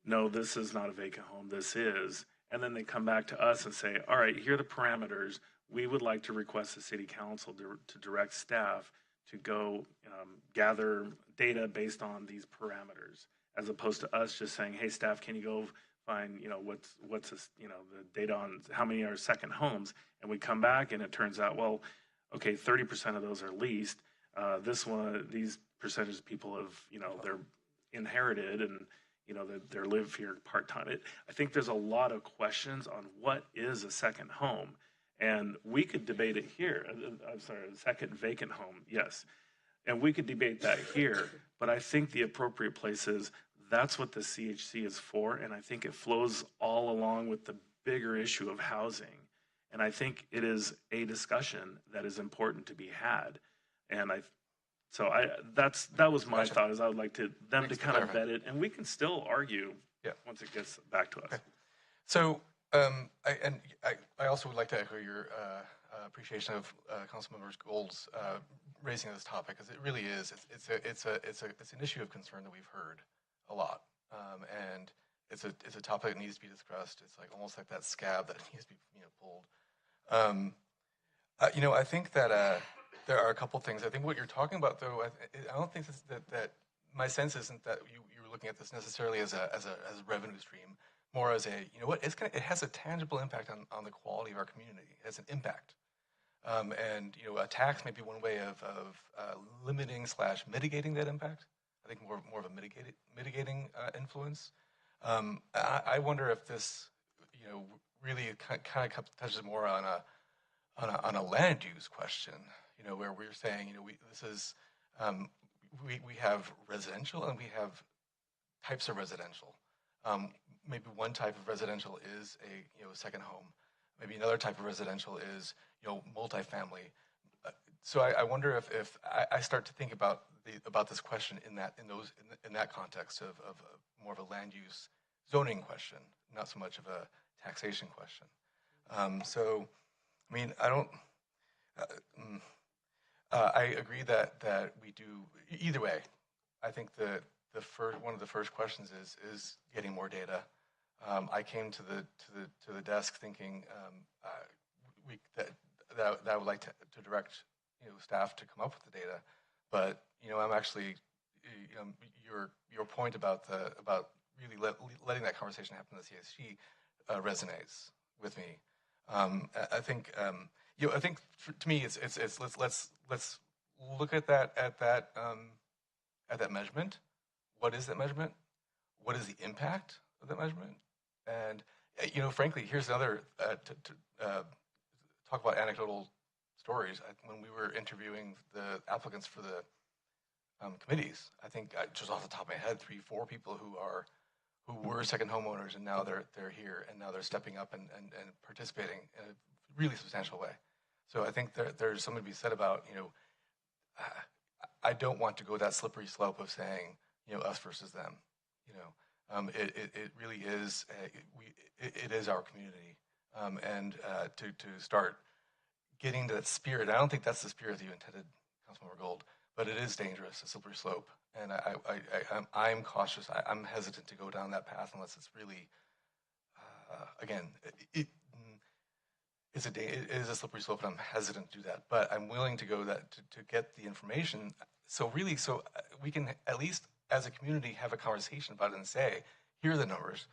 no, this is not a vacant home, this is. And then they come back to us and say, all right, here are the parameters. We would like to request the city council to direct staff to go gather data based on these parameters, as opposed to us just saying, hey, staff, can you go find, what's this, the data on how many are second homes, and we come back and it turns out, well, okay, 30% of those are leased. These percentage of people have, they're inherited and, they live here part-time. I think there's a lot of questions on what is a second home, and we could debate it here. I'm sorry, a second vacant home, yes. And we could debate that here, but I think the appropriate place is, that's what the CHC is for, and I think it flows all along with the bigger issue of housing. And I think it is a discussion that is important to be had. And that was my thought, is I would like them to kind of vet it, and we can still argue once it gets back to us. Okay. So, I also would like to echo your appreciation of Councilmember Gold's raising this topic, because it really is. It's an issue of concern that we've heard a lot, and it's a topic that needs to be discussed. It's like almost like that scab that needs to be pulled. I think that there are a couple things. I think what you're talking about, though, I don't think that my sense isn't that you're looking at this necessarily as a revenue stream, more as it has a tangible impact on the quality of our community. It has an impact. And a tax may be one way of limiting / mitigating that impact. I think more of a mitigating influence. I wonder if this really kind of touches more on a land use question. Where we're saying we have residential and we have types of residential. Maybe one type of residential is a second home. Maybe another type of residential is multifamily. So I wonder if I start to think about this question in that context of more of a land use zoning question, not so much of a taxation question. So, I mean, I agree that we do either way. I think one of the first questions is getting more data. I came to the desk thinking that I would like to direct staff to come up with the data, but I'm actually your point about really letting that conversation happen in the CSG resonates with me. I think to me it's let's look at that measurement. What is that measurement? What is the impact of that measurement? And frankly, here's another talk about anecdotal stories. When we were interviewing the applicants for the committees, I think just off the top of my head, 3-4 people who were second homeowners, and now they're here, and now they're stepping up and participating in a really substantial way. So I think there's something to be said about I don't want to go that slippery slope of saying, us versus them. It really is, it is our community. And to start getting to that spirit, I don't think that's the spirit that you intended, Councilmember Gold, but it is dangerous, a slippery slope. And I'm cautious. I'm hesitant to go down that path unless it's really, again, it is a slippery slope, and I'm hesitant to do that. But I'm willing to go that to get the information. So we can at least, as a community, have a conversation about it and say, here are the numbers,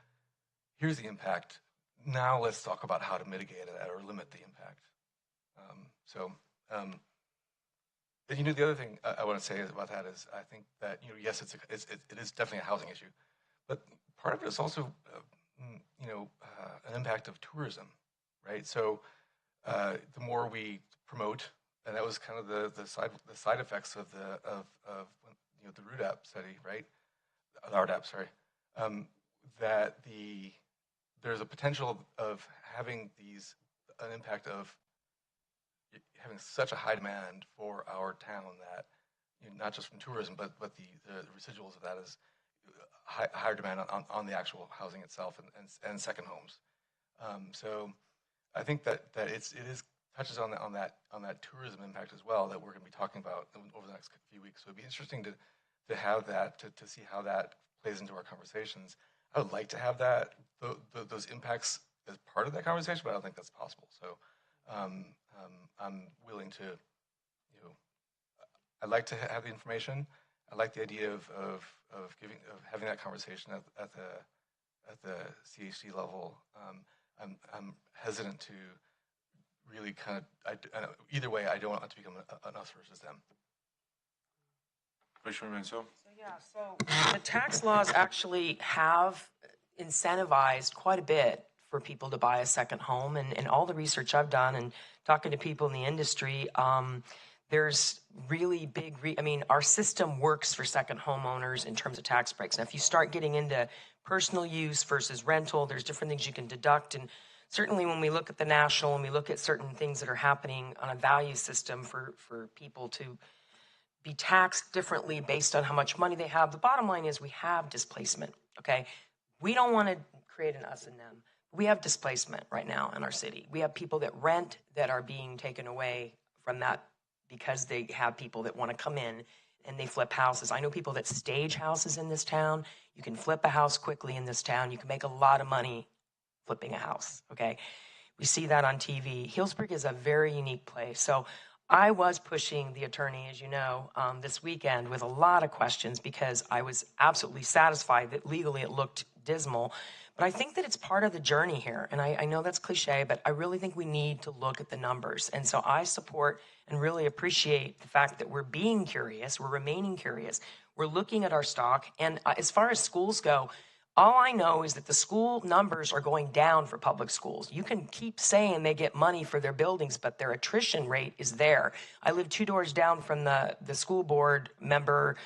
here's the impact. Now let's talk about how to mitigate it or limit the impact. The other thing I want to say about that is I think that yes, it is definitely a housing issue, but part of it is also an impact of tourism, right? So the more we promote, and that was kind of the side effects of the RUDAP study, right? The RDAP, sorry. That there's a potential of having an impact of having such a high demand for our town that not just from tourism, but the residuals of that is higher demand on the actual housing itself and second homes. So I think that it touches on that tourism impact as well that we're going to be talking about over the next few weeks. So it'd be interesting to have that to see how that plays into our conversations. I would like to have those impacts as part of that conversation, but I don't think that's possible. So I'm willing to, I'd like to have the information. I like the idea of having that conversation at the CHD level. I'm hesitant to really either way. I don't want it to become an us versus them. Commissioner Mansell? So the tax laws actually have incentivized quite a bit for people to buy a second home. And all the research I've done and talking to people in the industry, there's really big, our system works for second homeowners in terms of tax breaks. Now, if you start getting into personal use versus rental, there's different things you can deduct. And certainly when we look at the national and we look at certain things that are happening on a value system for people to be taxed differently based on how much money they have, the bottom line is we have displacement, okay? We don't want to create an us and them. We have displacement right now in our city. We have people that rent that are being taken away from that because they have people that want to come in and they flip houses. I know people that stage houses in this town. You can flip a house quickly in this town. You can make a lot of money flipping a house, okay? We see that on TV. Healdsburg is a very unique place. So I was pushing the attorney, as you know, this weekend with a lot of questions because I was absolutely satisfied that legally it looked dismal. But I think that it's part of the journey here. And I know that's cliche, but I really think we need to look at the numbers. And so I support and really appreciate the fact that we're being curious, we're remaining curious, we're looking at our stock. And as far as schools go, all I know is that the school numbers are going down for public schools. You can keep saying they get money for their buildings, but their attrition rate is there. I live 2 doors down from the school board member,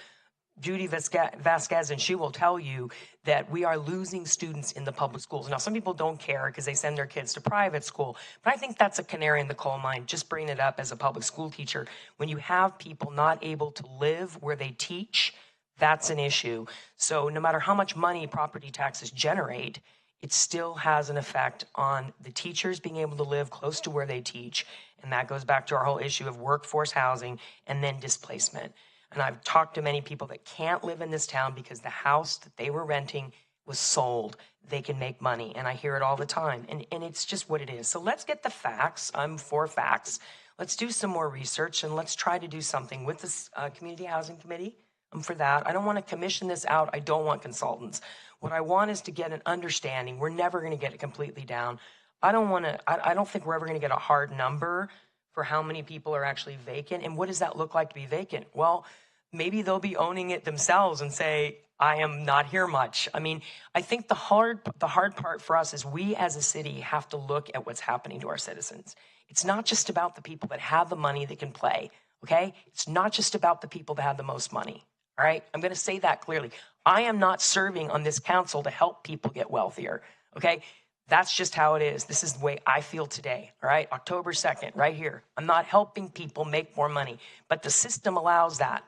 Judy Vasquez, and she will tell you that we are losing students in the public schools. Now, some people don't care because they send their kids to private school, but I think that's a canary in the coal mine, just bringing it up as a public school teacher. When you have people not able to live where they teach, that's an issue. So no matter how much money property taxes generate, it still has an effect on the teachers being able to live close to where they teach. And that goes back to our whole issue of workforce housing and then displacement. And I've talked to many people that can't live in this town because the house that they were renting was sold. They can make money. And I hear it all the time. And it's just what it is. So let's get the facts. I'm for facts. Let's do some more research and let's try to do something with this Community Housing Committee. I'm for that. I don't want to commission this out. I don't want consultants. What I want is to get an understanding. We're never going to get it completely down. I don't think we're ever going to get a hard number for how many people are actually vacant. And what does that look like to be vacant? Well, maybe they'll be owning it themselves and say, I am not here much. I mean, I think the hard part for us is we as a city have to look at what's happening to our citizens. It's not just about the people that have the money that can play, okay? It's not just about the people that have the most money, all right? I'm going to say that clearly. I am not serving on this council to help people get wealthier, okay? That's just how it is. This is the way I feel today, all right? October 2nd, right here. I'm not helping people make more money, but the system allows that.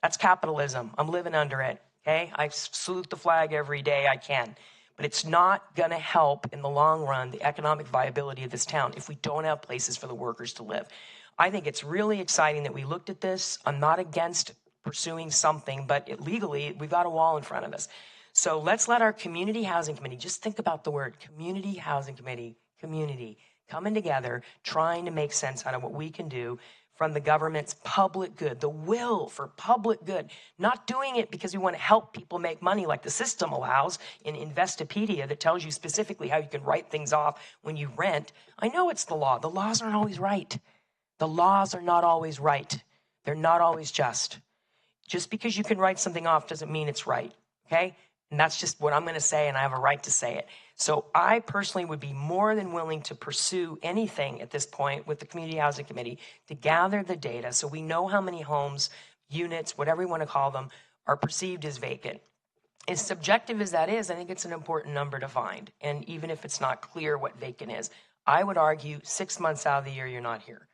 That's capitalism. I'm living under it. Okay. I salute the flag every day I can. But it's not going to help in the long run the economic viability of this town if we don't have places for the workers to live. I think it's really exciting that we looked at this. I'm not against pursuing something, but legally, we've got a wall in front of us. So let's let our community housing committee, just think about the word community housing committee, community, coming together, trying to make sense out of what we can do from the government's public good, the will for public good, not doing it because we want to help people make money like the system allows in Investopedia that tells you specifically how you can write things off when you rent. I know it's the law. The laws aren't always right. The laws are not always right. They're not always just. Just because you can write something off doesn't mean it's right, okay? And that's just what I'm going to say, and I have a right to say it. So I personally would be more than willing to pursue anything at this point with the Community Housing Committee to gather the data so we know how many homes, units, whatever you want to call them, are perceived as vacant. As subjective as that is, I think it's an important number to find. And even if it's not clear what vacant is, I would argue 6 months out of the year, you're not here.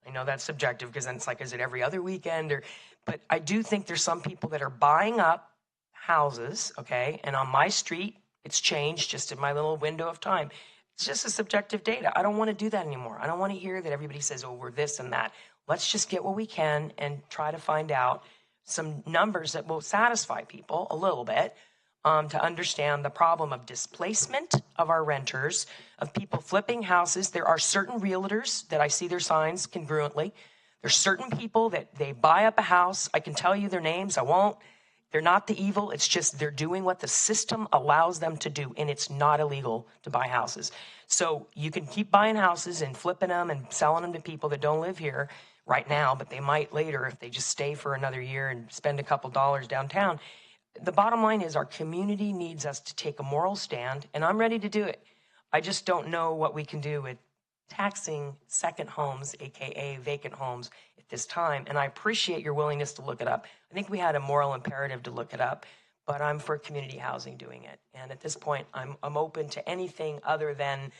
I know that's subjective because then it's like, is it every other weekend? But I do think there's some people that are buying up houses, okay? And on my street, it's changed just in my little window of time. It's just a subjective data. I don't want to do that anymore. I don't want to hear that everybody says, oh, we're this and that. Let's just get what we can and try to find out some numbers that will satisfy people a little bit to understand the problem of displacement of our renters, of people flipping houses. There are certain realtors that I see their signs congruently. There's certain people that they buy up a house. I can tell you their names. I won't. They're not the evil. It's just they're doing what the system allows them to do, and it's not illegal to buy houses. So you can keep buying houses and flipping them and selling them to people that don't live here right now, but they might later if they just stay for another year and spend a couple dollars downtown. The bottom line is our community needs us to take a moral stand, and I'm ready to do it. I just don't know what we can do with taxing second homes, aka vacant homes, at this time. And I appreciate your willingness to look it up. I think we had a moral imperative to look it up, but I'm for community housing doing it. And at this point, I'm open to anything other than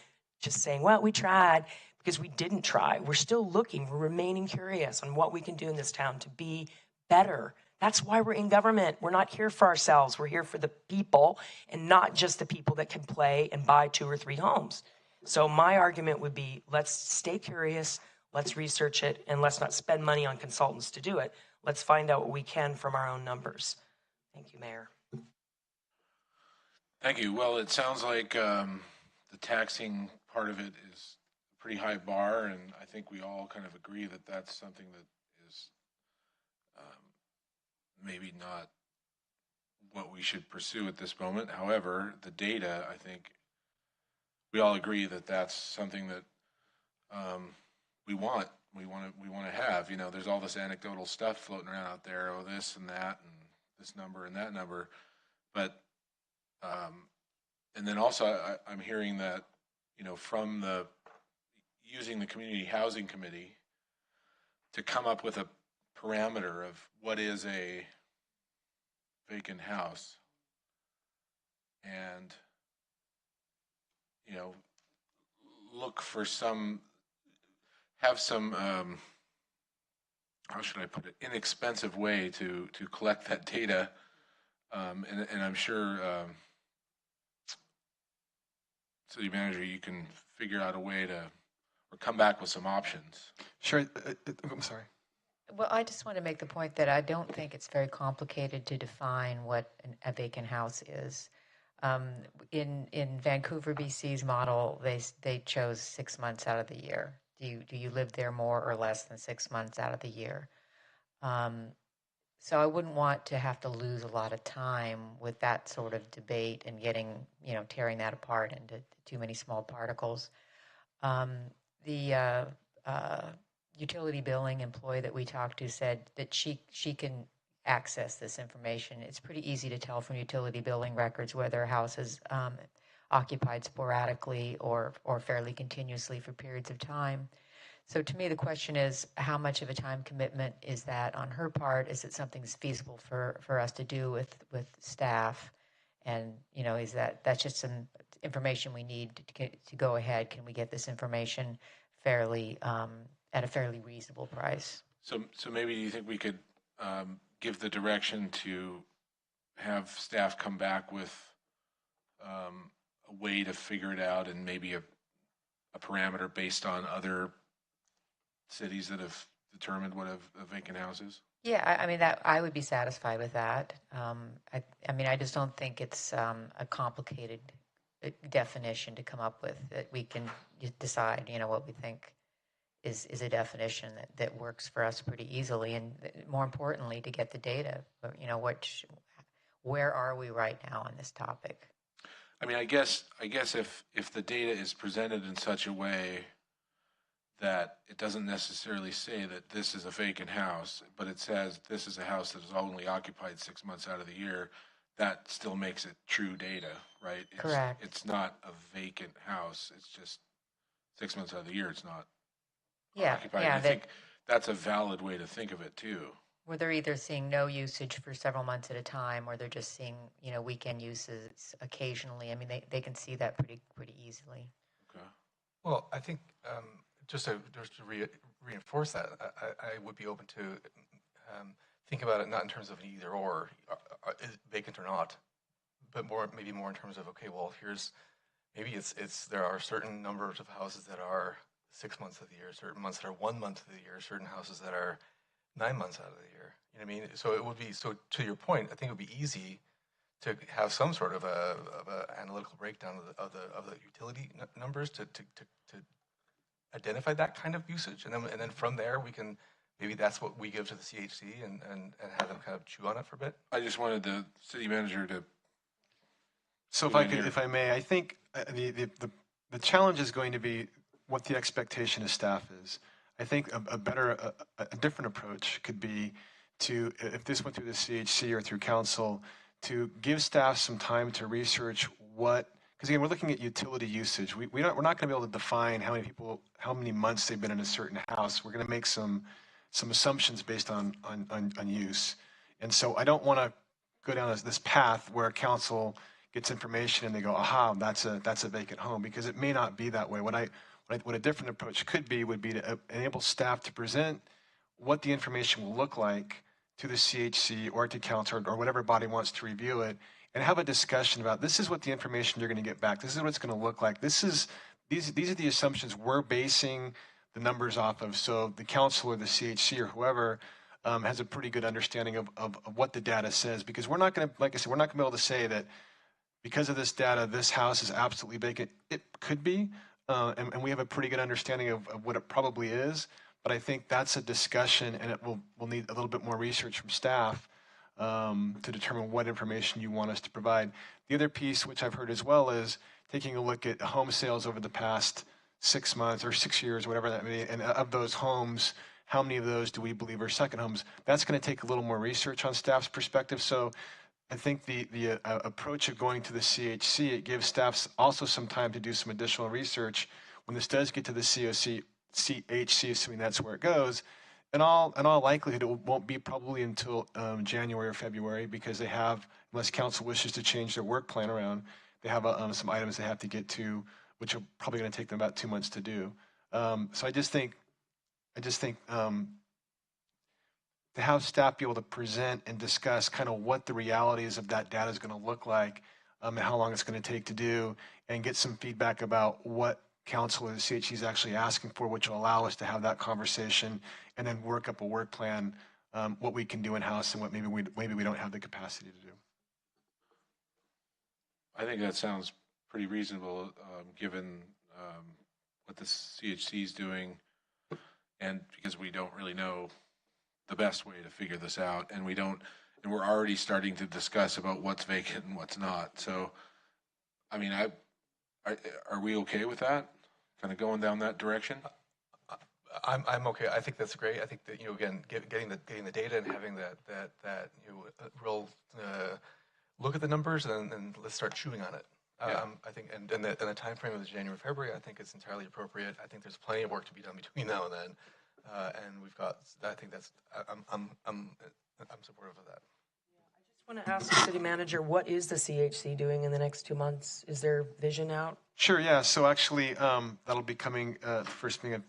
just saying, well, we tried, because we didn't try. We're still looking. We're remaining curious on what we can do in this town to be better. That's why we're in government. We're not here for ourselves. We're here for the people, and not just the people that can play and buy 2 or 3 homes. So my argument would be, let's stay curious, let's research it, and let's not spend money on consultants to do it. Let's find out what we can from our own numbers. Thank you, Mayor. Thank you. Well, it sounds like the taxing part of it is a pretty high bar, and I think we all kind of agree that that's something that is maybe not what we should pursue at this moment. However, the data, I think we all agree that that's something that we want. We want to have. You know, there's all this anecdotal stuff floating around out there. Oh, this and that, and this number and that number. But and then also, I'm hearing that, you know, from using the Community Housing Committee to come up with a parameter of what is a vacant house, and you know, look for have some how should I put it, inexpensive way to collect that data, and I'm sure city manager, you can figure out a way to, or come back with some options. Sure. I'm sorry. Well, I just want to make the point that I don't think it's very complicated to define what a vacant house is. In Vancouver, BC's model, they chose 6 months out of the year. Do you live there more or less than 6 months out of the year? So I wouldn't want to have to lose a lot of time with that sort of debate and tearing that apart into too many small particles. The utility billing employee that we talked to said that she can access this information. It's pretty easy to tell from utility billing records whether a house is occupied sporadically or fairly continuously for periods of time. So to me, the question is, how much of a time commitment is that on her part? Is it something that's feasible for us to do with staff? And, is that's just some information we need to go ahead? Can we get this information fairly at a fairly reasonable price? So maybe you think we could give the direction to have staff come back with a way to figure it out and maybe a parameter based on other cities that have determined what a vacant house is? Yeah, I mean that I would be satisfied with that. I mean, I just don't think it's a complicated definition to come up with that we can decide. What we think is a definition that works for us pretty easily, and more importantly, to get the data. Where are we right now on this topic? I mean, I guess if the data is presented in such a way that it doesn't necessarily say that this is a vacant house, but it says this is a house that is only occupied 6 months out of the year, that still makes it true data, right? Correct. It's not a vacant house. It's just 6 months out of the year it's not occupied. Yeah. I think that's a valid way to think of it too. Where they're either seeing no usage for several months at a time, or they're just seeing weekend uses occasionally. I mean, they can see that pretty easily. Okay. Well, I think just to reinforce that, I would be open to think about it not in terms of an either or, is it vacant or not, but maybe more in terms of, okay, well, there are certain numbers of houses that are 6 months of the year, certain months that are 1 month of the year, certain houses that are 9 months out of the year. You know what I mean? So it would be, so to your point, I think it would be easy to have some sort of a analytical breakdown of the utility numbers to identify that kind of usage, and then from there we can, maybe that's what we give to the CHC and have them kind of chew on it for a bit. I just wanted the city manager to. So if I may, I think the challenge is going to be what the expectation of staff is. I think a different approach could be to, if this went through the CHC or through council, to give staff some time to research because again, we're looking at utility usage. We're not going to be able to define how many months they've been in a certain house. We're going to make some assumptions based on use. And so I don't want to go down this path where council gets information and they go, aha, that's a vacant home, because it may not be that way. What a different approach could be would be to enable staff to present what the information will look like to the CHC or to council or whatever body wants to review it, and have a discussion about, this is what the information you're going to get back. This is what it's going to look like. These are the assumptions we're basing the numbers off of. So the council or the CHC or whoever has a pretty good understanding of what the data says, because we're not going to, like I said, we're not going to be able to say that because of this data, this house is absolutely vacant. It could be, and we have a pretty good understanding of what it probably is. But I think that's a discussion, and we'll need a little bit more research from staff to determine what information you want us to provide. The other piece, which I've heard as well, is taking a look at home sales over the past 6 months or 6 years, whatever that may be, and of those homes, how many of those do we believe are second homes? That's going to take a little more research on staff's perspective. So I think the approach of going to the CHC, it gives staff also some time to do some additional research. When this does get to the CHC, assuming that's where it goes, in all likelihood, it won't be probably until January or February, because they have, unless council wishes to change their work plan around, they have some items they have to get to, which are probably going to take them about 2 months to do. So I just think to have staff be able to present and discuss kind of what the realities of that data is going to look like, and how long it's going to take to do, and get some feedback about what council or the CHC is actually asking for, which will allow us to have that conversation and then work up a work plan, what we can do in-house and what maybe we don't have the capacity to do. I think that sounds pretty reasonable, given what the CHC is doing, and because we don't really know the best way to figure this out, and we're already starting to discuss about what's vacant and what's not. So, I mean, are we okay with that? Kind of going down that direction? I'm okay. I think that's great. I think that, again, getting the data and having that real look at the numbers and let's start chewing on it. Yeah. I think, and the time frame of the January, February, I think it's entirely appropriate. I think there's plenty of work to be done between now and then, and we've got. I think that's. I'm supportive of that. I want to ask the city manager, what is the CHC doing in the next 2 months? Is there vision out? Sure, yeah. So actually, that'll be coming first meeting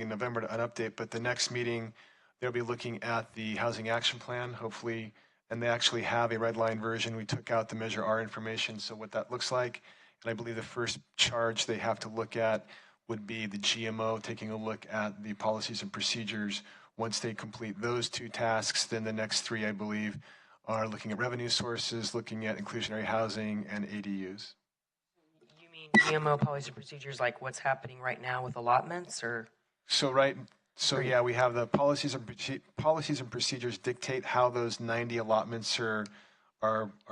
in November, an update. But the next meeting They'll be looking at the housing action plan, hopefully, and they actually have a red line version. We took out the Measure R information, so what that looks like. And I believe the first charge they have to look at would be the GMO, taking a look at the policies and procedures. Once they complete those two tasks, then the next three, I believe, are looking at revenue sources, looking at inclusionary housing, and ADUs. You mean GMO policy procedures like what's happening right now with allotments, or? So yeah, we have the policies and procedures dictate how those 90 allotments are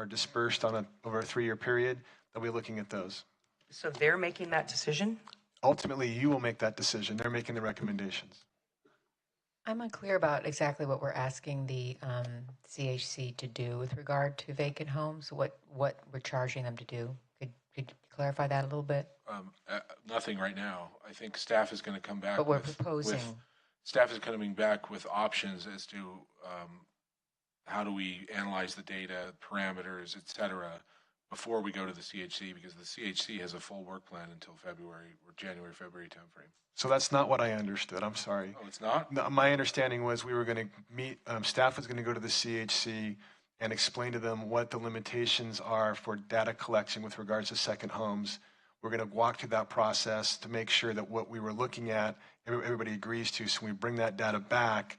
dispersed on over a 3-year period. They'll be looking at those. So they're making that decision? Ultimately, you will make that decision. They're making the recommendations. I'm unclear about exactly what we're asking the CHC to do with regard to vacant homes, what we're charging them to do. Could you clarify that a little bit? Nothing right now. I think staff is going to come back. But we're proposing. Staff is coming back with options as to how do we analyze the data, parameters, et cetera, before we go to the CHC, because the CHC has a full work plan until February or January, February timeframe. So that's not what I understood. I'm sorry. Oh, it's not? No, my understanding was we were going to meet, staff was going to go to the CHC and explain to them what the limitations are for data collection with regards to second homes. We're going to walk through that process to make sure that what we were looking at, everybody agrees to. So when we bring that data back,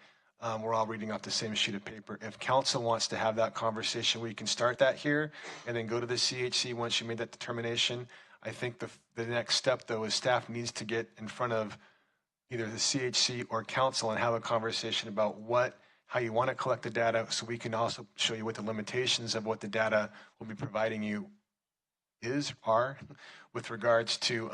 we're all reading off the same sheet of paper. If council wants to have that conversation, we can start that here and then go to the CHC once you made that determination. I think the next step, though, is staff needs to get in front of either the CHC or council and have a conversation about how you want to collect the data, so we can also show you what the limitations of what the data will be providing you are with regards to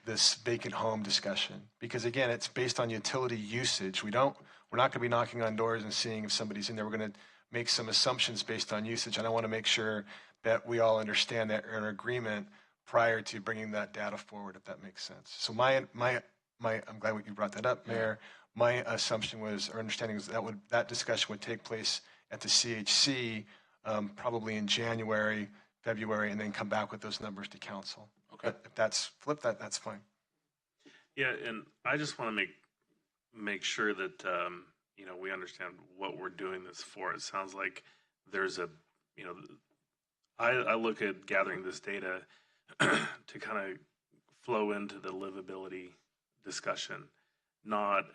this vacant home discussion. Because again, it's based on utility usage. We're not going to be knocking on doors and seeing if somebody's in there. We're going to make some assumptions based on usage, and I want to make sure that we all understand that we're in agreement prior to bringing that data forward, if that makes sense. So I'm glad you brought that up, Mayor. My assumption was, or understanding was that discussion would take place at the CHC probably in January, February, and then come back with those numbers to council. Okay. But if that's flipped, that's fine. Yeah, and I just want to make sure that we understand what we're doing this for. It sounds like there's I look at gathering this data to kind of flow into the livability discussion, not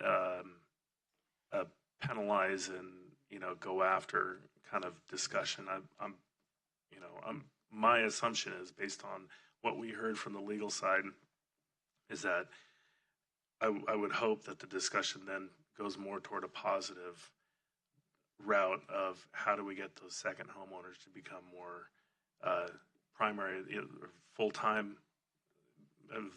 penalize and go after kind of discussion. My assumption is, based on what we heard from the legal side, is that I would hope that the discussion then goes more toward a positive route of how do we get those second homeowners to become more primary, full-time,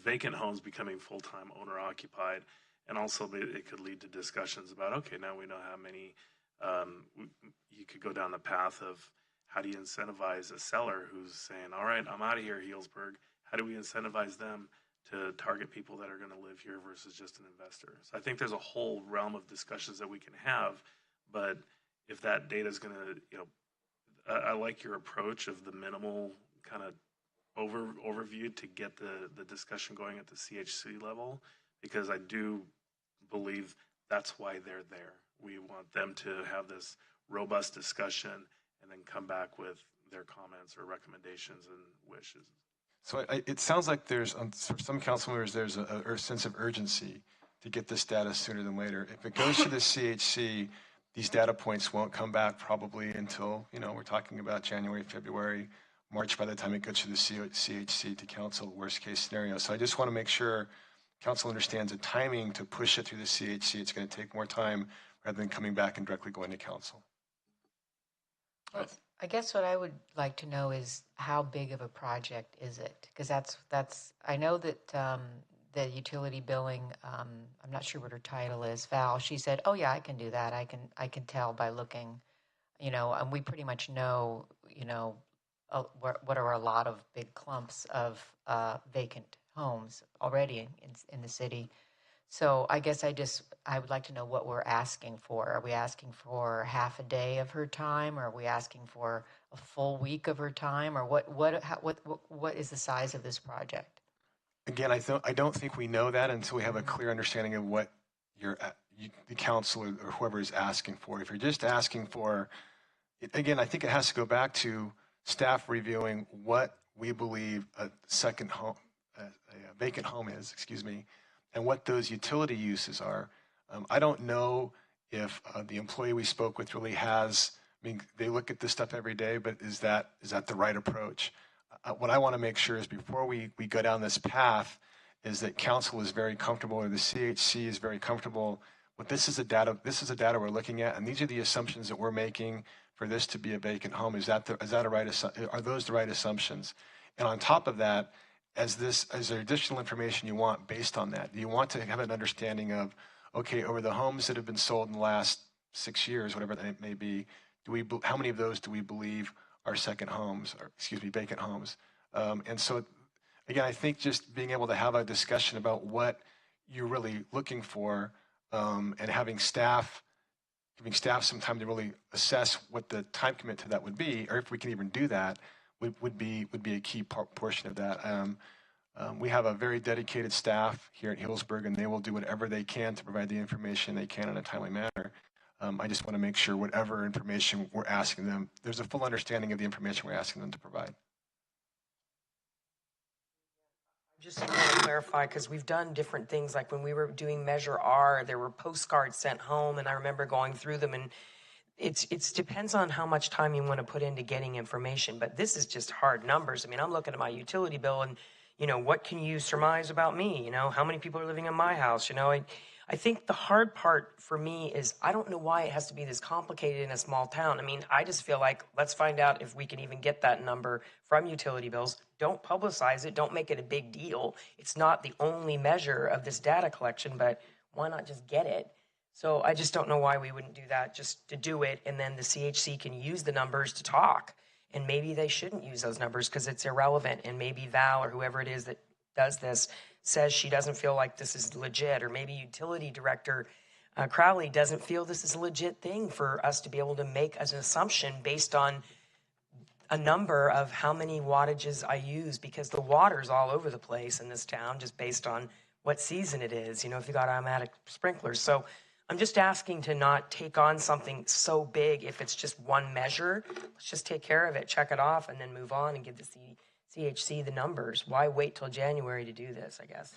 vacant homes becoming full-time owner-occupied. And also it could lead to discussions about, okay, now we know how many, you could go down the path of how do you incentivize a seller who's saying, all right, I'm out of here, Healdsburg. How do we incentivize them to target people that are going to live here versus just an investor? So I think there's a whole realm of discussions that we can have, but if that data is going to, I like your approach of the minimal kind of overview to get the discussion going at the CHC level, because I do believe that's why they're there. We want them to have this robust discussion and then come back with their comments or recommendations and wishes. So it sounds like there's, for some council members, there's a sense of urgency to get this data sooner than later. If it goes to the CHC, these data points won't come back probably until, we're talking about January, February, March by the time it gets to the CHC to council, worst case scenario. So I just want to make sure council understands the timing to push it through the CHC. It's going to take more time rather than coming back and directly going to council. Well, I guess what I would like to know is how big of a project is it? Because that's I know that the utility billing, I'm not sure what her title is, Val. She said, "Oh yeah, I can do that. I can tell by looking, and we pretty much know, what are a lot of big clumps of vacant homes already in the city." So I guess I would like to know what we're asking for. Are we asking for half a day of her time? Or are we asking for a full week of her time? Or what is the size of this project? Again, I don't think we know that until we have a clear understanding of what the council or whoever is asking for. If you're just asking for, again, I think it has to go back to staff reviewing what we believe a second home, a vacant home is, and what those utility uses are. I don't know if the employee we spoke with really has, I mean, they look at this stuff every day, but is that the right approach? What I want to make sure is before we go down this path is that council is very comfortable, or the CHC is very comfortable with this is the data we're looking at, and these are the assumptions that we're making for this to be a vacant home. Are those the right assumptions? And on top of that, is there additional information you want based on that? Do you want to have an understanding of, okay, over the homes that have been sold in the last 6 years, whatever that may be, how many of those do we believe are second homes, or vacant homes? And so, again, I think just being able to have a discussion about what you're really looking for, and giving staff some time to really assess what the time commitment to that would be, or if we can even do that, would be a key portion of that. We have a very dedicated staff here at Healdsburg, and they will do whatever they can to provide the information they can in a timely manner. I just want to make sure whatever information we're asking them, there's a full understanding of the information we're asking them to provide. Just want to clarify, because we've done different things, like when we were doing Measure R, there were postcards sent home, and I remember going through them, and it depends on how much time you want to put into getting information, but this is just hard numbers. I mean, I'm looking at my utility bill, and, what can you surmise about me? How many people are living in my house? I think the hard part for me is I don't know why it has to be this complicated in a small town. I mean, I just feel like let's find out if we can even get that number from utility bills. Don't publicize it. Don't make it a big deal. It's not the only measure of this data collection, but why not just get it? So I just don't know why we wouldn't do that, just to do it, and then the CHC can use the numbers to talk. And maybe they shouldn't use those numbers because it's irrelevant, and maybe Val or whoever it is that does this says she doesn't feel like this is legit, or maybe utility director Crowley doesn't feel this is a legit thing for us to be able to make as an assumption based on a number of how many wattages I use, because the water's all over the place in this town just based on what season it is, if you got automatic sprinklers. So I'm just asking to not take on something so big if it's just one measure. Let's just take care of it, check it off, and then move on and give the CHC the numbers. Why wait till January to do this, I guess,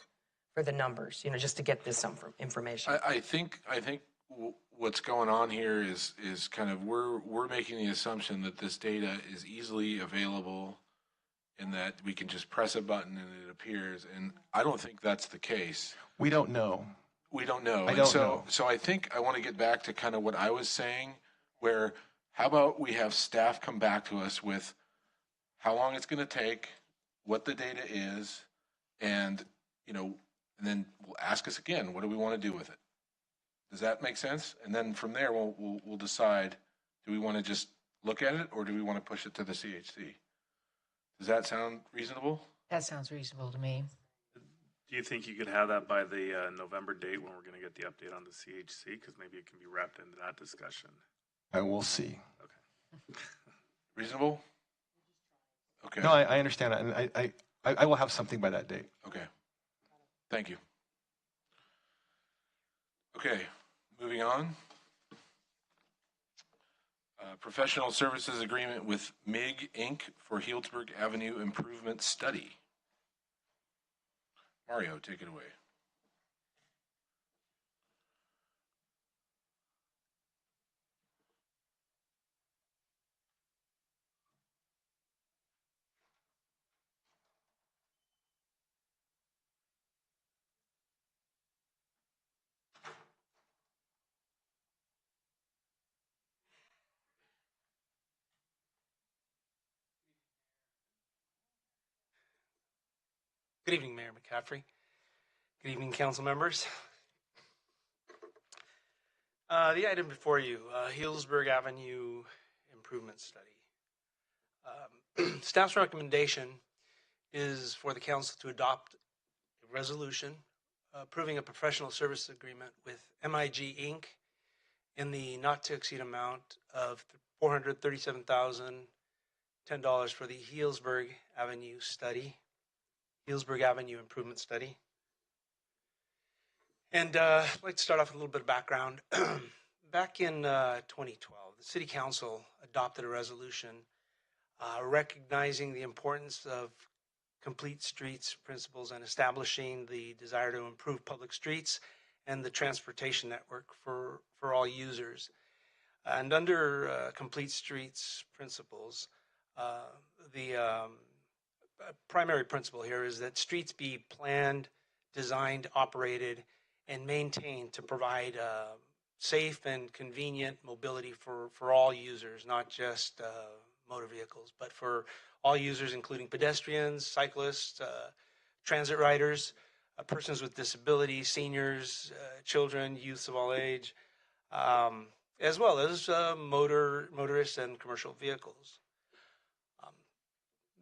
for the numbers, just to get this some information. I think what's going on here is kind of we're making the assumption that this data is easily available and that we can just press a button and it appears, and I don't think that's the case. We don't know. We don't know. I don't know. So I think I want to get back to kind of what I was saying, where how about we have staff come back to us with how long it's going to take, what the data is, and then we'll ask us again, what do we want to do with it? Does that make sense? And then from there, we'll decide, do we want to just look at it, or do we want to push it to the CHC? Does that sound reasonable? That sounds reasonable to me. Do you think you could have that by the November date when we're going to get the update on the CHC? Because maybe it can be wrapped into that discussion. I will see. Okay. Reasonable? Okay. No, I understand that, and I will have something by that date. Okay. Thank you. Okay, moving on. Professional services agreement with MIG Inc. for Healdsburg Avenue Improvement Study. Mario, take it away. Good evening, Mayor McCaffrey. Good evening, council members. The item before you, Healdsburg Avenue Improvement Study. Staff's recommendation is for the council to adopt a resolution approving a professional service agreement with MIG Inc. in the not to exceed amount of $437,010 for the Healdsburg Avenue study. Healdsburg Avenue Improvement Study. And I'd like to start off with a little bit of background. Back in 2012, the City Council adopted a resolution recognizing the importance of complete streets principles and establishing the desire to improve public streets and the transportation network for all users. And under complete streets principles, the primary principle here is that streets be planned, designed, operated, and maintained to provide safe and convenient mobility for all users, not just motor vehicles, but for all users, including pedestrians, cyclists, transit riders, persons with disabilities, seniors, children, youths of all age, as well as motorists and commercial vehicles.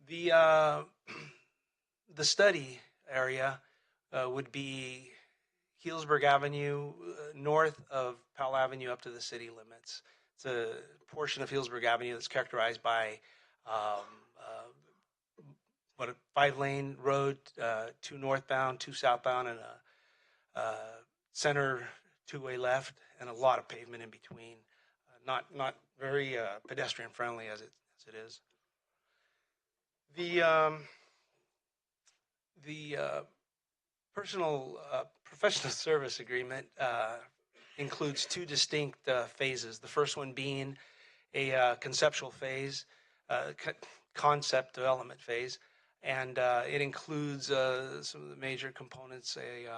The study area would be Healdsburg Avenue, north of Powell Avenue up to the city limits. It's a portion of Healdsburg Avenue that's characterized by a 5-lane road, 2 northbound, 2 southbound, and a center 2-way left, and a lot of pavement in between. Not very pedestrian friendly as it is. The professional service agreement includes 2 distinct phases. The first one being a conceptual phase, concept development phase, and it includes some of the major components: a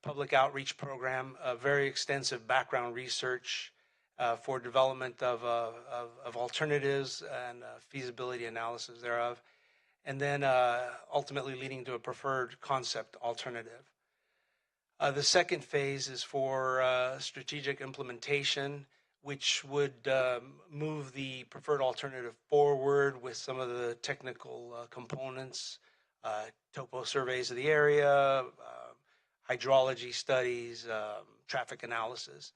public outreach program, a very extensive background research for development of alternatives and feasibility analysis thereof, and then ultimately leading to a preferred concept alternative. The second phase is for strategic implementation, which would move the preferred alternative forward with some of the technical components, topo surveys of the area, hydrology studies, traffic analysis.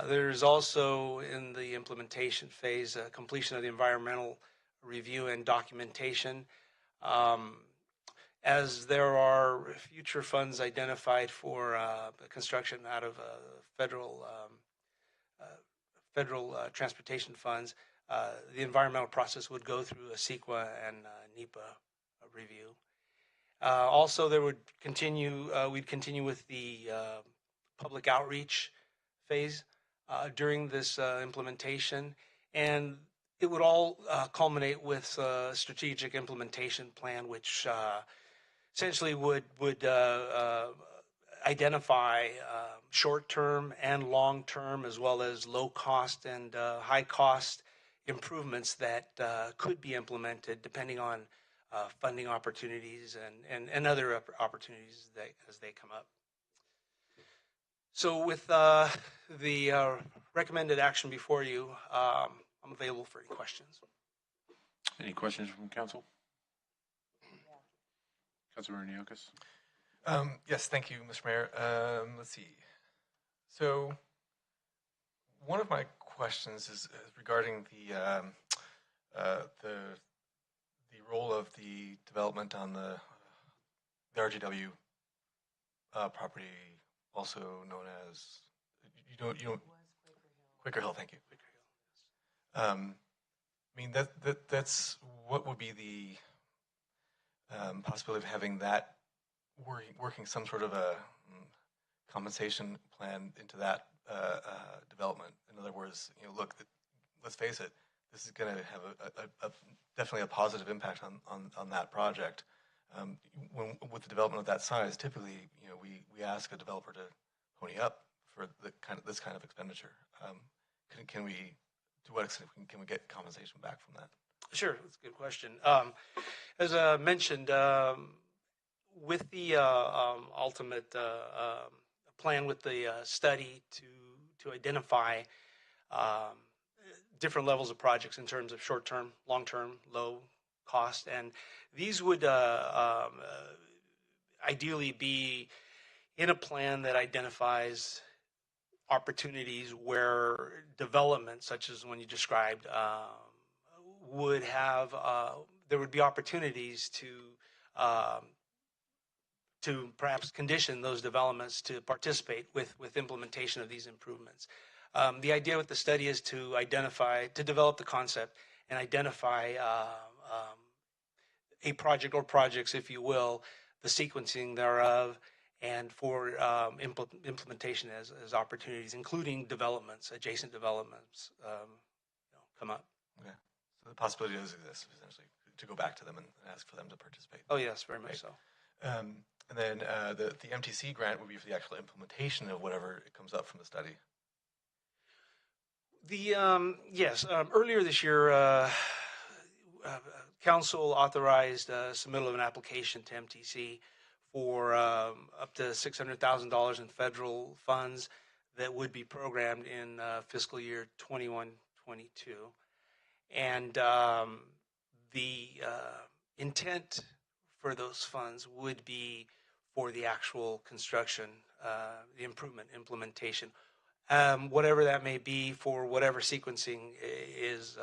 There's also, in the implementation phase, completion of the environmental review and documentation. As there are future funds identified for construction out of federal transportation funds, the environmental process would go through a CEQA and NEPA review. Also, we'd continue with the public outreach phase during this implementation, and it would all culminate with a strategic implementation plan, which essentially would identify short-term and long-term, as well as low-cost and high-cost improvements that could be implemented depending on funding opportunities and other opportunities as they come up. So with the recommended action before you, I'm available for any questions. Any questions from council? Councilmember Neokis. Yes, thank you, Mr. Mayor. Let's see. So one of my questions is regarding the role of the development on the RGW property, also known as Quaker Hill. Thank you. Quaker Hill. I mean that's what would be the possibility of having that working some sort of a compensation plan into that development. In other words, look, let's face it, this is going to have definitely a positive impact on that project. With the development of that size, typically, we ask a developer to pony up for this kind of expenditure. Can we, to what extent can we get compensation back from that? Sure, that's a good question. As I mentioned, with the ultimate plan with the study to identify different levels of projects in terms of short-term, long-term, low cost, and these would ideally be in a plan that identifies opportunities where development, such as one you described, would have, there would be opportunities to to perhaps condition those developments to participate with implementation of these improvements. The idea with the study is to develop the concept and identify a project or projects, if you will, the sequencing thereof, and for implementation as opportunities, including developments, adjacent developments, come up. Okay. So the possibility does exist, essentially, to go back to them and ask for them to participate. Oh, yes, very much so. And then the MTC grant would be for the actual implementation of whatever it comes up from the study. Yes, earlier this year, Council authorized submittal of an application to MTC for up to $600,000 in federal funds that would be programmed in fiscal year 21-22. And the intent for those funds would be for the actual construction, the implementation. Whatever that may be for whatever sequencing is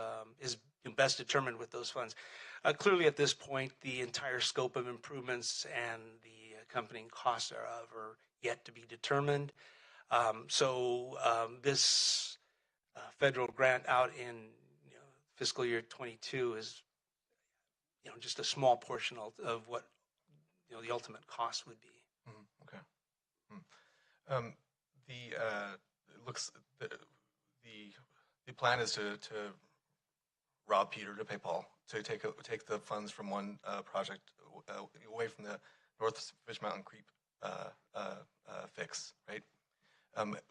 best determined with those funds. Clearly, at this point, the entire scope of improvements and the accompanying costs thereof are yet to be determined. This federal grant out in fiscal year 22 is just a small portion of what the ultimate cost would be. Okay. It looks the plan is to rob Peter to pay Paul, to take the funds from one project away from the North Fish Mountain Creek fix, right?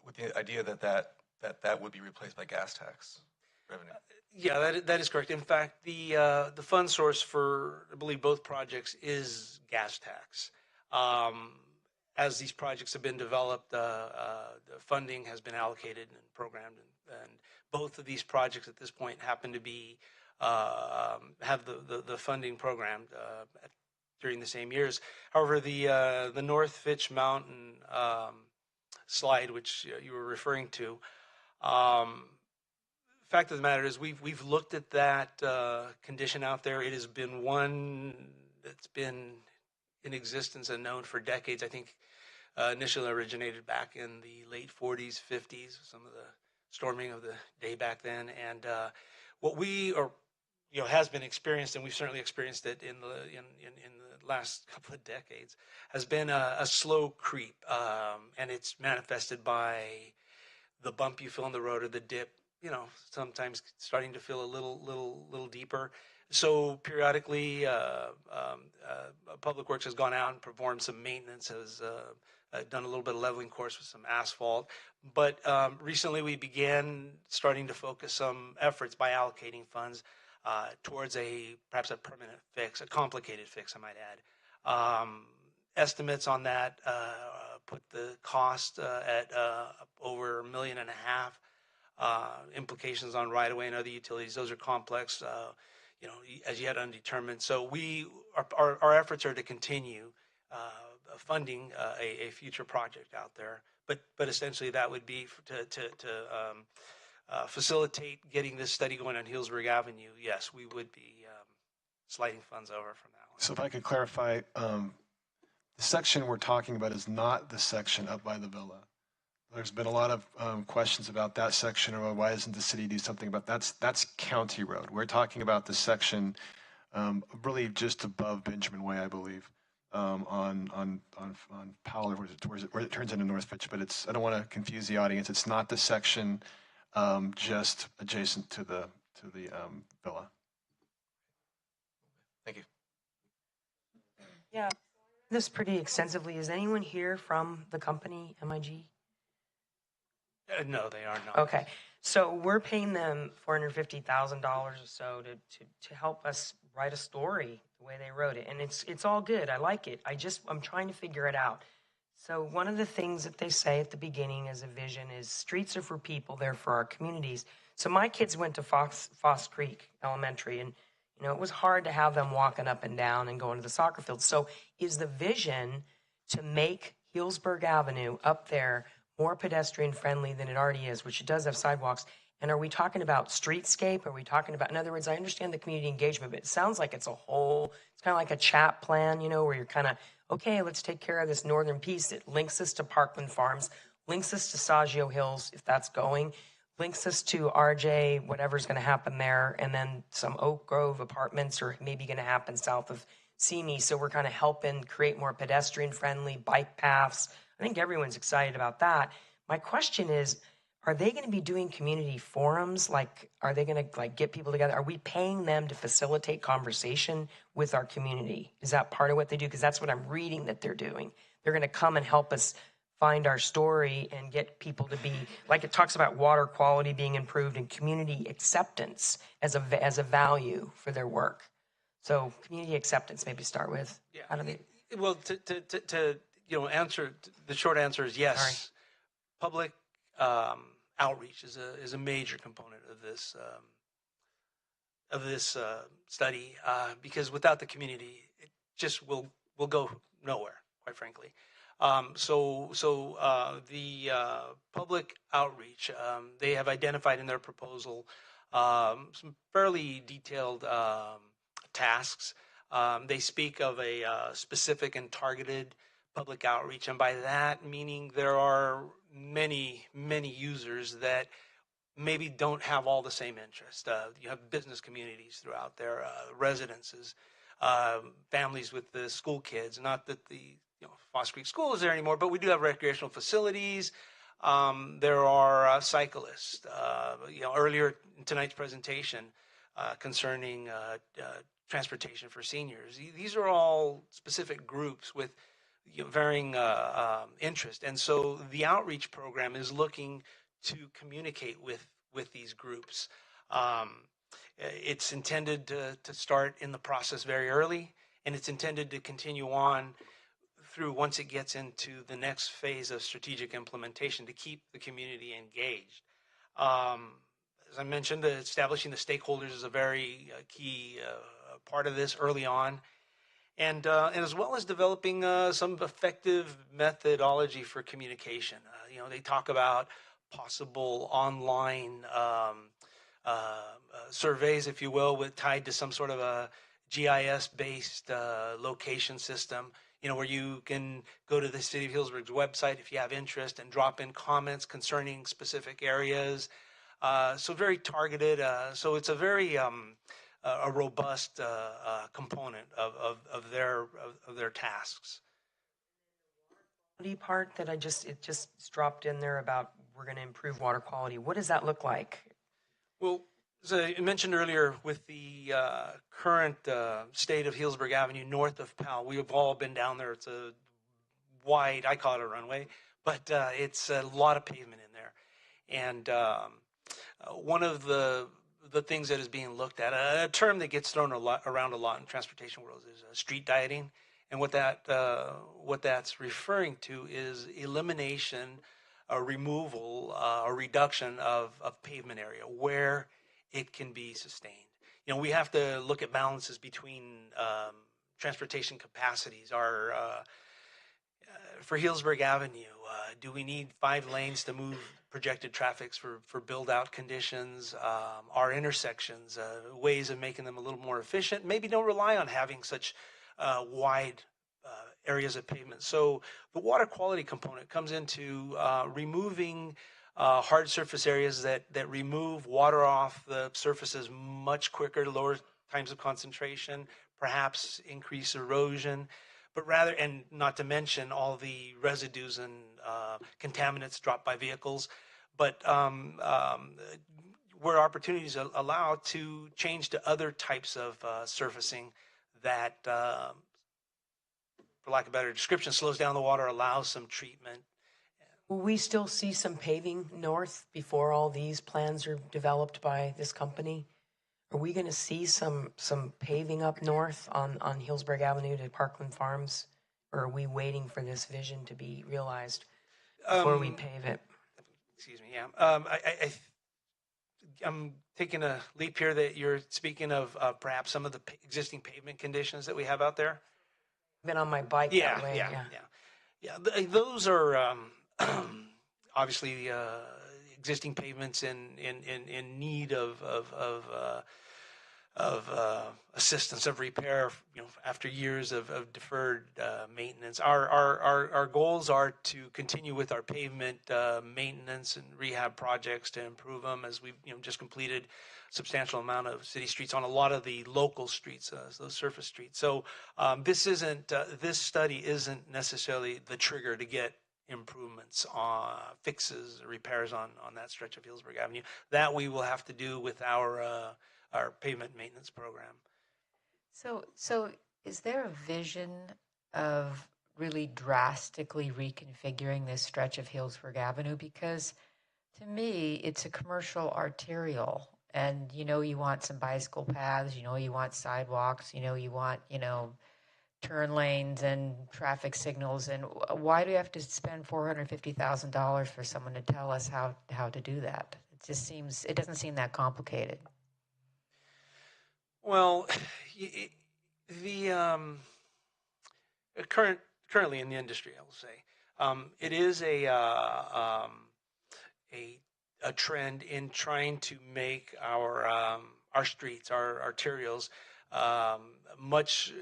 With the idea that would be replaced by gas tax revenue. Yeah, that is correct. In fact, the fund source for, I believe, both projects is gas tax. As these projects have been developed, the funding has been allocated and programmed, and both of these projects at this point happen to be have the funding programmed during the same years. However, the North Fitch Mountain slide, which you were referring to, fact of the matter is we've looked at that condition out there. It has been one that's been in existence and known for decades. I think initially originated back in the late 40s, 50s, some of the storming of the day back then. And what we are, has been experienced, and we've certainly experienced it in the last couple of decades, has been a slow creep, and it's manifested by the bump you feel in the road or the dip. Sometimes starting to feel a little deeper. So periodically, Public Works has gone out and performed some maintenance, has done a little bit of leveling course with some asphalt. But recently we began starting to focus some efforts by allocating funds towards perhaps a permanent fix, a complicated fix, I might add. Estimates on that put the cost at over $1.5 million. Implications on right-of-way and other utilities, those are complex, as yet undetermined. So our efforts are to continue funding a future project out there, but essentially that would be to facilitate getting this study going on Healdsburg Avenue. Yes, we would be sliding funds over from that one. So if I could clarify, the section we're talking about is not the section up by the villa. There's been a lot of questions about that section, or why doesn't the city do something about that? That's county road. We're talking about the section really just above Benjamin Way, I believe, on Powell, where it turns into North Fitch. But I don't want to confuse the audience. It's not the section just adjacent to the villa. Thank you. Yeah, this pretty extensively. Is anyone here from the company MIG? No, they are not. Okay, so we're paying them $450,000 or so to help us write a story the way they wrote it, and it's all good. I like it. I'm trying to figure it out. So one of the things that they say at the beginning as a vision is streets are for people, they're for our communities. So my kids went to Foss Creek Elementary, and it was hard to have them walking up and down and going to the soccer field. So is the vision to make Healdsburg Avenue up there more pedestrian friendly than it already is, which it does have sidewalks? And are we talking about streetscape? Are we talking about, in other words, I understand the community engagement, but it sounds like it's kind of like a chat plan, where you're kind of, okay, let's take care of this northern piece. It links us to Parkland Farms, links us to Saggio Hills, if that's going, links us to RJ, whatever's going to happen there, and then some Oak Grove apartments are maybe going to happen south of Simi. So we're kind of helping create more pedestrian-friendly bike paths. I think everyone's excited about that. My question is, are they going to be doing community forums? Like, are they going to get people together? Are we paying them to facilitate conversation with our community? Is that part of what they do? Because that's what I'm reading that they're doing. They're going to come and help us find our story and get people to be, like it talks about water quality being improved and community acceptance as a value for their work. So community acceptance, maybe start with. Yeah. How do they? Well, to answer, the short answer is yes. Sorry. Public outreach is a major component of this study because without the community, it just will go nowhere, quite frankly. So the public outreach, they have identified in their proposal some fairly detailed tasks. They speak of a specific and targeted public outreach, and by that meaning there are many users that maybe don't have all the same interest. You have business communities throughout there, residences, families with the school kids. Not that the Foss Creek School is there anymore, but we do have recreational facilities. There are cyclists. Earlier in tonight's presentation concerning transportation for seniors. These are all specific groups with varying interest, and so the outreach program is looking to communicate with these groups. It's intended to start in the process very early, and it's intended to continue on through once it gets into the next phase of strategic implementation to keep the community engaged. As I mentioned, establishing the stakeholders is a very key part of this early on. And as well as developing some effective methodology for communication. They talk about possible online surveys, if you will, tied to some sort of a GIS-based location system, where you can go to the City of Healdsburg's website if you have interest and drop in comments concerning specific areas. So very targeted. So it's a very a robust component of their tasks. The part that it just dropped in there about we're going to improve water quality. What does that look like? Well, as I mentioned earlier, with the current state of Healdsburg Avenue north of Powell, we have all been down there. It's a wide, I call it a runway, but it's a lot of pavement in there. And one of the things that is being looked at, a term that gets thrown around a lot in transportation world is street dieting. And what that's referring to is elimination, removal, or reduction of pavement area where it can be sustained. We have to look at balances between transportation capacities. For Healdsburg Avenue, do we need 5 lanes to move projected traffics for build-out conditions? Our intersections, ways of making them a little more efficient, maybe don't rely on having such wide areas of pavement. So the water quality component comes into removing hard surface areas that remove water off the surfaces much quicker, lower times of concentration, perhaps increase erosion, but rather, and not to mention all the residues and contaminants dropped by vehicles, but where opportunities allow to change to other types of surfacing that, for lack of a better description, slows down the water, allows some treatment. Will we still see some paving north before all these plans are developed by this company? Are we going to see some paving up north on Healdsburg Avenue to Parkland Farms? Or are we waiting for this vision to be realized before we pave it? Excuse me, yeah. I'm taking a leap here that you're speaking of perhaps some of the existing pavement conditions that we have out there. Been on my bike that way. Yeah. Those are obviously existing pavements in need of assistance of repair, after years of deferred maintenance. Our goals are to continue with our pavement maintenance and rehab projects to improve them, as we've just completed a substantial amount of city streets on a lot of the local streets, those surface streets. So this study isn't necessarily the trigger to get improvements, fixes, repairs on that stretch of Healdsburg Avenue. That we will have to do with our pavement maintenance program. So is there a vision of really drastically reconfiguring this stretch of Healdsburg Avenue? Because to me, it's a commercial arterial, and you want some bicycle paths, you want sidewalks, you want, turn lanes and traffic signals. And why do we have to spend $450,000 for someone to tell us how to do that? It doesn't seem that complicated. Well, currently in the industry, I will say, it is a trend in trying to make our streets, our arterials, much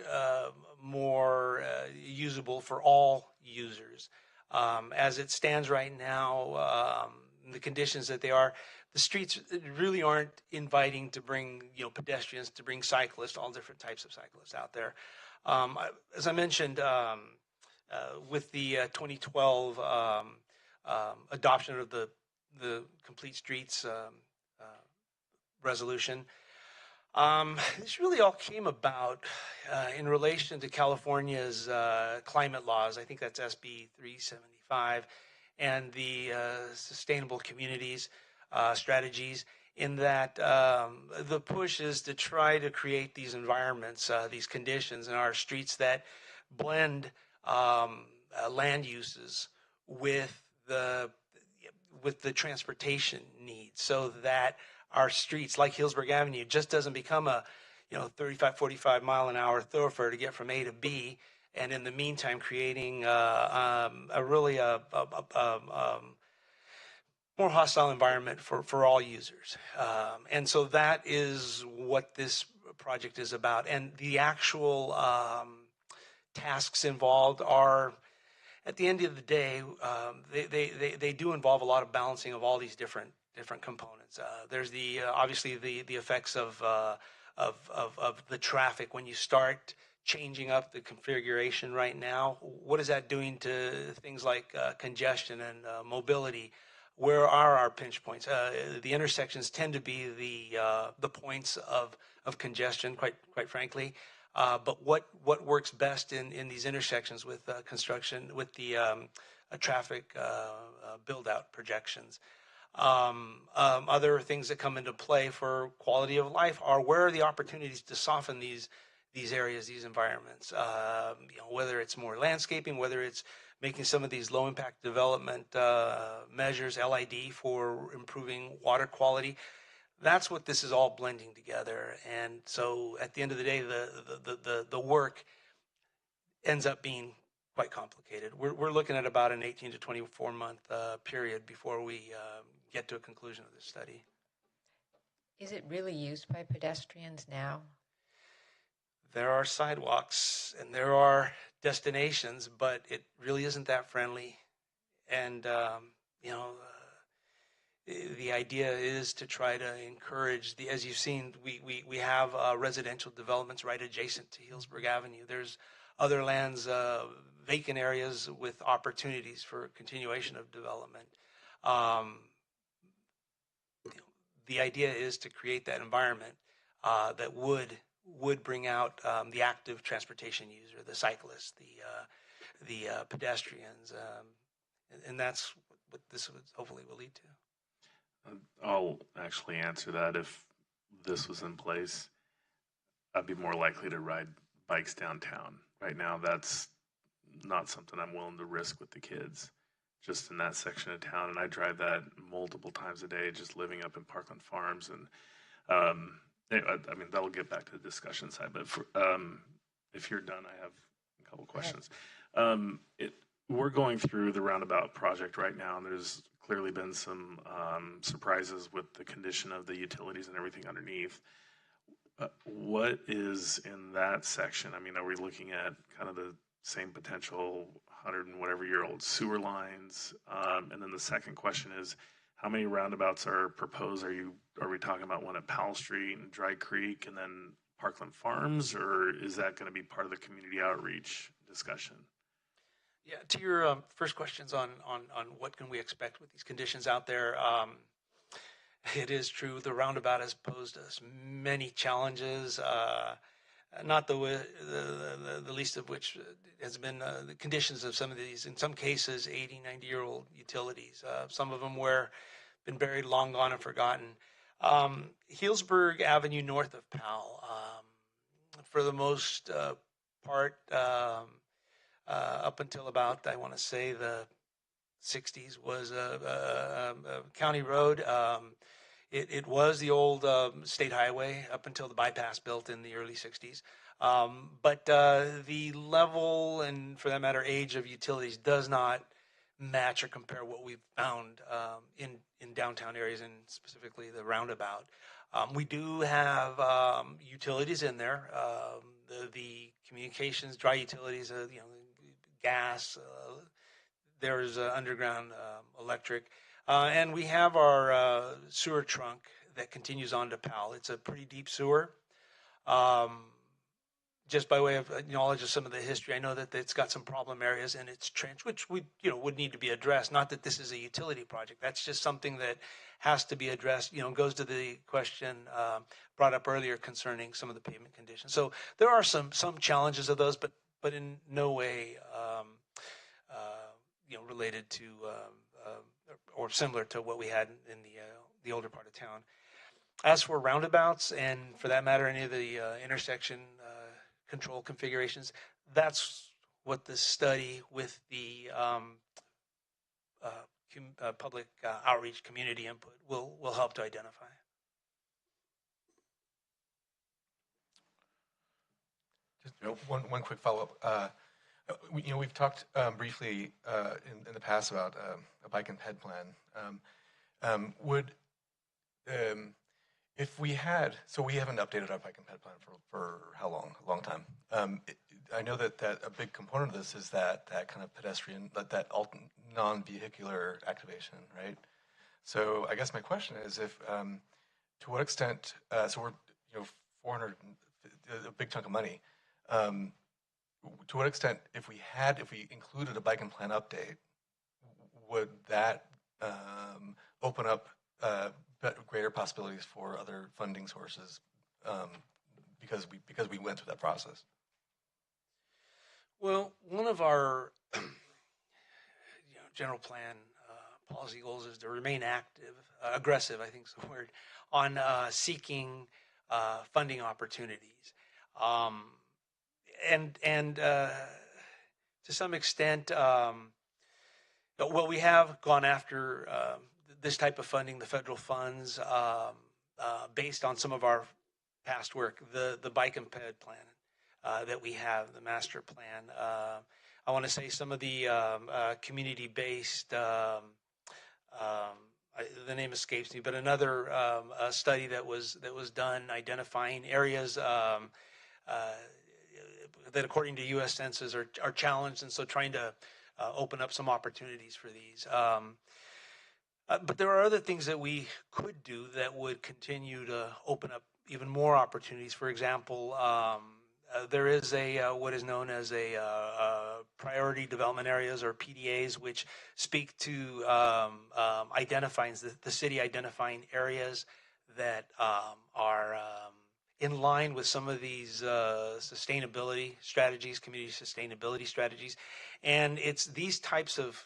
more usable for all users. As it stands right now, the conditions that they are, the streets really aren't inviting to bring pedestrians, to bring cyclists, all different types of cyclists out there. As I mentioned, with the 2012 adoption of the Complete Streets resolution, this really all came about in relation to California's climate laws. I think that's SB 375, and the sustainable communities strategies, in that the push is to try to create these environments, these conditions in our streets that blend land uses with the transportation needs, so that our streets, like Healdsburg Avenue, just doesn't become a 35, 45 mile an hour thoroughfare to get from A to B, and in the meantime creating a really more hostile environment for all users. And so that is what this project is about. And the actual tasks involved are, at the end of the day, they do involve a lot of balancing of all these different components. There's obviously the effects of the traffic. When you start changing up the configuration right now, what is that doing to things like congestion and mobility? Where are our pinch points? The intersections tend to be the points of congestion, quite frankly. But what works best in these intersections with construction, with the traffic build out projections? Other things that come into play for quality of life are, where are the opportunities to soften these areas, these environments? Whether it's more landscaping, whether it's making some of these low impact development measures, LID, for improving water quality. That's what this is all blending together. And so at the end of the day, the work ends up being quite complicated. We're looking at about an 18 to 24 month period before we get to a conclusion of this study. Is it really used by pedestrians now? There are sidewalks and there are destinations, but it really isn't that friendly. And, the idea is to try to encourage as you've seen, we have residential developments right adjacent to Healdsburg Avenue. There's other lands, vacant areas with opportunities for continuation of development. The idea is to create that environment that would bring out the active transportation user, the cyclist, the pedestrians, and that's what this hopefully will lead to. I'll actually answer that. If this was in place, I'd be more likely to ride bikes downtown. Right now, that's not something I'm willing to risk with the kids, just in that section of town. And I drive that multiple times a day, just living up in Parkland Farms. And I mean, that'll get back to the discussion side. But if you're done, I have a couple questions. We're going through the roundabout project right now, and there's clearly been some surprises with the condition of the utilities and everything underneath. What is in that section? I mean, are we looking at kind of the same potential 100 and whatever year old sewer lines? And then the second question is, how many roundabouts are proposed? Are we talking about one at Powell Street and Dry Creek and then Parkland Farms, or is that going to be part of the community outreach discussion? Yeah, to your first questions on what can we expect with these conditions out there, it is true the roundabout has posed us many challenges, not the least of which has been the conditions of some of these, in some cases, 80, 90-year-old utilities. Some of them were been buried, long gone, and forgotten. Healdsburg Avenue north of Powell, for the most part, up until about, I want to say, the 60s, was a county road. It was the old state highway up until the bypass built in the early 60s. But the level and, for that matter, age of utilities does not match or compare what we've found in downtown areas, and specifically the roundabout. We do have utilities in there, the communications, dry utilities, gas. There's underground electric. And we have our sewer trunk that continues on to Powell. It's a pretty deep sewer. Just by way of knowledge of some of the history, I know that it's got some problem areas in its trench, which would need to be addressed. Not that this is a utility project. That's just something that has to be addressed. Goes to the question brought up earlier concerning some of the pavement conditions. So there are some challenges of those, but in no way related to or similar to what we had in the older part of town. As for roundabouts, and for that matter, any of the intersection control configurations, that's what the study with the public outreach community input will help to identify. Just one quick follow-up. We've talked briefly in the past about a bike and ped plan. If we had, so we haven't updated our bike and ped plan for how long? A long time. I know that a big component of this is that kind of pedestrian, that non-vehicular activation, right? So I guess my question is, if to what extent, so we're 400, a big chunk of money. To what extent, if we included a bike and plan update, would that open up greater possibilities for other funding sources because we went through that process? Well, one of our general plan policy goals is to remain aggressive, I think is the word, on seeking funding opportunities. And to some extent, we have gone after this type of funding, the federal funds, based on some of our past work, the bike and ped plan that we have, the master plan. I want to say some of the community-based, the name escapes me, but another study that was done identifying areas that, according to U.S. Census, are challenged, and so trying to open up some opportunities for these. But there are other things that we could do that would continue to open up even more opportunities. For example, there is what is known as priority development areas, or PDAs, which speak to identifying the city identifying areas that are in line with some of these sustainability strategies, community sustainability strategies, and it's these types of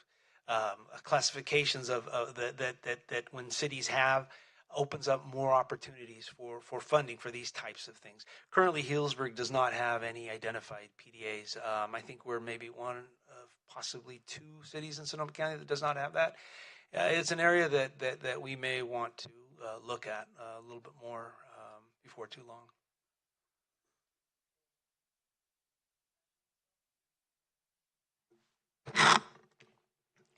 classifications of that when cities have, opens up more opportunities for funding for these types of things. Currently, Healdsburg does not have any identified PDAs. I think we're maybe one of possibly two cities in Sonoma County that does not have that. It's an area that we may want to look at a little bit more before too long.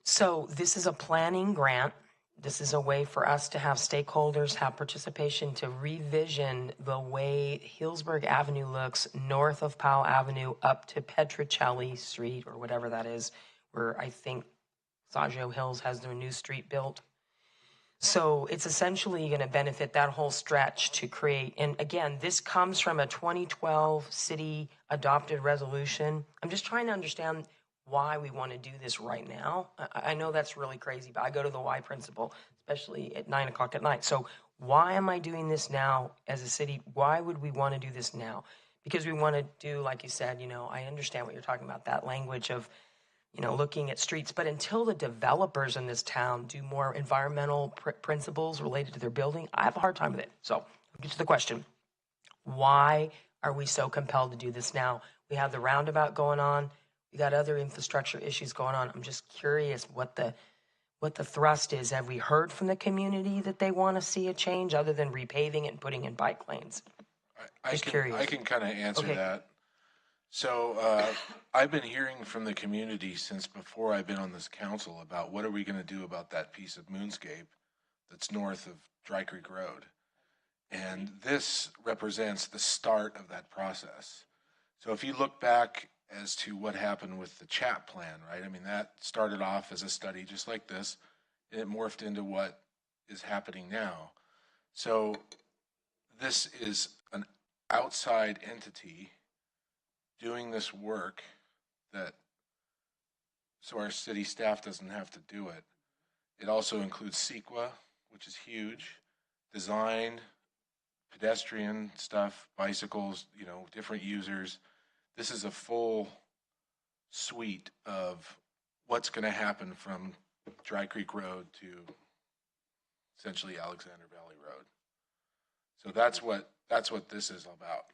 So this is a planning grant this is a way for us to have stakeholders have participation to revision the way Healdsburg Avenue looks north of Powell Avenue up to Petrocelli Street or whatever that is, where I think Saggio Hills has their new street built. So it's essentially going to benefit that whole stretch to create. And again, this comes from a 2012 city adopted resolution. I'm just trying to understand why we want to do this right now. I know that's really crazy, but I go to the why principle, especially at 9 o'clock at night. So why am I doing this now as a city? Why would we want to do this now? Because we want to do, like you said, I understand what you're talking about, that language of, looking at streets. But until the developers in this town do more environmental principles related to their building, I have a hard time with it. So I'll get to the question. Why are we so compelled to do this now? We have the roundabout going on. We got other infrastructure issues going on. I'm just curious what the thrust is. Have we heard from the community that they want to see a change other than repaving it and putting in bike lanes? I can kind of answer that. So I've been hearing from the community since before I've been on this council about what are we going to do about that piece of moonscape that's north of Dry Creek Road. And this represents the start of that process. So if you look back as to what happened with the CHAP plan, right? I mean, that started off as a study just like this, and it morphed into what is happening now. So this is an outside entity doing this work so our city staff doesn't have to do it. It also includes CEQA, which is huge, design, pedestrian stuff, bicycles, different users. This is a full suite of what's going to happen from Dry Creek Road to essentially Alexander Valley Road. So that's what this is about.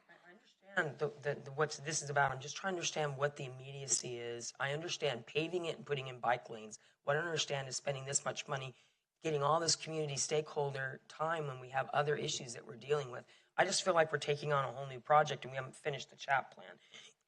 I understand what this is about. I'm just trying to understand what the immediacy is. I understand paving it and putting in bike lanes. What I don't understand is spending this much money, getting all this community stakeholder time when we have other issues that we're dealing with. I just feel like we're taking on a whole new project and we haven't finished the CHAP plan.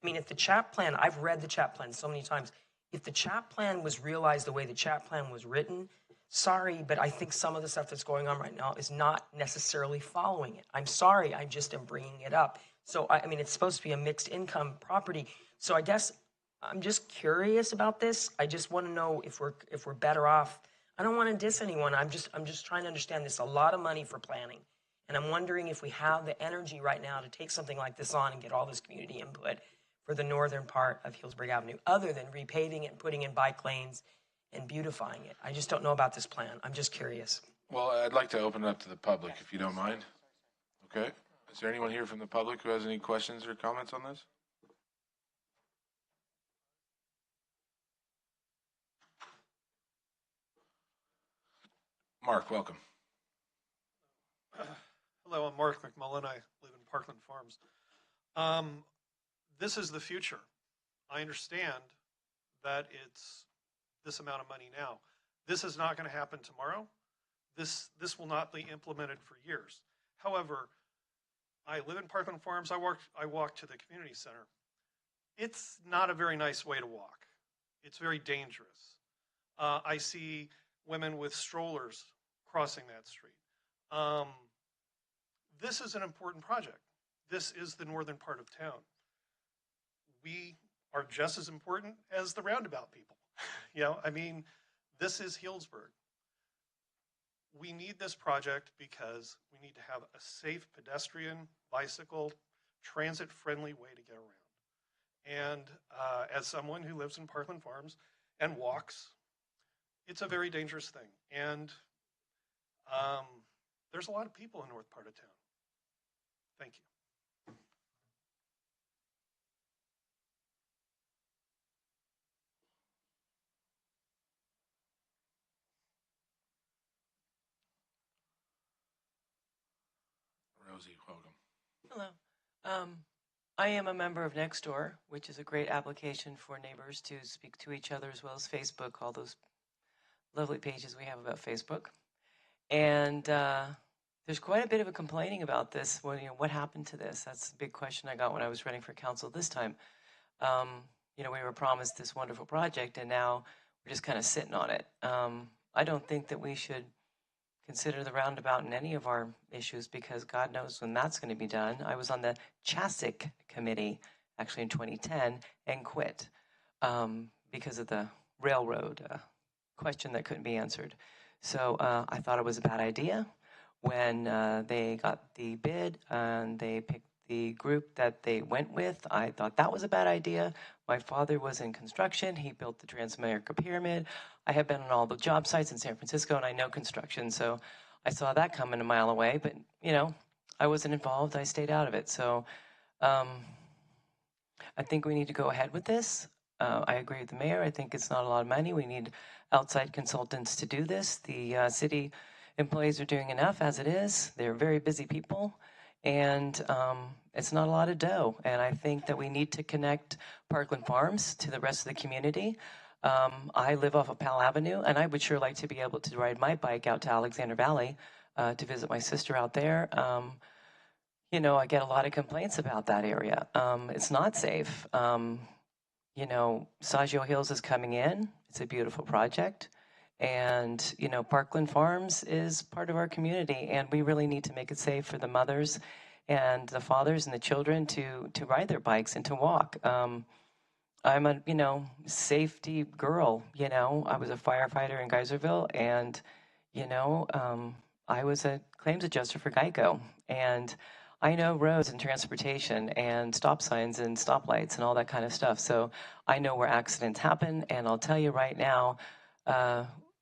I mean, if the CHAP plan, I've read the CHAP plan so many times. If the CHAP plan was realized the way the CHAP plan was written, sorry, but I think some of the stuff that's going on right now is not necessarily following it. I'm sorry, I just am bringing it up. So, I mean, it's supposed to be a mixed income property. So I guess I'm just curious about this. I just want to know if we're better off. I don't want to diss anyone. I'm just trying to understand this. A lot of money for planning. And I'm wondering if we have the energy right now to take something like this on and get all this community input for the northern part of Healdsburg Avenue, other than repaving it and putting in bike lanes and beautifying it. I just don't know about this plan. I'm just curious. Well, I'd like to open it up to the public, if you don't mind. Okay. Is there anyone here from the public who has any questions or comments on this? Mark, welcome. Hello, I'm Mark McMullen. I live in Parkland Farms. This is the future. I understand that it's this amount of money now. This is not going to happen tomorrow. This will not be implemented for years. However, I live in Parkland Farms. I walk to the community center. It's not a very nice way to walk. It's very dangerous. I see women with strollers crossing that street. This is an important project. This is the northern part of town. We are just as important as the roundabout people. This is Healdsburg. We need this project because we need to have a safe pedestrian, bicycle, transit-friendly way to get around. And as someone who lives in Parkland Farms and walks, it's a very dangerous thing. And there's a lot of people in the north part of town. Thank you. Rosie, welcome. Hello. I am a member of Nextdoor, which is a great application for neighbors to speak to each other, as well as Facebook, all those lovely pages we have about Facebook. And there's quite a bit of a complaining about this. What happened to this? That's the big question I got when I was running for council this time. We were promised this wonderful project, and now we're just kind of sitting on it. I don't think that we should consider the roundabout in any of our issues because God knows when that's going to be done. I was on the Chasic committee actually in 2010 and quit because of the railroad question that couldn't be answered. So I thought it was a bad idea when they got the bid and they picked the group that they went with. I thought that was a bad idea. My father was in construction. He built the Transamerica Pyramid. I have been on all the job sites in San Francisco and I know construction. So I saw that coming a mile away, but you know, I wasn't involved. I stayed out of it. So I think we need to go ahead with this. I agree with the mayor. I think it's not a lot of money. We need outside consultants to do this. The city employees are doing enough as it is. They're very busy people. And it's not a lot of dough. And I think that we need to connect Parkland Farms to the rest of the community. I live off of Powell Avenue, and I would sure like to be able to ride my bike out to Alexander Valley to visit my sister out there. You know, I get a lot of complaints about that area. It's not safe. You know, Saggio Hills is coming in. It's a beautiful project. And, you know, Parkland Farms is part of our community, and we really need to make it safe for the mothers and the fathers and the children to ride their bikes and to walk. I'm a, you know, safety girl, you know. I was a firefighter in Geyserville, and, you know, I was a claims adjuster for Geico. And I know roads and transportation and stop signs and stoplights and all that kind of stuff. So I know where accidents happen, and I'll tell you right now,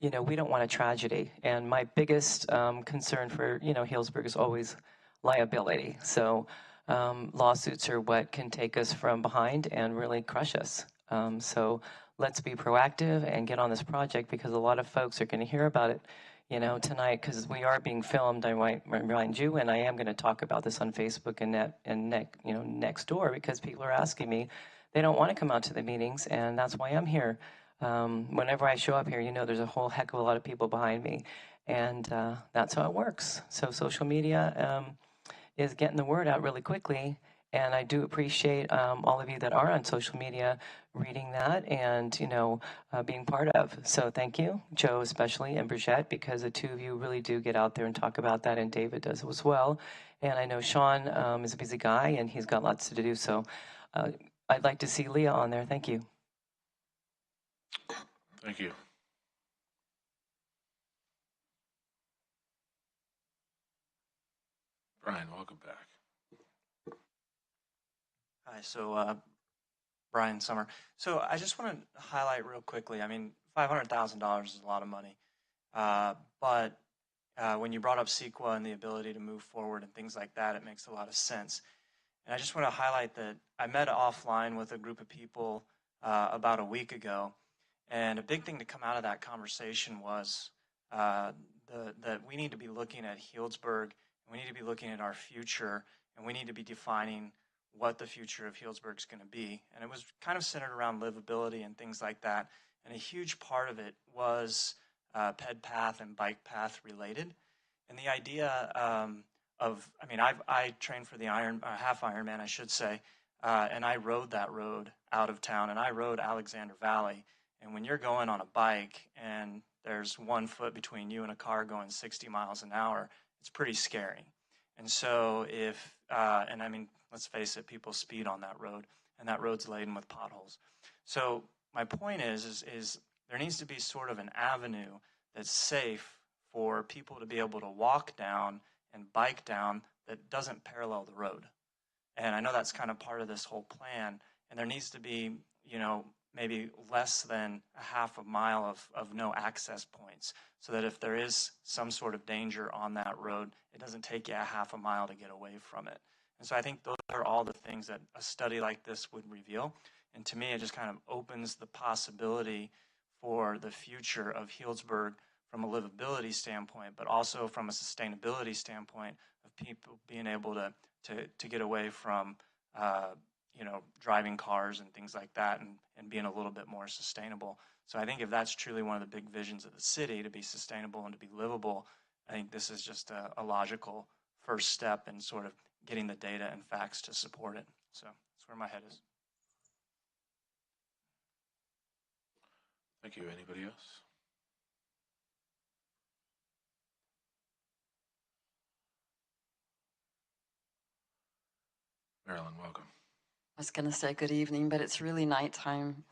you know, we don't want a tragedy. And my biggest concern for, you know, Healdsburg is always liability. So lawsuits are what can take us from behind and really crush us. So let's be proactive and get on this project because a lot of folks are going to hear about it, you know, tonight because we are being filmed. I might remind you, and I am going to talk about this on Facebook and next door because people are asking me. They don't want to come out to the meetings, and that's why I'm here. Whenever I show up here, you know, there's a whole heck of a lot of people behind me, and that's how it works. So social media is getting the word out really quickly, and I do appreciate all of you that are on social media reading that and, you know, being part of. So thank you, Joe especially, and Brigitte, because the two of you really do get out there and talk about that, and David does as well. And I know Sean is a busy guy, and he's got lots to do, so I'd like to see Leah on there. Thank you. Thank you. Brian, welcome back. Hi, so Brian Summer. So I just want to highlight real quickly. I mean, $500,000 is a lot of money, but when you brought up CEQA and the ability to move forward and things like that, it makes a lot of sense. And I just want to highlight that I met offline with a group of people about a week ago, and a big thing to come out of that conversation was that we need to be looking at Healdsburg, and we need to be looking at our future, and we need to be defining what the future of Healdsburg is going to be. And it was kind of centered around livability and things like that. And a huge part of it was ped path and bike path related. And the idea I mean, I trained for the half Ironman, I should say, and I rode that road out of town, and I rode Alexander Valley. And when you're going on a bike and there's 1 foot between you and a car going 60 miles an hour, it's pretty scary. And so and I mean, let's face it, people speed on that road, and that road's laden with potholes. So my point is there needs to be sort of an avenue that's safe for people to be able to walk down and bike down that doesn't parallel the road. And I know that's kind of part of this whole plan. And there needs to be, you know, maybe less than a half a mile of no access points so that if there is some sort of danger on that road, it doesn't take you a half a mile to get away from it. And so I think those are all the things that a study like this would reveal. And to me, it just kind of opens the possibility for the future of Healdsburg from a livability standpoint, but also from a sustainability standpoint of people being able to get away from you know, driving cars and things like that and being a little bit more sustainable. So I think if that's truly one of the big visions of the city, to be sustainable and to be livable, I think this is just a logical first step in sort of getting the data and facts to support it. So that's where my head is. Thank you. Anybody else? Marilyn, welcome. I was going to say good evening, but it's really nighttime.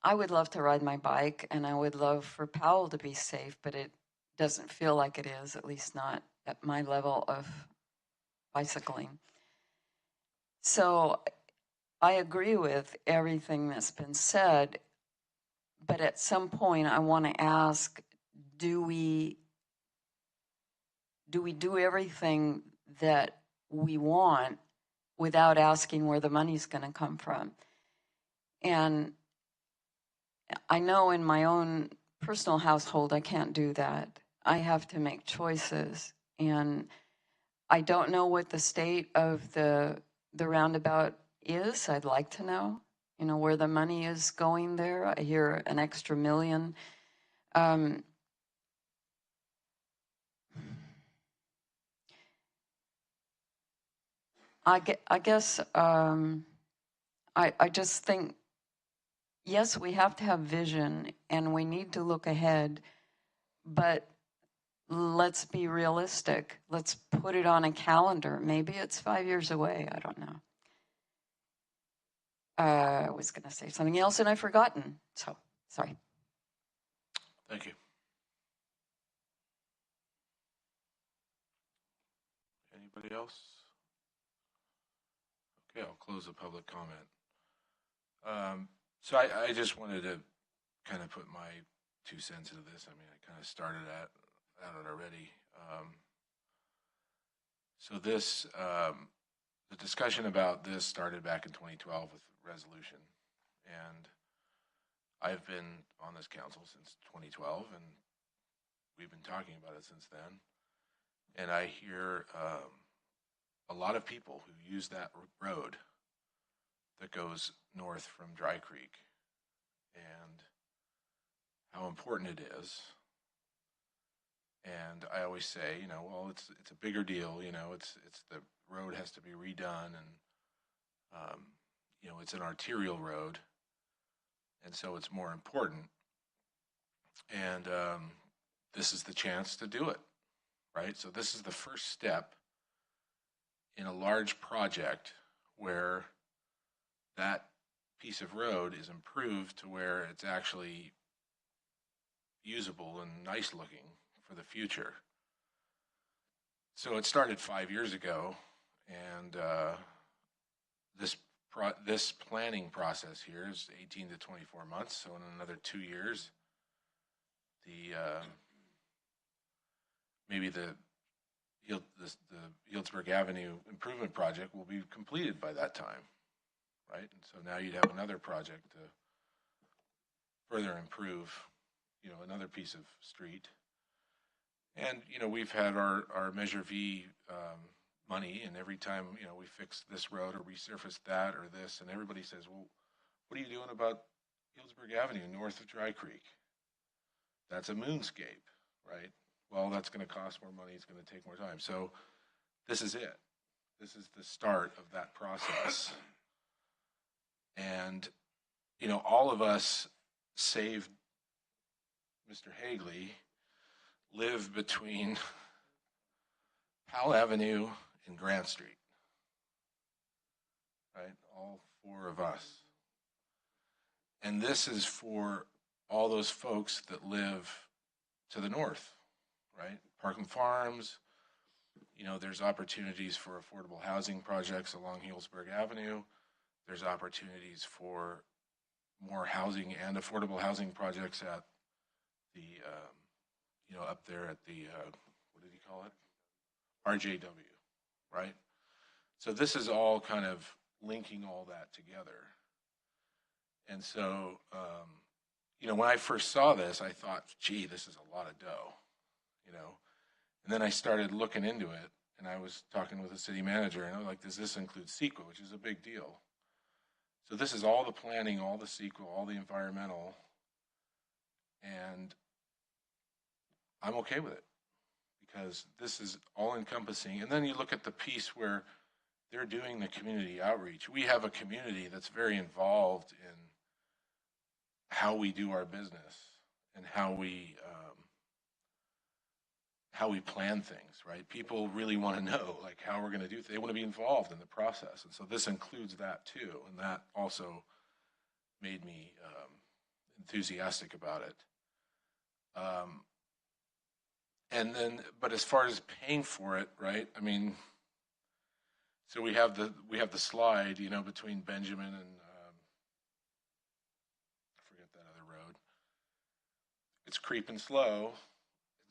I would love to ride my bike, and I would love for Powell to be safe, but it doesn't feel like it is, at least not at my level of bicycling. So I agree with everything that's been said, but at some point I want to ask, do we do everything that we want without asking where the money's going to come from? And I know in my own personal household, I can't do that. I have to make choices. And I don't know what the state of the roundabout is. I'd like to know, where the money is going there. I hear an extra $1 million. I guess I just think, yes, we have to have vision and we need to look ahead, but let's be realistic. Let's put it on a calendar. Maybe it's 5 years away. I don't know. I was going to say something else and I've forgotten. So, sorry. Thank you. Anybody else? Okay, I'll close the public comment. So I just wanted to kind of put my 2 cents into this. I mean, I kind of started at it already. So this, the discussion about this started back in 2012 with resolution, and I've been on this council since 2012, and we've been talking about it since then. And I hear a lot of people who use that road that goes north from Dry Creek and how important it is. And I always say, well, it's a bigger deal. It's the road has to be redone, and it's an arterial road, and so it's more important. And this is the chance to do it, right? So this is the first step in a large project where that piece of road is improved to where it's actually usable and nice looking for the future. So it started 5 years ago, and this planning process here is 18 to 24 months. So in another 2 years, maybe the Healdsburg Avenue improvement project will be completed by that time, right? And so now you'd have another project to further improve, another piece of street. And, we've had our Measure V money, and every time, we fix this road or resurface that or this, and everybody says, well, what are you doing about Healdsburg Avenue north of Dry Creek? That's a moonscape, right? Well, that's going to cost more money. It's going to take more time. So this is it. This is the start of that process. And, all of us, save Mr. Hagley, live between Powell Avenue and Grant Street, right? All 4 of us. And this is for all those folks that live to the north, right? Parkland Farms, there's opportunities for affordable housing projects along Healdsburg Avenue. There's opportunities for more housing and affordable housing projects at the, up there at the, what did he call it? RJW, right? So this is all kind of linking all that together. And so, when I first saw this, I thought, gee, this is a lot of dough, And then I started looking into it, and I was talking with the city manager, and I was like, does this include CEQA, which is a big deal? So this is all the planning, all the CEQA, all the environmental, and I'm okay with it because this is all encompassing. And then you look at the piece where they're doing the community outreach. We have a community that's very involved in how we do our business and how we how we plan things, right? People really want to know, like, how we're going to do. They want to be involved in the process, and so this includes that too, and that also made me enthusiastic about it. And then, but as far as paying for it, right? I mean, so we have the slide, you know, between Benjamin and I forget that other road. It's creeping slow.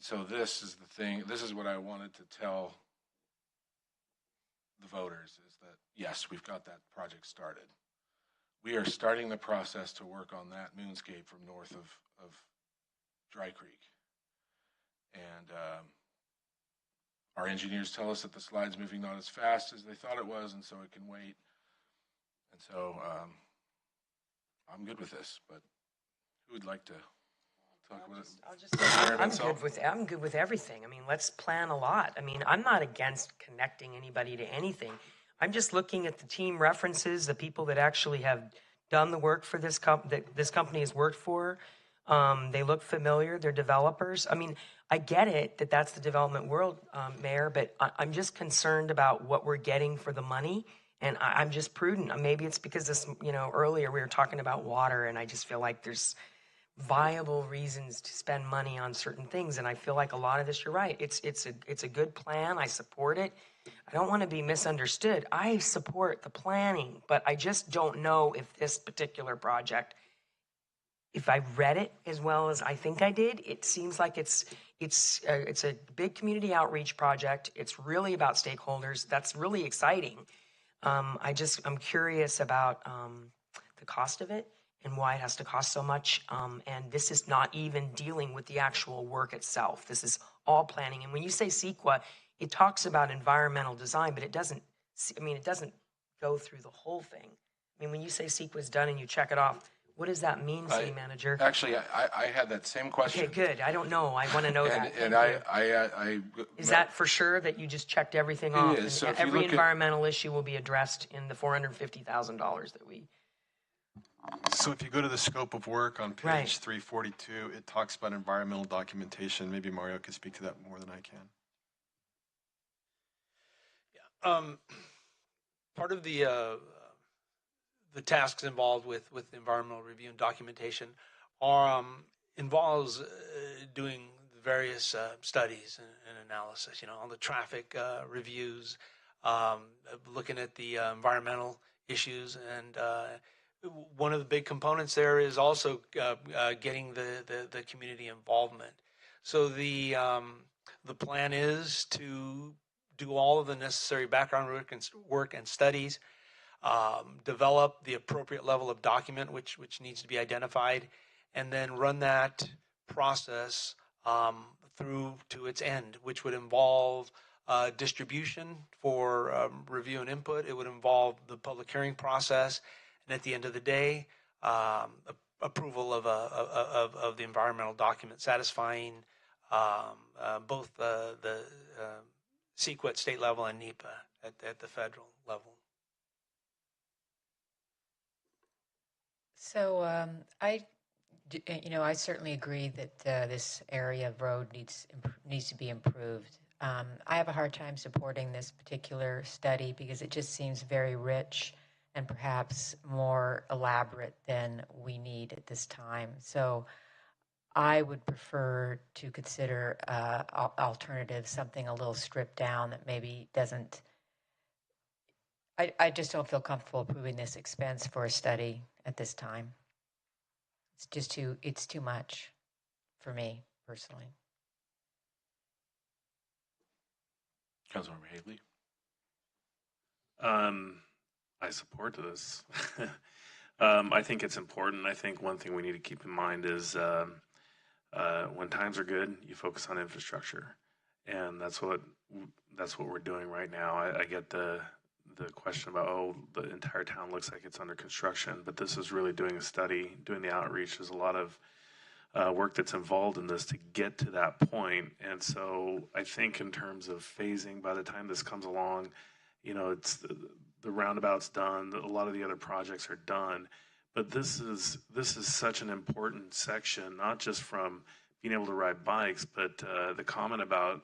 So this is the thing. This is what I wanted to tell the voters is that yes, we've got that project started. We are starting the process to work on that moonscape from north of Dry Creek. And our engineers tell us that the slide's moving not as fast as they thought it was, and so it can wait. And so I'm good with this, but who would like to talk about it? I'm good with everything. I mean, let's plan a lot. I mean, I'm not against connecting anybody to anything. I'm just looking at the team references, the people that actually have done the work for this that this company has worked for. They look familiar. They're developers. I mean, I get it that that's the development world, Mayor, but I'm just concerned about what we're getting for the money. And I'm just prudent. Maybe it's because this, you know, earlier we were talking about water, and I just feel like there's viable reasons to spend money on certain things. And I feel like a lot of this, you're right. It's a good plan. I support it. I don't want to be misunderstood. I support the planning, but I just don't know if this particular project, if I read it as well as I think I did, it seems like it's a big community outreach project. It's really about stakeholders. That's really exciting. I'm curious about the cost of it and why it has to cost so much. And this is not even dealing with the actual work itself. This is all planning. And when you say CEQA, it talks about environmental design, but it doesn't go through the whole thing. I mean, when you say CEQA is done and you check it off, what does that mean, City Manager? Actually, I had that same question. Okay, good. I don't know. I want to know that. And is that for sure that you just checked everything off? It is. So every environmental issue will be addressed in the $450,000 that we. So if you go to the scope of work on page 342, it talks about environmental documentation. Maybe Mario could speak to that more than I can. Yeah. Part of the tasks involved with environmental review and documentation are involves doing various studies and analysis. You know, all the traffic reviews, looking at the environmental issues, and one of the big components there is also getting the community involvement. So the plan is to do all of the necessary background work and studies. Develop the appropriate level of document which needs to be identified, and then run that process through to its end, which would involve distribution for review and input. It would involve the public hearing process, and at the end of the day, approval of the environmental document satisfying both the CEQA at state level and NEPA at the federal level. So I certainly agree that this area of road needs to be improved. I have a hard time supporting this particular study because it just seems very rich and perhaps more elaborate than we need at this time. So I would prefer to consider alternative, something a little stripped down that maybe doesn't. I just don't feel comfortable approving this expense for a study at this time. It's too much for me personally. Councilmember Haley. I support this. I think it's important. I think one thing we need to keep in mind is when times are good, you focus on infrastructure, and that's what we're doing right now. I get the question about, the entire town looks like it's under construction, but this is really doing a study, doing the outreach. There's a lot of work that's involved in this to get to that point. And so I think in terms of phasing, by the time this comes along, it's the roundabout's done, a lot of the other projects are done. But this is such an important section, not just from being able to ride bikes, but the comment about,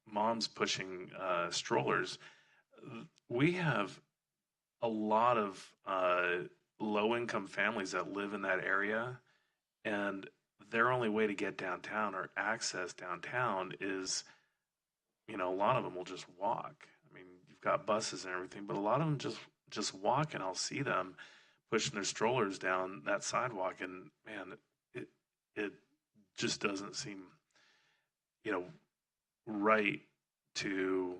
moms pushing strollers, we have a lot of low-income families that live in that area, and their only way to get downtown or access downtown is, a lot of them will just walk. I mean, you've got buses and everything, but a lot of them just walk, and I'll see them pushing their strollers down that sidewalk, and man, it just doesn't seem, right to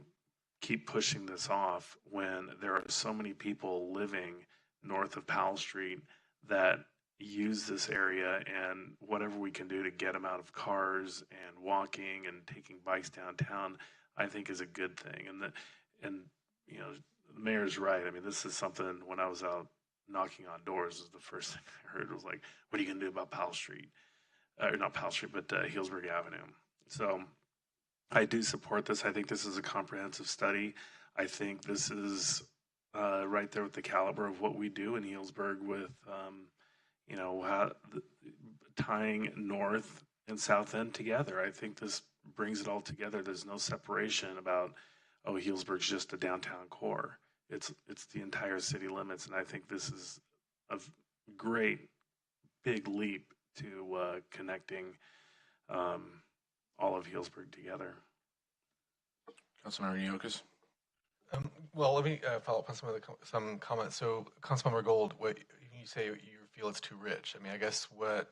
keep pushing this off when there are so many people living north of Powell Street that use this area, and whatever we can do to get them out of cars and walking and taking bikes downtown, I think is a good thing. And the mayor's right. I mean, this is something, when I was out knocking on doors, is the first thing I heard was like, what are you going to do about Powell Street? Or not Powell Street, but Healdsburg Avenue. So I do support this. I think this is a comprehensive study. I think this is right there with the caliber of what we do in Healdsburg with, tying North and South End together. I think this brings it all together. There's no separation about, Healdsburg's just a downtown core. It's the entire city limits, and I think this is a great big leap to connecting all of Healdsburg together. Councilmember Yokas? Well, let me follow up on some comments. So, Councilmember Gold, what you say you feel it's too rich? I mean, I guess what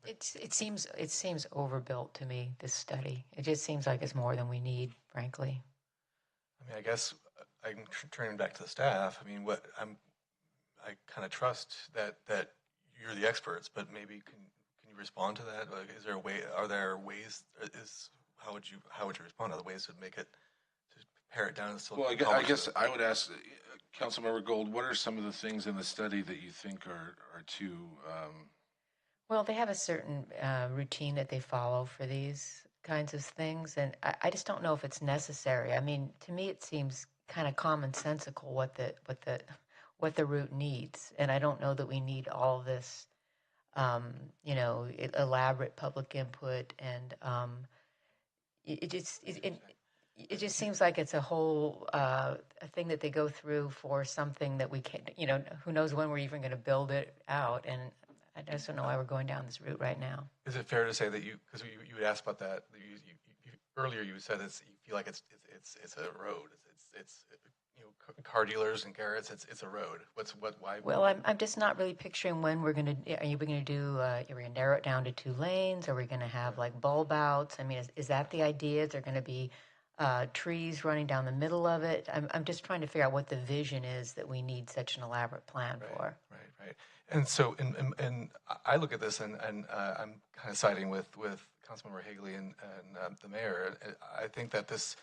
it seems overbuilt to me. This study, it just seems like it's more than we need, frankly. I mean, I guess I'm turning back to the staff. I mean, I kind of trust that you're the experts, but maybe can you respond to that? Like, is there a way? Are there ways? How would you respond? Are there ways to make it, to pare it down and still? Well, I guess I would ask Councilmember Gold, what are some of the things in the study that you think are too? Well, they have a certain routine that they follow for these kinds of things, and I just don't know if it's necessary. I mean, to me, it seems kind of commonsensical what the route needs, and I don't know that we need all this, elaborate public input, and it just seems like it's a whole a thing that they go through for something that we can't, who knows when we're even going to build it out, and I just don't know why we're going down this route right now. Is it fair to say that because you had asked about that, earlier you said you feel like it's a road, it's car dealers and Garrett's, it's a road. Why? Well, I'm just not really picturing when we're going to. Are you going to do? Are we going to narrow it down to 2 lanes? Are we going to have like bulb outs? I mean, is that the idea? Is there going to be trees running down the middle of it? I'm just trying to figure out what the vision is that we need such an elaborate plan for. Right. And so, and I look at this, and I'm kind of siding with Councilmember Hagley and the mayor. I think that there's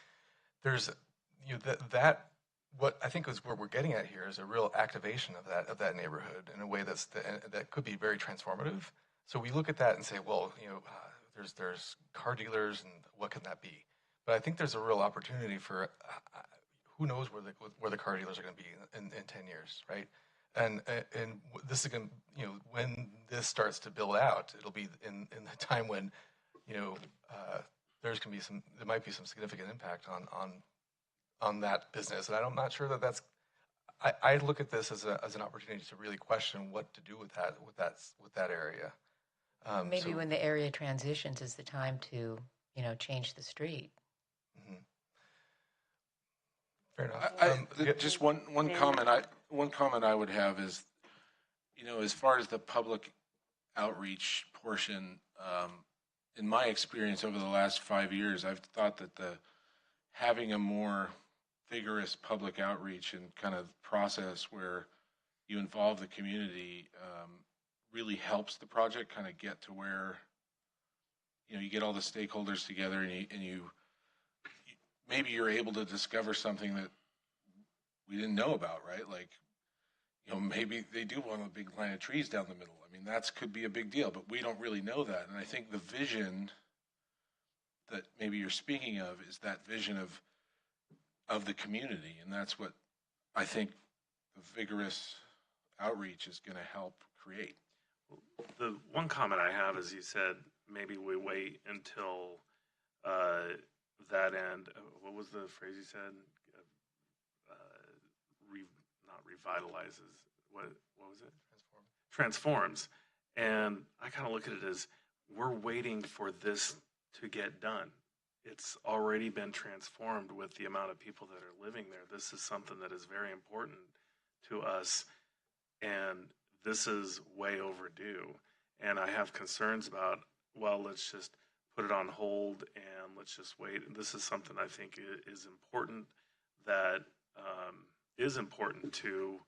that what I think is where we're getting at here is a real activation of that neighborhood in a way that could be very transformative. So we look at that and say, well, there's car dealers, and what can that be? But I think there's a real opportunity for who knows where the car dealers are going to be in 10 years, right? And this is going to, when this starts to build out, it'll be in the time when, there might be some significant impact on that business. And I'm not sure that's. I look at this as an opportunity to really question what to do with that area. Maybe when the area transitions is the time to, change the street. Mm-hmm. Fair enough. Just one comment I would have is, as far as the public outreach portion, in my experience over the last 5 years, I've thought that having a more vigorous public outreach and kind of process where you involve the community really helps the project kind of get to where, you get all the stakeholders together, and you maybe you're able to discover something that we didn't know about, right? Like, maybe they do want a big line of trees down the middle. I mean, that could be a big deal, but we don't really know that. And I think the vision that maybe you're speaking of is that vision of the community, and that's what I think the vigorous outreach is going to help create. The one comment I have is, you said maybe we wait until that end. What was the phrase you said? Not revitalizes. What was it? Transforms. And I kind of look at it as we're waiting for this to get done. It's already been transformed with the amount of people that are living there. This is something that is very important to us, and this is way overdue. And I have concerns about, well, let's just put it on hold and let's just wait. This is something I think is important, that is important to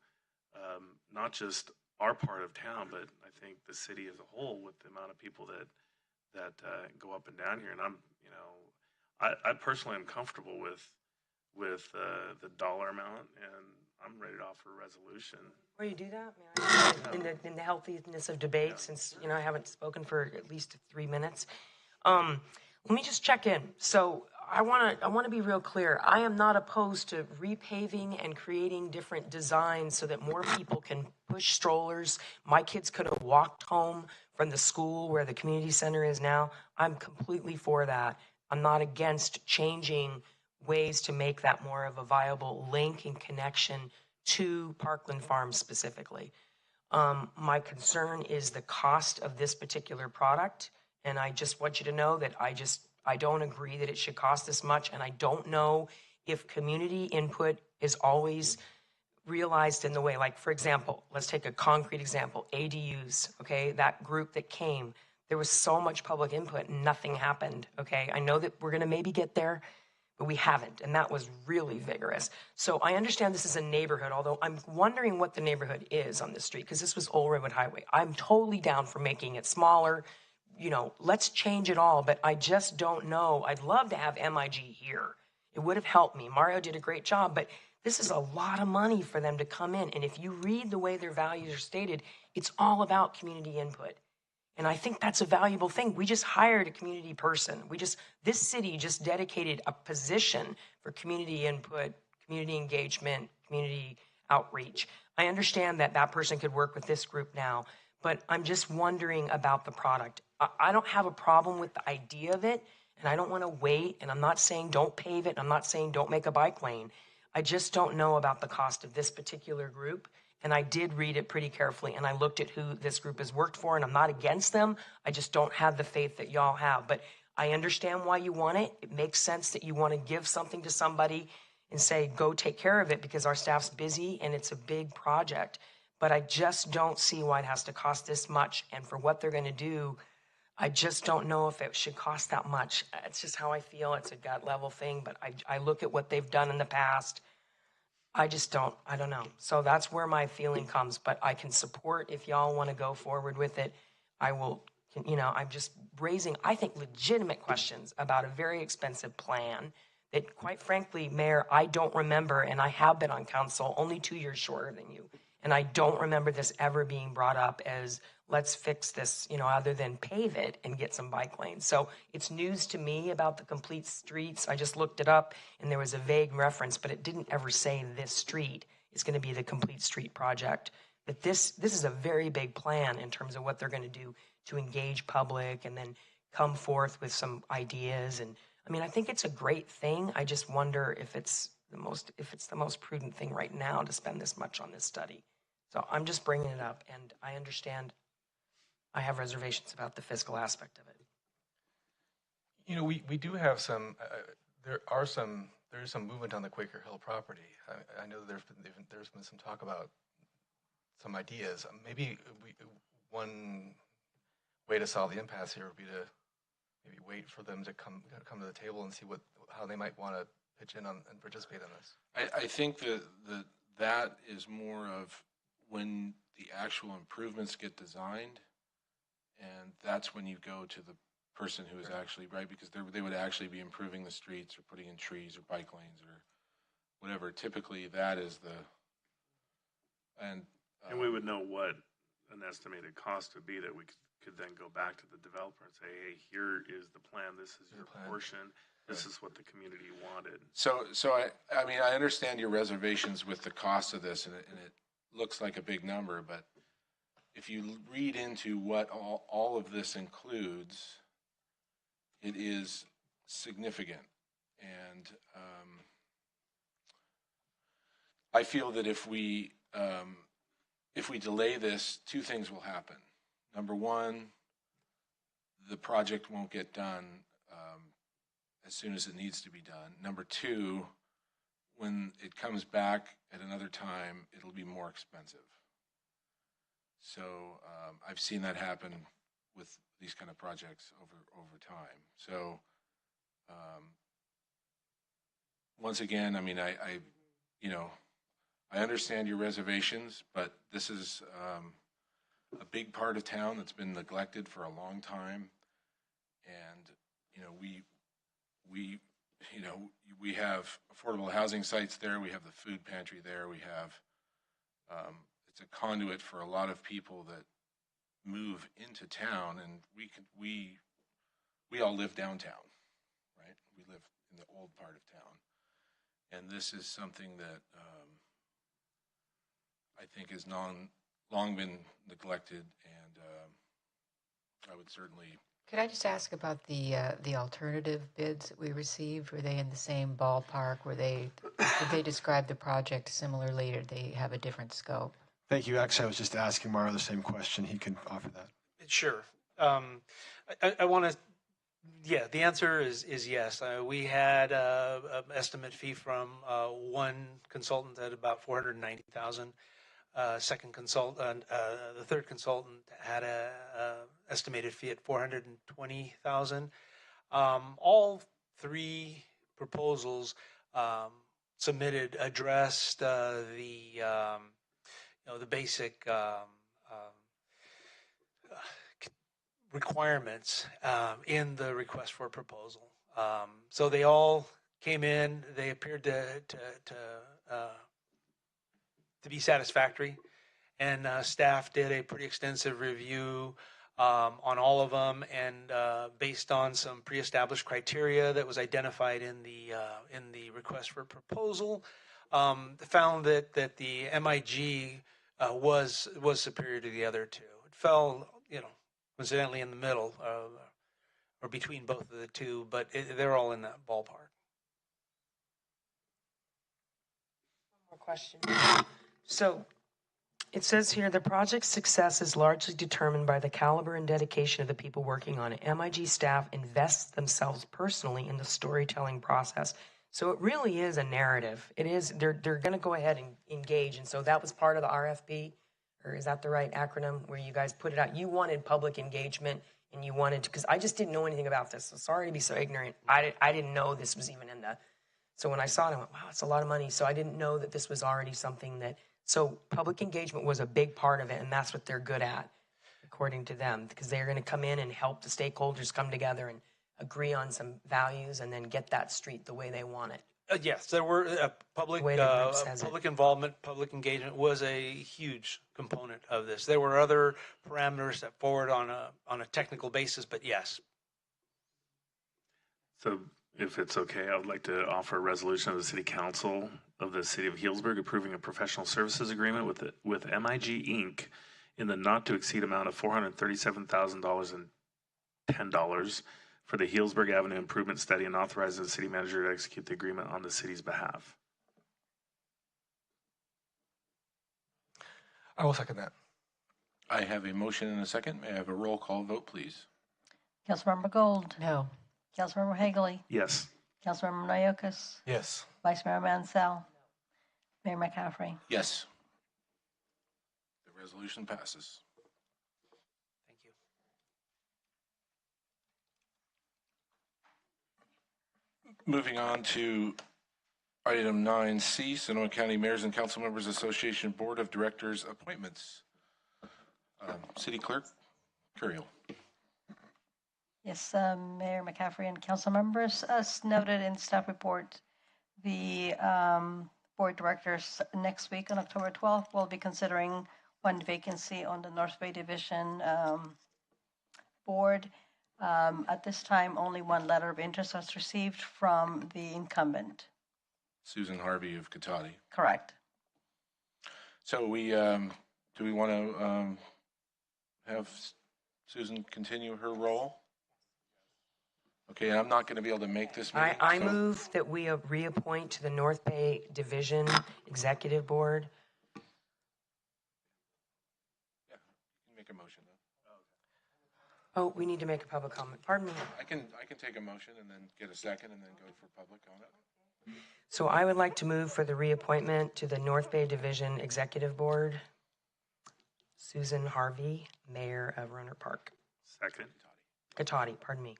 not just our part of town, but I think the city as a whole, with the amount of people that go up and down here. And I personally am comfortable with the dollar amount, and I'm ready to offer a resolution. Before you do that, may I, in the healthiness of debate, since I haven't spoken for at least 3 minutes, let me just check in. So I want to be real clear. I am not opposed to repaving and creating different designs so that more people can push strollers. My kids could have walked home from the school where the community center is now. I'm completely for that. I'm not against changing ways to make that more of a viable link and connection to Parkland Farms specifically. My concern is the cost of this particular product, and I just want you to know that I don't agree that it should cost this much, and I don't know if community input is always realized in the way. Like, for example, let's take a concrete example, ADUs, okay? That group that came, there was so much public input and nothing happened, okay? I know that we're gonna maybe get there, but we haven't, and that was really vigorous. So I understand this is a neighborhood, although I'm wondering what the neighborhood is on this street, because this was Old Redwood Highway. I'm totally down for making it smaller, let's change it all, but I just don't know. I'd love to have MIG here. It would have helped me. Mario did a great job, but this is a lot of money for them to come in, and if you read the way their values are stated, it's all about community input. And I think that's a valuable thing. We just hired a community person. This city just dedicated a position for community input, community engagement, community outreach. I understand that that person could work with this group now, but I'm just wondering about the product. I don't have a problem with the idea of it, and I don't want to wait, and I'm not saying don't pave it, I'm not saying don't make a bike lane. I just don't know about the cost of this particular group. And I did read it pretty carefully, and I looked at who this group has worked for, and I'm not against them. I just don't have the faith that y'all have. But I understand why you want it. It makes sense that you want to give something to somebody and say, go take care of it, because our staff's busy and it's a big project. But I just don't see why it has to cost this much. And for what they're going to do, I just don't know if it should cost that much. It's just how I feel. It's a gut level thing. But I look at what they've done in the past. I don't know. So that's where my feeling comes, but I can support if y'all want to go forward with it. I will, I'm just raising, I think, legitimate questions about a very expensive plan that, quite frankly, Mayor, I don't remember, and I have been on council only 2 years shorter than you. And I don't remember this ever being brought up as, let's fix this, other than pave it and get some bike lanes. So it's news to me about the complete streets. I just looked it up, and there was a vague reference, but it didn't ever say this street is going to be the complete street project. But this is a very big plan in terms of what they're going to do to engage public and then come forth with some ideas. And I think it's a great thing. I just wonder if it's the most prudent thing right now to spend this much on this study. So I'm just bringing it up, and I understand I have reservations about the fiscal aspect of it. We do have some, there is some movement on the Quaker Hill property. I know there's been some talk about some ideas. Maybe one way to solve the impasse here would be to maybe wait for them to come to the table and see how they might want to pitch in on and participate in this. I think that is more of when the actual improvements get designed, and that's when you go to the person who is actually right, because they would actually be improving the streets or putting in trees or bike lanes or whatever. Typically, that is and we would know what an estimated cost would be that we could then go back to the developer and say, hey, here is the plan. This is your portion. This is what the community wanted. So I understand your reservations with the cost of this, and it looks like a big number, but if you read into what all of this includes, it is significant. And I feel that if we delay this, two things will happen. Number one, the project won't get done as soon as it needs to be done. Number two, when it comes back at another time, it'll be more expensive. So I've seen that happen with these kind of projects over time. So once again, I mean, I understand your reservations, but this is a big part of town that's been neglected for a long time. And, we have affordable housing sites there. We have the food pantry there. We have, it's a conduit for a lot of people that move into town, and we all live downtown, right? We live in the old part of town. And this is something that I think has long been neglected, and I would certainly. Could I just ask about the alternative bids that we received? Were they in the same ballpark? Did they describe the project similarly, or did they have a different scope? Thank you. Actually, I was just asking Mario the same question. He can offer that. Sure. I want to. Yeah, the answer is yes. We had an estimate fee from one consultant at about $490,000. Second consultant, the third consultant had a estimated fee at $420,000. All three proposals submitted addressed the basic requirements in the request for proposal. So they all came in. They appeared to be satisfactory, and staff did a pretty extensive review on all of them, and based on some pre-established criteria that was identified in the request for proposal, found that the MIG was superior to the other two. It fell, coincidentally in the middle, or between both of the two, but they're all in that ballpark. One more question. So it says here the project's success is largely determined by the caliber and dedication of the people working on it. MIG staff invests themselves personally in the storytelling process. So it really is a narrative. It is, they're going to go ahead and engage. And so that was part of the RFP, or is that the right acronym where you guys put it out? You wanted public engagement, and you wanted, because I just didn't know anything about this. So sorry to be so ignorant. I didn't know this was even in the, so when I saw it, I went, wow, it's a lot of money. So I didn't know that this was already something that, so public engagement was a big part of it, and that's what they're good at, according to them, because they're going to come in and help the stakeholders come together and agree on some values and then get that street the way they want it. Yes, there were public involvement, public engagement was a huge component of this. There were other parameters set forward on a technical basis, but yes. So if it's okay, I would like to offer a resolution of the City Council of the City of Healdsburg approving a professional services agreement with MIG Inc. in the not to exceed amount of $437,010 for the Healdsburg Avenue Improvement Study, and authorizes the city manager to execute the agreement on the city's behalf. I will second that. I have a motion and a second. May I have a roll call vote, please? Councilmember Gold. No. Councilmember Hagley. Yes. Councilmember Nayokas. Yes. Vice Mayor Mansell. Mayor McCaffrey. Yes. The resolution passes. Thank you. Moving on to item 9C, Sonoma County Mayors and Council Members Association Board of Directors appointments. City Clerk Curiel. Yes, Mayor McCaffrey and council members, as noted in staff report, the board directors next week on October 12th will be considering one vacancy on the North Bay Division board. At this time, only one letter of interest was received from the incumbent. Susan Harvey of Cotati. Correct. So we, do we want to have Susan continue her role? Okay, I'm not going to be able to make this meeting. I so- move that we reappoint to the North Bay Division Executive Board. Yeah, you can make a motion though. Oh, we need to make a public comment. Pardon me. I can take a motion and then get a second and then go for public on it. So I would like to move for the reappointment to the North Bay Division Executive Board. Susan Harvey, Mayor of Rohnert Park. Second. Katati, pardon me.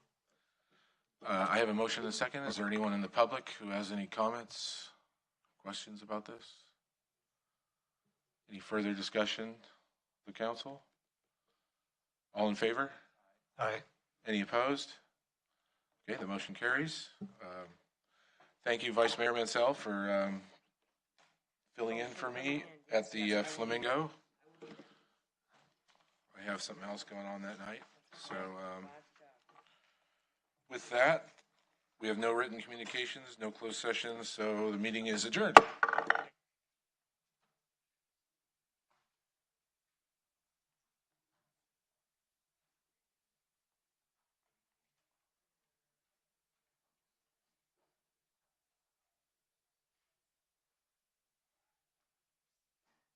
I have a motion and a second. Is there anyone in the public who has any comments, questions about this? Any further discussion of the council? All in favor? Aye. Any opposed? Okay, the motion carries. Thank you, Vice Mayor Mansell, for filling in for me at the Flamingo. I have something else going on that night. So with that, we have no written communications, no closed sessions, so the meeting is adjourned.